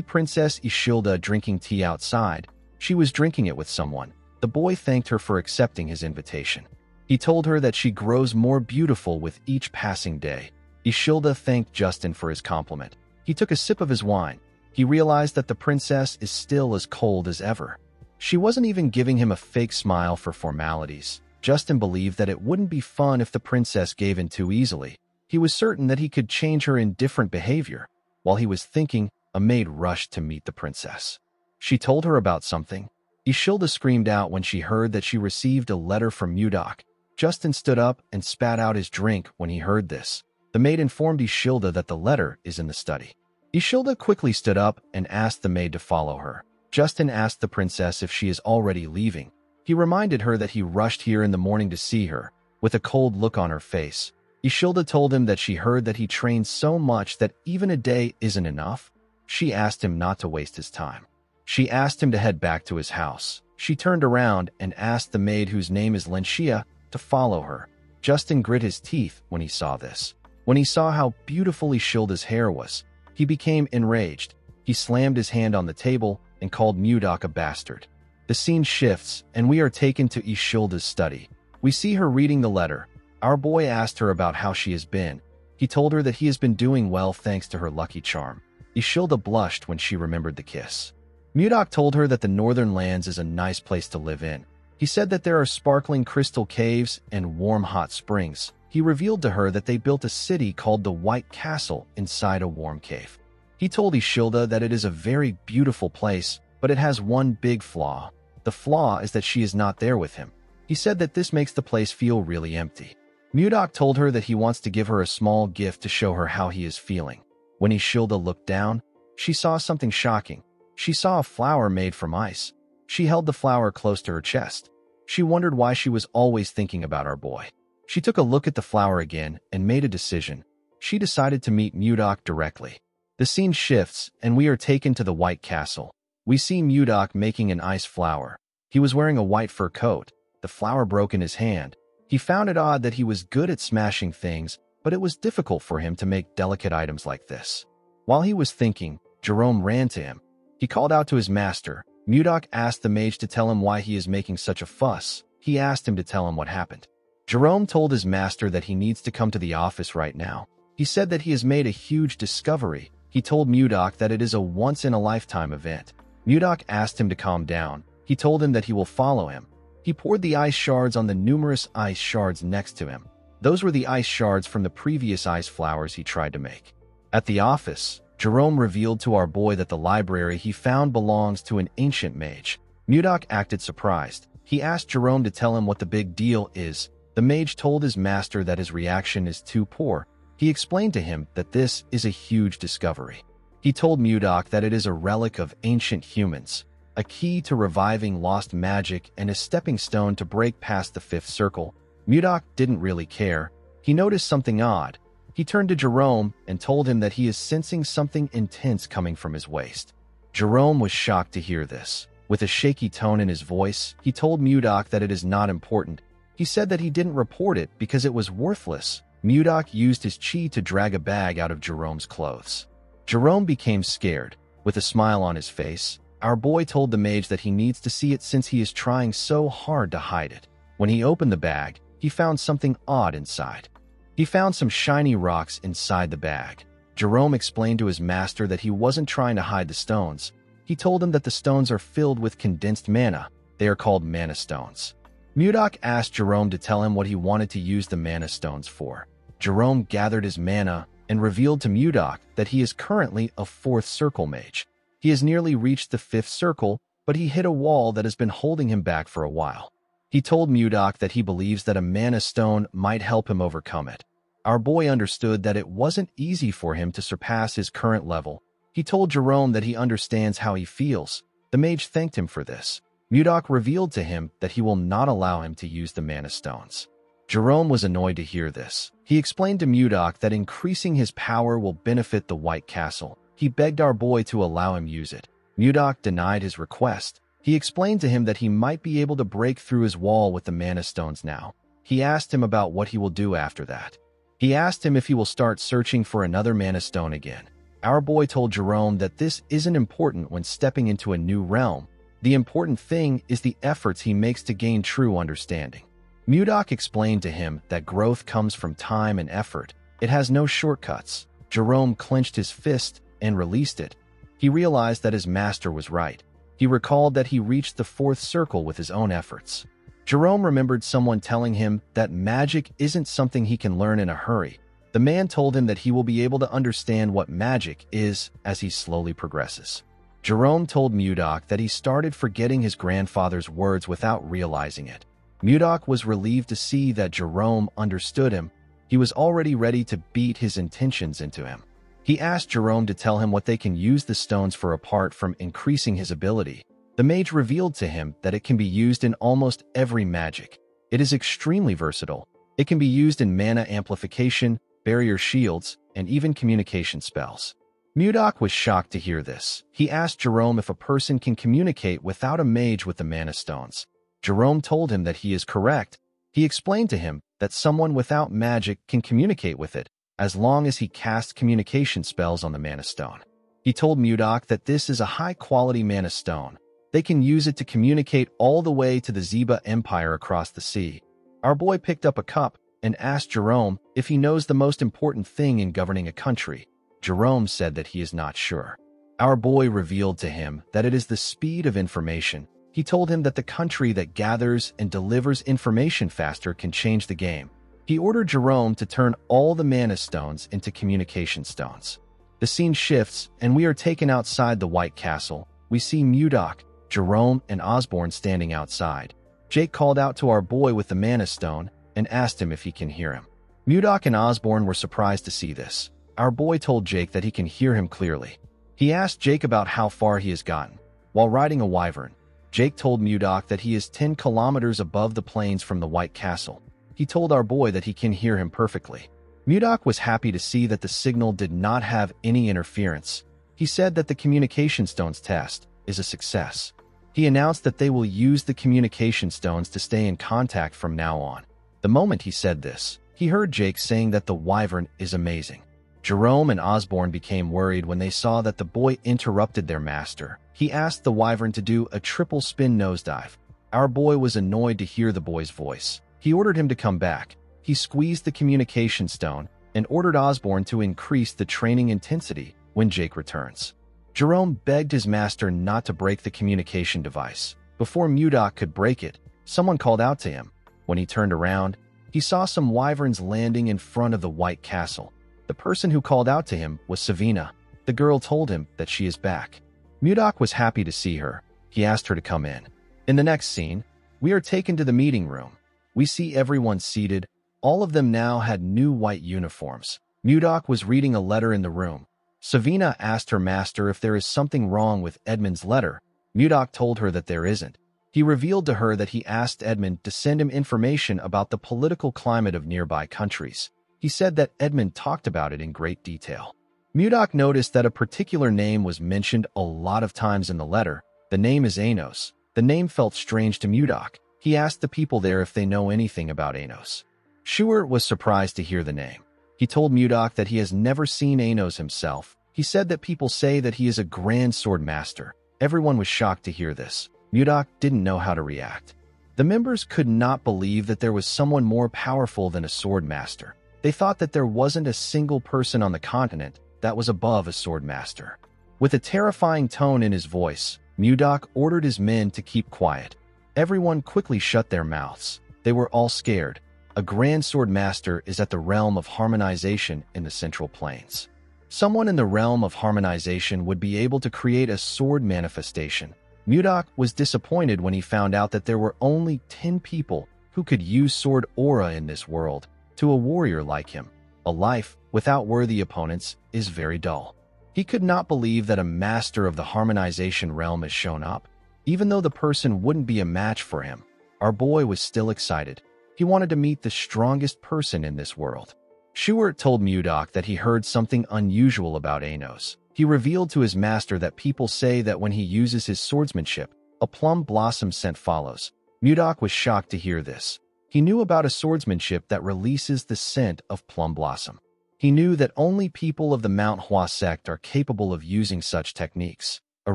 Princess Ishilda drinking tea outside. She was drinking it with someone. The boy thanked her for accepting his invitation. He told her that she grows more beautiful with each passing day. Ishilda thanked Justin for his compliment. He took a sip of his wine. He realized that the princess is still as cold as ever. She wasn't even giving him a fake smile for formalities. Justin believed that it wouldn't be fun if the princess gave in too easily. He was certain that he could change her indifferent behavior. While he was thinking, a maid rushed to meet the princess. She told her about something. Ishilda screamed out when she heard that she received a letter from Mudok. Justin stood up and spat out his drink when he heard this. The maid informed Ishilda that the letter is in the study. Ishilda quickly stood up and asked the maid to follow her. Justin asked the princess if she is already leaving. He reminded her that he rushed here in the morning to see her. With a cold look on her face, Ishilda told him that she heard that he trained so much that even a day isn't enough. She asked him not to waste his time. She asked him to head back to his house. She turned around and asked the maid, whose name is Lenshia, to follow her. Justin grit his teeth when he saw this. When he saw how beautiful Ishilda's hair was, he became enraged. He slammed his hand on the table and called Mudok a bastard. The scene shifts, and we are taken to Ishilda's study. We see her reading the letter. Our boy asked her about how she has been. He told her that he has been doing well thanks to her lucky charm. Ishilda blushed when she remembered the kiss. Mudok told her that the northern lands is a nice place to live in. He said that there are sparkling crystal caves and warm hot springs. He revealed to her that they built a city called the White Castle inside a warm cave. He told Ishilda that it is a very beautiful place, but it has one big flaw. The flaw is that she is not there with him. He said that this makes the place feel really empty. Mudok told her that he wants to give her a small gift to show her how he is feeling. When Ishilda looked down, she saw something shocking. She saw a flower made from ice. She held the flower close to her chest. She wondered why she was always thinking about our boy. She took a look at the flower again and made a decision. She decided to meet Mudok directly. The scene shifts, and we are taken to the White Castle. We see Mudok making an ice flower. He was wearing a white fur coat. The flower broke in his hand. He found it odd that he was good at smashing things, but it was difficult for him to make delicate items like this. While he was thinking, Jerome ran to him. He called out to his master. Mudok asked the mage to tell him why he is making such a fuss. He asked him to tell him what happened. Jerome told his master that he needs to come to the office right now. He said that he has made a huge discovery. He told Mudok that it is a once-in-a-lifetime event. Mudok asked him to calm down. He told him that he will follow him. He poured the ice shards on the numerous ice shards next to him. Those were the ice shards from the previous ice flowers he tried to make. At the office, Jerome revealed to our boy that the library he found belongs to an ancient mage. Mudok acted surprised. He asked Jerome to tell him what the big deal is. The mage told his master that his reaction is too poor. He explained to him that this is a huge discovery. He told Mudok that it is a relic of ancient humans, a key to reviving lost magic and a stepping stone to break past the fifth circle. Mudok didn't really care. He noticed something odd. He turned to Jerome and told him that he is sensing something intense coming from his waist. Jerome was shocked to hear this. With a shaky tone in his voice, he told Mudok that it is not important. He said that he didn't report it because it was worthless. Mudok used his chi to drag a bag out of Jerome's clothes. Jerome became scared. With a smile on his face, our boy told the mage that he needs to see it since he is trying so hard to hide it. When he opened the bag, he found something odd inside. He found some shiny rocks inside the bag. Jerome explained to his master that he wasn't trying to hide the stones. He told him that the stones are filled with condensed mana. They are called mana stones. Mudok asked Jerome to tell him what he wanted to use the mana stones for. Jerome gathered his mana and revealed to Mudok that he is currently a fourth circle mage. He has nearly reached the fifth circle, but he hit a wall that has been holding him back for a while. He told Mudok that he believes that a mana stone might help him overcome it. Our boy understood that it wasn't easy for him to surpass his current level. He told Jerome that he understands how he feels. The mage thanked him for this. Mudok revealed to him that he will not allow him to use the mana stones. Jerome was annoyed to hear this. He explained to Mudok that increasing his power will benefit the White Castle. He begged our boy to allow him use it. Mudok denied his request. He explained to him that he might be able to break through his wall with the mana stones now. He asked him about what he will do after that. He asked him if he will start searching for another mana stone again. Our boy told Jerome that this isn't important when stepping into a new realm. The important thing is the efforts he makes to gain true understanding. Mudok explained to him that growth comes from time and effort. It has no shortcuts. Jerome clenched his fist and released it. He realized that his master was right. He recalled that he reached the fourth circle with his own efforts. Jerome remembered someone telling him that magic isn't something he can learn in a hurry. The man told him that he will be able to understand what magic is as he slowly progresses. Jerome told Mudok that he started forgetting his grandfather's words without realizing it. Mudok was relieved to see that Jerome understood him. He was already ready to beat his intentions into him. He asked Jerome to tell him what they can use the stones for apart from increasing his ability. The mage revealed to him that it can be used in almost every magic. It is extremely versatile. It can be used in mana amplification, barrier shields, and even communication spells. Mudok was shocked to hear this. He asked Jerome if a person can communicate without a mage with the mana stones. Jerome told him that he is correct. He explained to him that someone without magic can communicate with it, as long as he casts communication spells on the mana stone. He told Mudok that this is a high-quality mana stone. They can use it to communicate all the way to the Zeba Empire across the sea. Our boy picked up a cup and asked Jerome if he knows the most important thing in governing a country. Jerome said that he is not sure. Our boy revealed to him that it is the speed of information. He told him that the country that gathers and delivers information faster can change the game. He ordered Jerome to turn all the mana stones into communication stones. The scene shifts, and we are taken outside the White Castle. We see Mudok, Jerome, and Osborne standing outside. Jake called out to our boy with the mana stone and asked him if he can hear him. Mudok and Osborne were surprised to see this. Our boy told Jake that he can hear him clearly. He asked Jake about how far he has gotten. While riding a wyvern, Jake told Mudok that he is 10 kilometers above the plains from the White Castle. He told our boy that he can hear him perfectly. Mudok was happy to see that the signal did not have any interference. He said that the communication stones test is a success. He announced that they will use the communication stones to stay in contact from now on. The moment he said this, he heard Jake saying that the wyvern is amazing. Jerome and Osborne became worried when they saw that the boy interrupted their master. He asked the wyvern to do a triple spin nosedive. Our boy was annoyed to hear the boy's voice. He ordered him to come back. He squeezed the communication stone and ordered Osborne to increase the training intensity when Jake returns. Jerome begged his master not to break the communication device. Before Mudok could break it, someone called out to him. When he turned around, he saw some wyverns landing in front of the White Castle. The person who called out to him was Savina. The girl told him that she is back. Mudok was happy to see her. He asked her to come in. In the next scene, we are taken to the meeting room. We see everyone seated. All of them now had new white uniforms. Mudok was reading a letter in the room. Savina asked her master if there is something wrong with Edmund's letter. Mudok told her that there isn't. He revealed to her that he asked Edmund to send him information about the political climate of nearby countries. He said that Edmund talked about it in great detail. Mudok noticed that a particular name was mentioned a lot of times in the letter. The name is Anos. The name felt strange to Mudok. He asked the people there if they know anything about Anos. Schuer was surprised to hear the name. He told Mudok that he has never seen Anos himself. He said that people say that he is a grand sword master. Everyone was shocked to hear this. Mudok didn't know how to react. The members could not believe that there was someone more powerful than a sword master. They thought that there wasn't a single person on the continent that was above a sword master. With a terrifying tone in his voice, Mudok ordered his men to keep quiet. Everyone quickly shut their mouths. They were all scared. A grand sword master is at the realm of harmonization in the Central Plains. Someone in the realm of harmonization would be able to create a sword manifestation. Mudok was disappointed when he found out that there were only 10 people who could use sword aura in this world. To a warrior like him, a life without worthy opponents is very dull. He could not believe that a master of the harmonization realm has shown up. Even though the person wouldn't be a match for him, our boy was still excited. He wanted to meet the strongest person in this world. Shuart told Mudok that he heard something unusual about Anos. He revealed to his master that people say that when he uses his swordsmanship, a plum blossom scent follows. Mudok was shocked to hear this. He knew about a swordsmanship that releases the scent of plum blossom. He knew that only people of the Manhwa sect are capable of using such techniques. A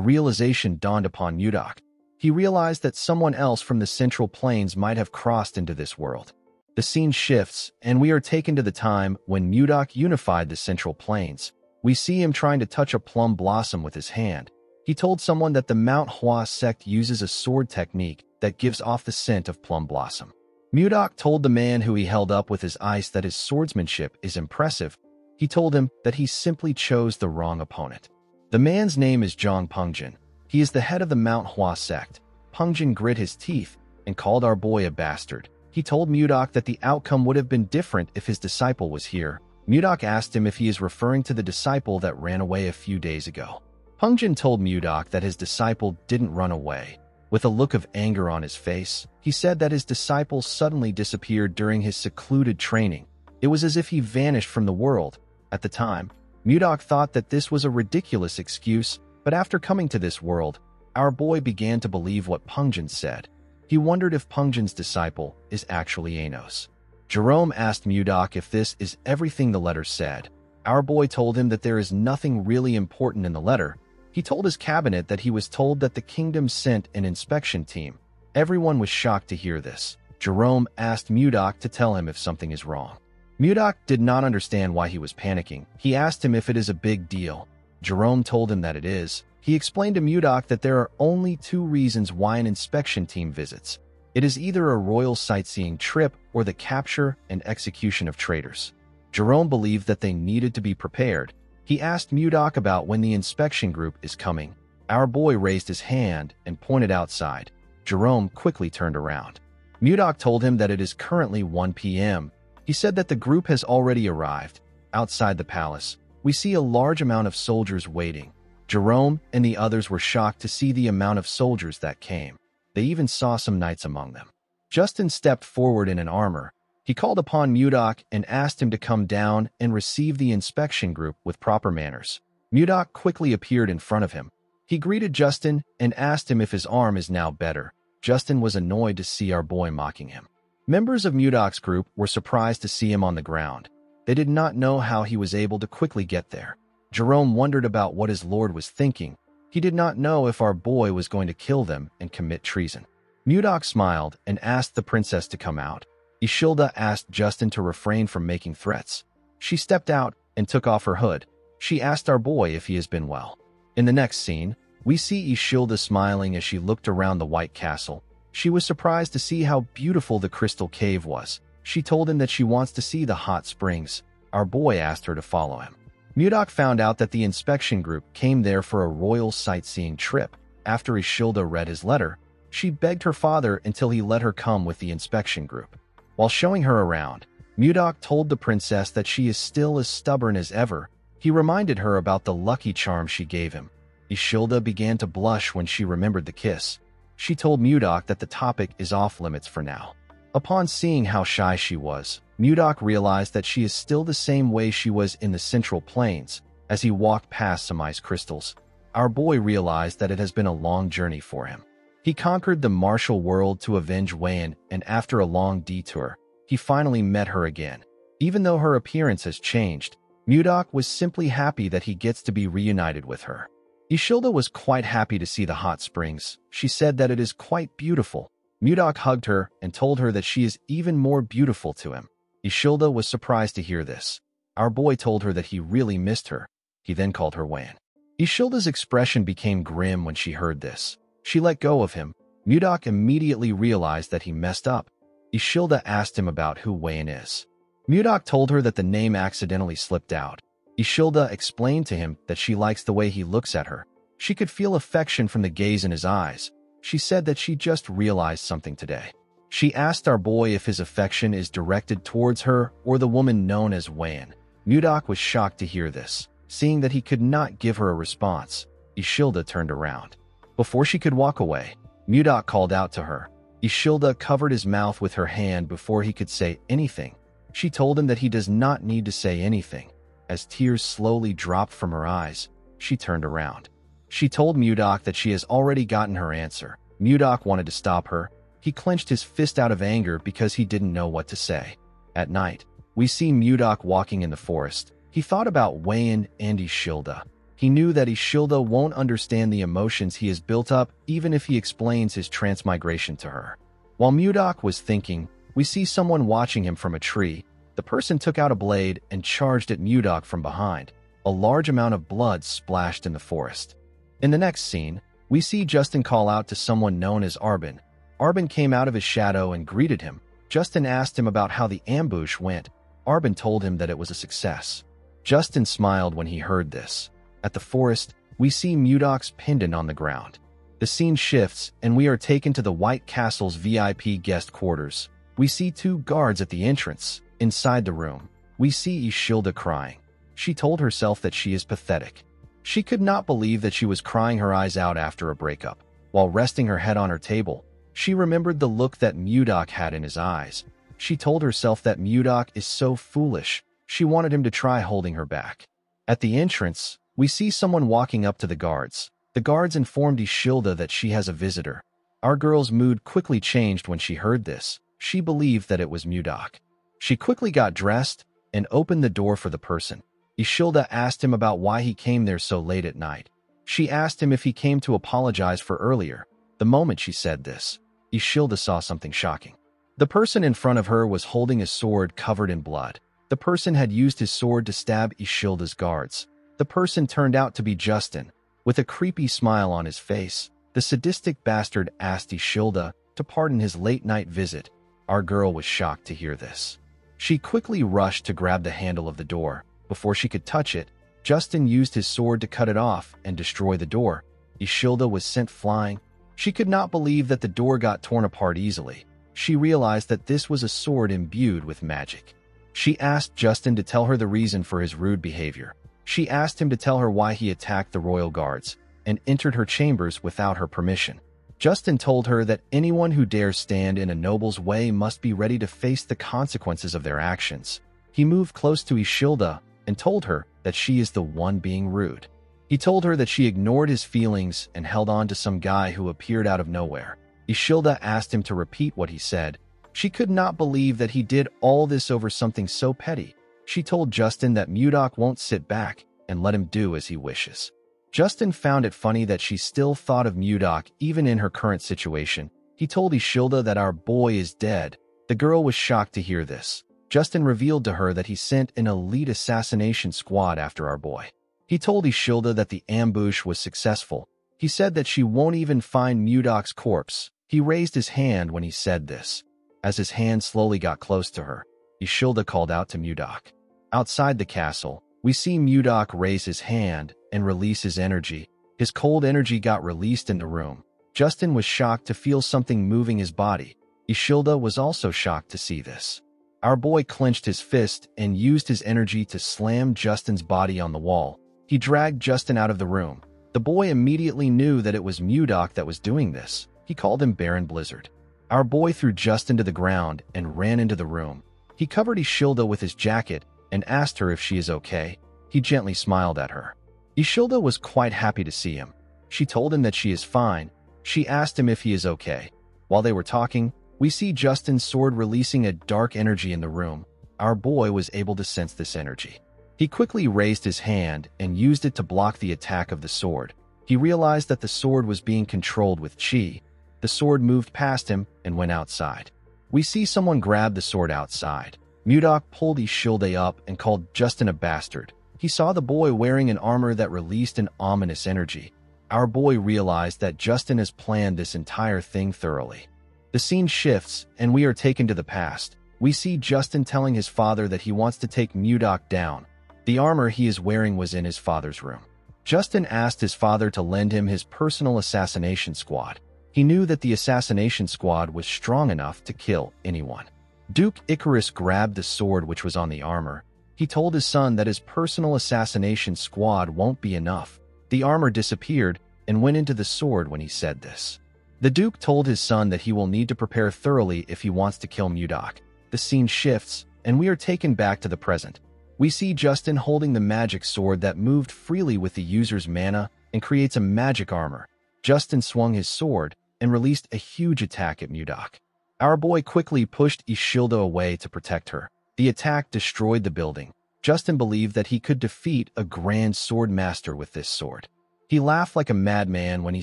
realization dawned upon Mudok. He realized that someone else from the Central Plains might have crossed into this world. The scene shifts, and we are taken to the time when Mudok unified the Central Plains. We see him trying to touch a plum blossom with his hand. He told someone that the Manhwa sect uses a sword technique that gives off the scent of plum blossom. Mudok told the man who he held up with his ice that his swordsmanship is impressive. He told him that he simply chose the wrong opponent. The man's name is Zhang Pengjin. He is the head of the Manhwa sect. Pengjin grit his teeth and called our boy a bastard. He told Mudok that the outcome would have been different if his disciple was here. Mudok asked him if he is referring to the disciple that ran away a few days ago. Pengjin told Mudok that his disciple didn't run away. With a look of anger on his face, he said that his disciple suddenly disappeared during his secluded training. It was as if he vanished from the world. At the time, Mudok thought that this was a ridiculous excuse, but after coming to this world, our boy began to believe what Pengjin said. He wondered if Pengjin's disciple is actually Anos. Jerome asked Mudok if this is everything the letter said. Our boy told him that there is nothing really important in the letter. He told his cabinet that he was told that the kingdom sent an inspection team. Everyone was shocked to hear this. Jerome asked Mudok to tell him if something is wrong. Mudok did not understand why he was panicking. He asked him if it is a big deal. Jerome told him that it is. He explained to Mudok that there are only two reasons why an inspection team visits. It is either a royal sightseeing trip or the capture and execution of traitors. Jerome believed that they needed to be prepared. He asked Mudok about when the inspection group is coming. Our boy raised his hand and pointed outside. Jerome quickly turned around. Mudok told him that it is currently 1 p.m. He said that the group has already arrived. Outside the palace, we see a large amount of soldiers waiting. Jerome and the others were shocked to see the amount of soldiers that came. They even saw some knights among them. Justin stepped forward in an armor. He called upon Mudok and asked him to come down and receive the inspection group with proper manners. Mudok quickly appeared in front of him. He greeted Justin and asked him if his arm is now better. Justin was annoyed to see our boy mocking him. Members of Mudok's group were surprised to see him on the ground. They did not know how he was able to quickly get there. Jerome wondered about what his lord was thinking. He did not know if our boy was going to kill them and commit treason. Mudok smiled and asked the princess to come out. Ishilda asked Justin to refrain from making threats. She stepped out and took off her hood. She asked our boy if he has been well. In the next scene, we see Ishilda smiling as she looked around the White Castle. She was surprised to see how beautiful the crystal cave was. She told him that she wants to see the hot springs. Our boy asked her to follow him. Mudok found out that the inspection group came there for a royal sightseeing trip. After Ishilda read his letter, she begged her father until he let her come with the inspection group. While showing her around, Mudok told the princess that she is still as stubborn as ever. He reminded her about the lucky charm she gave him. Ishilda began to blush when she remembered the kiss. She told Mudok that the topic is off limits for now. Upon seeing how shy she was, Mudok realized that she is still the same way she was in the Central Plains. As he walked past some ice crystals, our boy realized that it has been a long journey for him. He conquered the martial world to avenge Wayan, and after a long detour, he finally met her again. Even though her appearance has changed, Mudok was simply happy that he gets to be reunited with her. Ishilda was quite happy to see the hot springs. She said that it is quite beautiful. Mudok hugged her and told her that she is even more beautiful to him. Ishilda was surprised to hear this. Our boy told her that he really missed her. He then called her Wayan. Ishilda's expression became grim when she heard this. She let go of him. Mudok immediately realized that he messed up. Ishilda asked him about who Wayan is. Mudok told her that the name accidentally slipped out. Ishilda explained to him that she likes the way he looks at her. She could feel affection from the gaze in his eyes. She said that she just realized something today. She asked our boy if his affection is directed towards her or the woman known as Wayan. Mudok was shocked to hear this. Seeing that he could not give her a response, Ishilda turned around. Before she could walk away, Mudok called out to her. Ishilda covered his mouth with her hand before he could say anything. She told him that he does not need to say anything. As tears slowly dropped from her eyes, she turned around. She told Mudok that she has already gotten her answer. Mudok wanted to stop her. He clenched his fist out of anger because he didn't know what to say. At night, we see Mudok walking in the forest. He thought about Wayan and Ishilda. He knew that Ishilda won't understand the emotions he has built up even if he explains his transmigration to her. While Mudok was thinking, we see someone watching him from a tree. The person took out a blade and charged at Mudok from behind. A large amount of blood splashed in the forest. In the next scene, we see Justin call out to someone known as Arbin. Arbin came out of his shadow and greeted him. Justin asked him about how the ambush went. Arbin told him that it was a success. Justin smiled when he heard this. At the forest, we see Mudok's pendant on the ground. The scene shifts, and we are taken to the White Castle's VIP guest quarters. We see 2 guards at the entrance. Inside the room, we see Ishilda crying. She told herself that she is pathetic. She could not believe that she was crying her eyes out after a breakup. While resting her head on her table, she remembered the look that Mudok had in his eyes. She told herself that Mudok is so foolish. She wanted him to try holding her back. At the entrance, we see someone walking up to the guards. The guards informed Ishilda that she has a visitor. Our girl's mood quickly changed when she heard this. She believed that it was Mudok. She quickly got dressed and opened the door for the person. Ishilda asked him about why he came there so late at night. She asked him if he came to apologize for earlier. The moment she said this, Ishilda saw something shocking. The person in front of her was holding a sword covered in blood. The person had used his sword to stab Ishilda's guards. The person turned out to be Justin. With a creepy smile on his face, the sadistic bastard asked Ishilda to pardon his late-night visit. Our girl was shocked to hear this. She quickly rushed to grab the handle of the door. Before she could touch it, Justin used his sword to cut it off and destroy the door. Ishilda was sent flying. She could not believe that the door got torn apart easily. She realized that this was a sword imbued with magic. She asked Justin to tell her the reason for his rude behavior. She asked him to tell her why he attacked the royal guards and entered her chambers without her permission. Justin told her that anyone who dares stand in a noble's way must be ready to face the consequences of their actions. He moved close to Ishilda and told her that she is the one being rude. He told her that she ignored his feelings and held on to some guy who appeared out of nowhere. Ishilda asked him to repeat what he said. She could not believe that he did all this over something so petty. She told Justin that Mudok won't sit back and let him do as he wishes. Justin found it funny that she still thought of Mudok even in her current situation. He told Ishilda that our boy is dead. The girl was shocked to hear this. Justin revealed to her that he sent an elite assassination squad after our boy. He told Ishilda that the ambush was successful. He said that she won't even find Mudok's corpse. He raised his hand when he said this. As his hand slowly got close to her, Ishilda called out to Mudok. Outside the castle, we see Mudok raise his hand and release his energy. His cold energy got released in the room. Justin was shocked to feel something moving his body. Ishilda was also shocked to see this. Our boy clenched his fist and used his energy to slam Justin's body on the wall. He dragged Justin out of the room. The boy immediately knew that it was Mudok that was doing this. He called him Baron Blizzard. Our boy threw Justin to the ground and ran into the room. He covered Ishilda with his jacket and asked her if she is okay. He gently smiled at her. Ishilda was quite happy to see him. She told him that she is fine. She asked him if he is okay. While they were talking, we see Justin's sword releasing a dark energy in the room. Our boy was able to sense this energy. He quickly raised his hand and used it to block the attack of the sword. He realized that the sword was being controlled with chi. The sword moved past him and went outside. We see someone grab the sword outside. Mudok pulled Ishilda up and called Justin a bastard. He saw the boy wearing an armor that released an ominous energy. Our boy realized that Justin has planned this entire thing thoroughly. The scene shifts, and we are taken to the past. We see Justin telling his father that he wants to take Mudok down. The armor he is wearing was in his father's room. Justin asked his father to lend him his personal assassination squad. He knew that the assassination squad was strong enough to kill anyone. Duke Icarus grabbed the sword which was on the armor. He told his son that his personal assassination squad won't be enough. The armor disappeared and went into the sword when he said this. The Duke told his son that he will need to prepare thoroughly if he wants to kill Mudok. The scene shifts, and we are taken back to the present. We see Justin holding the magic sword that moved freely with the user's mana and creates a magic armor. Justin swung his sword and released a huge attack at Mudok. Our boy quickly pushed Ishilda away to protect her. The attack destroyed the building. Justin believed that he could defeat a grand sword master with this sword. He laughed like a madman when he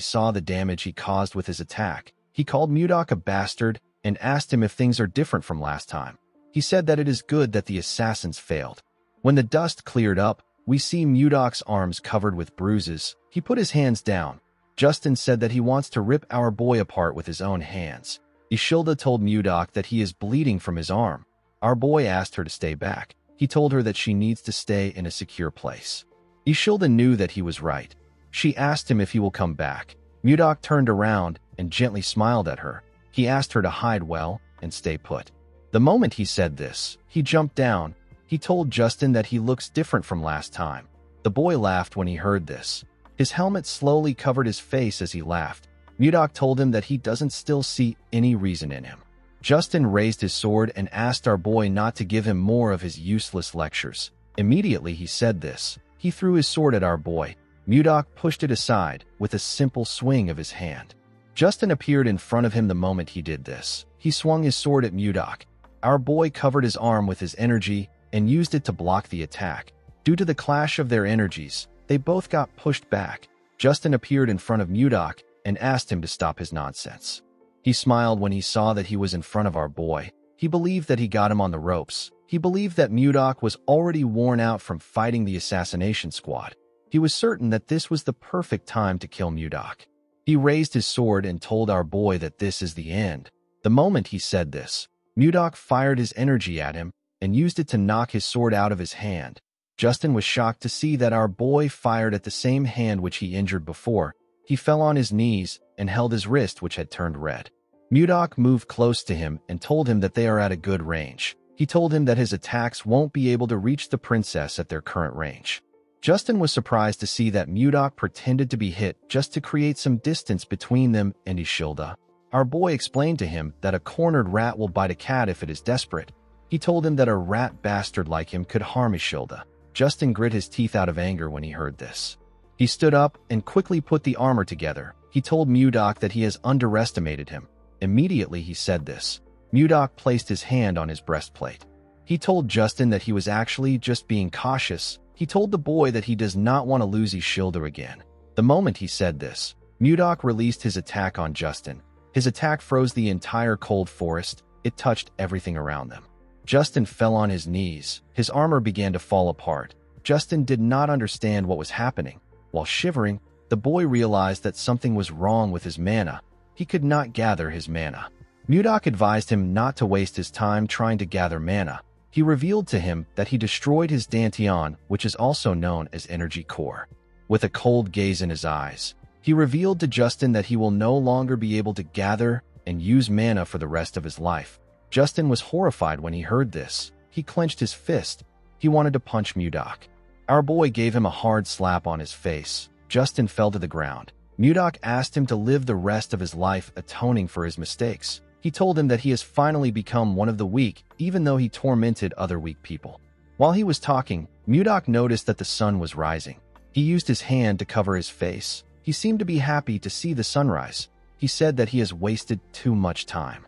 saw the damage he caused with his attack. He called Mudok a bastard and asked him if things are different from last time. He said that it is good that the assassins failed. When the dust cleared up, we see Mudok's arms covered with bruises. He put his hands down. Justin said that he wants to rip our boy apart with his own hands. Ishilda told Mudok that he is bleeding from his arm. Our boy asked her to stay back. He told her that she needs to stay in a secure place. Ishilda knew that he was right. She asked him if he will come back. Mudok turned around and gently smiled at her. He asked her to hide well and stay put. The moment he said this, he jumped down. He told Justin that he looks different from last time. The boy laughed when he heard this. His helmet slowly covered his face as he laughed. Mudok told him that he doesn't still see any reason in him. Justin raised his sword and asked our boy not to give him more of his useless lectures. Immediately he said this. He threw his sword at our boy. Mudok pushed it aside with a simple swing of his hand. Justin appeared in front of him the moment he did this. He swung his sword at Mudok. Our boy covered his arm with his energy and used it to block the attack. Due to the clash of their energies, they both got pushed back. Justin appeared in front of Mudok and asked him to stop his nonsense. He smiled when he saw that he was in front of our boy. He believed that he got him on the ropes. He believed that Mudok was already worn out from fighting the assassination squad. He was certain that this was the perfect time to kill Mudok. He raised his sword and told our boy that this is the end. The moment he said this, Mudok fired his energy at him and used it to knock his sword out of his hand. Justin was shocked to see that our boy fired at the same hand which he injured before. He fell on his knees and held his wrist, which had turned red. Mudok moved close to him and told him that they are at a good range. He told him that his attacks won't be able to reach the princess at their current range. Justin was surprised to see that Mudok pretended to be hit just to create some distance between them and Ishilda. Our boy explained to him that a cornered rat will bite a cat if it is desperate. He told him that a rat bastard like him could harm Ishilda. Justin grit his teeth out of anger when he heard this. He stood up and quickly put the armor together. He told Mudok that he has underestimated him. Immediately he said this. Mudok placed his hand on his breastplate. He told Justin that he was actually just being cautious. He told the boy that he does not want to lose Ishilda again. The moment he said this, Mudok released his attack on Justin. His attack froze the entire cold forest. It touched everything around them. Justin fell on his knees. His armor began to fall apart. Justin did not understand what was happening. While shivering, the boy realized that something was wrong with his mana. He could not gather his mana. Mudok advised him not to waste his time trying to gather mana. He revealed to him that he destroyed his Dantian, which is also known as Energy Core. With a cold gaze in his eyes, he revealed to Justin that he will no longer be able to gather and use mana for the rest of his life. Justin was horrified when he heard this. He clenched his fist. He wanted to punch Mudok. Our boy gave him a hard slap on his face. Justin fell to the ground. Mudok asked him to live the rest of his life atoning for his mistakes. He told him that he has finally become one of the weak, even though he tormented other weak people. While he was talking, Mudok noticed that the sun was rising. He used his hand to cover his face. He seemed to be happy to see the sunrise. He said that he has wasted too much time.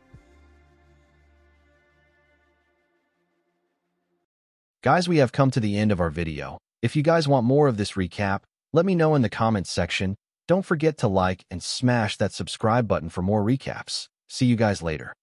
Guys, we have come to the end of our video. If you guys want more of this recap, let me know in the comments section. Don't forget to like and smash that subscribe button for more recaps. See you guys later.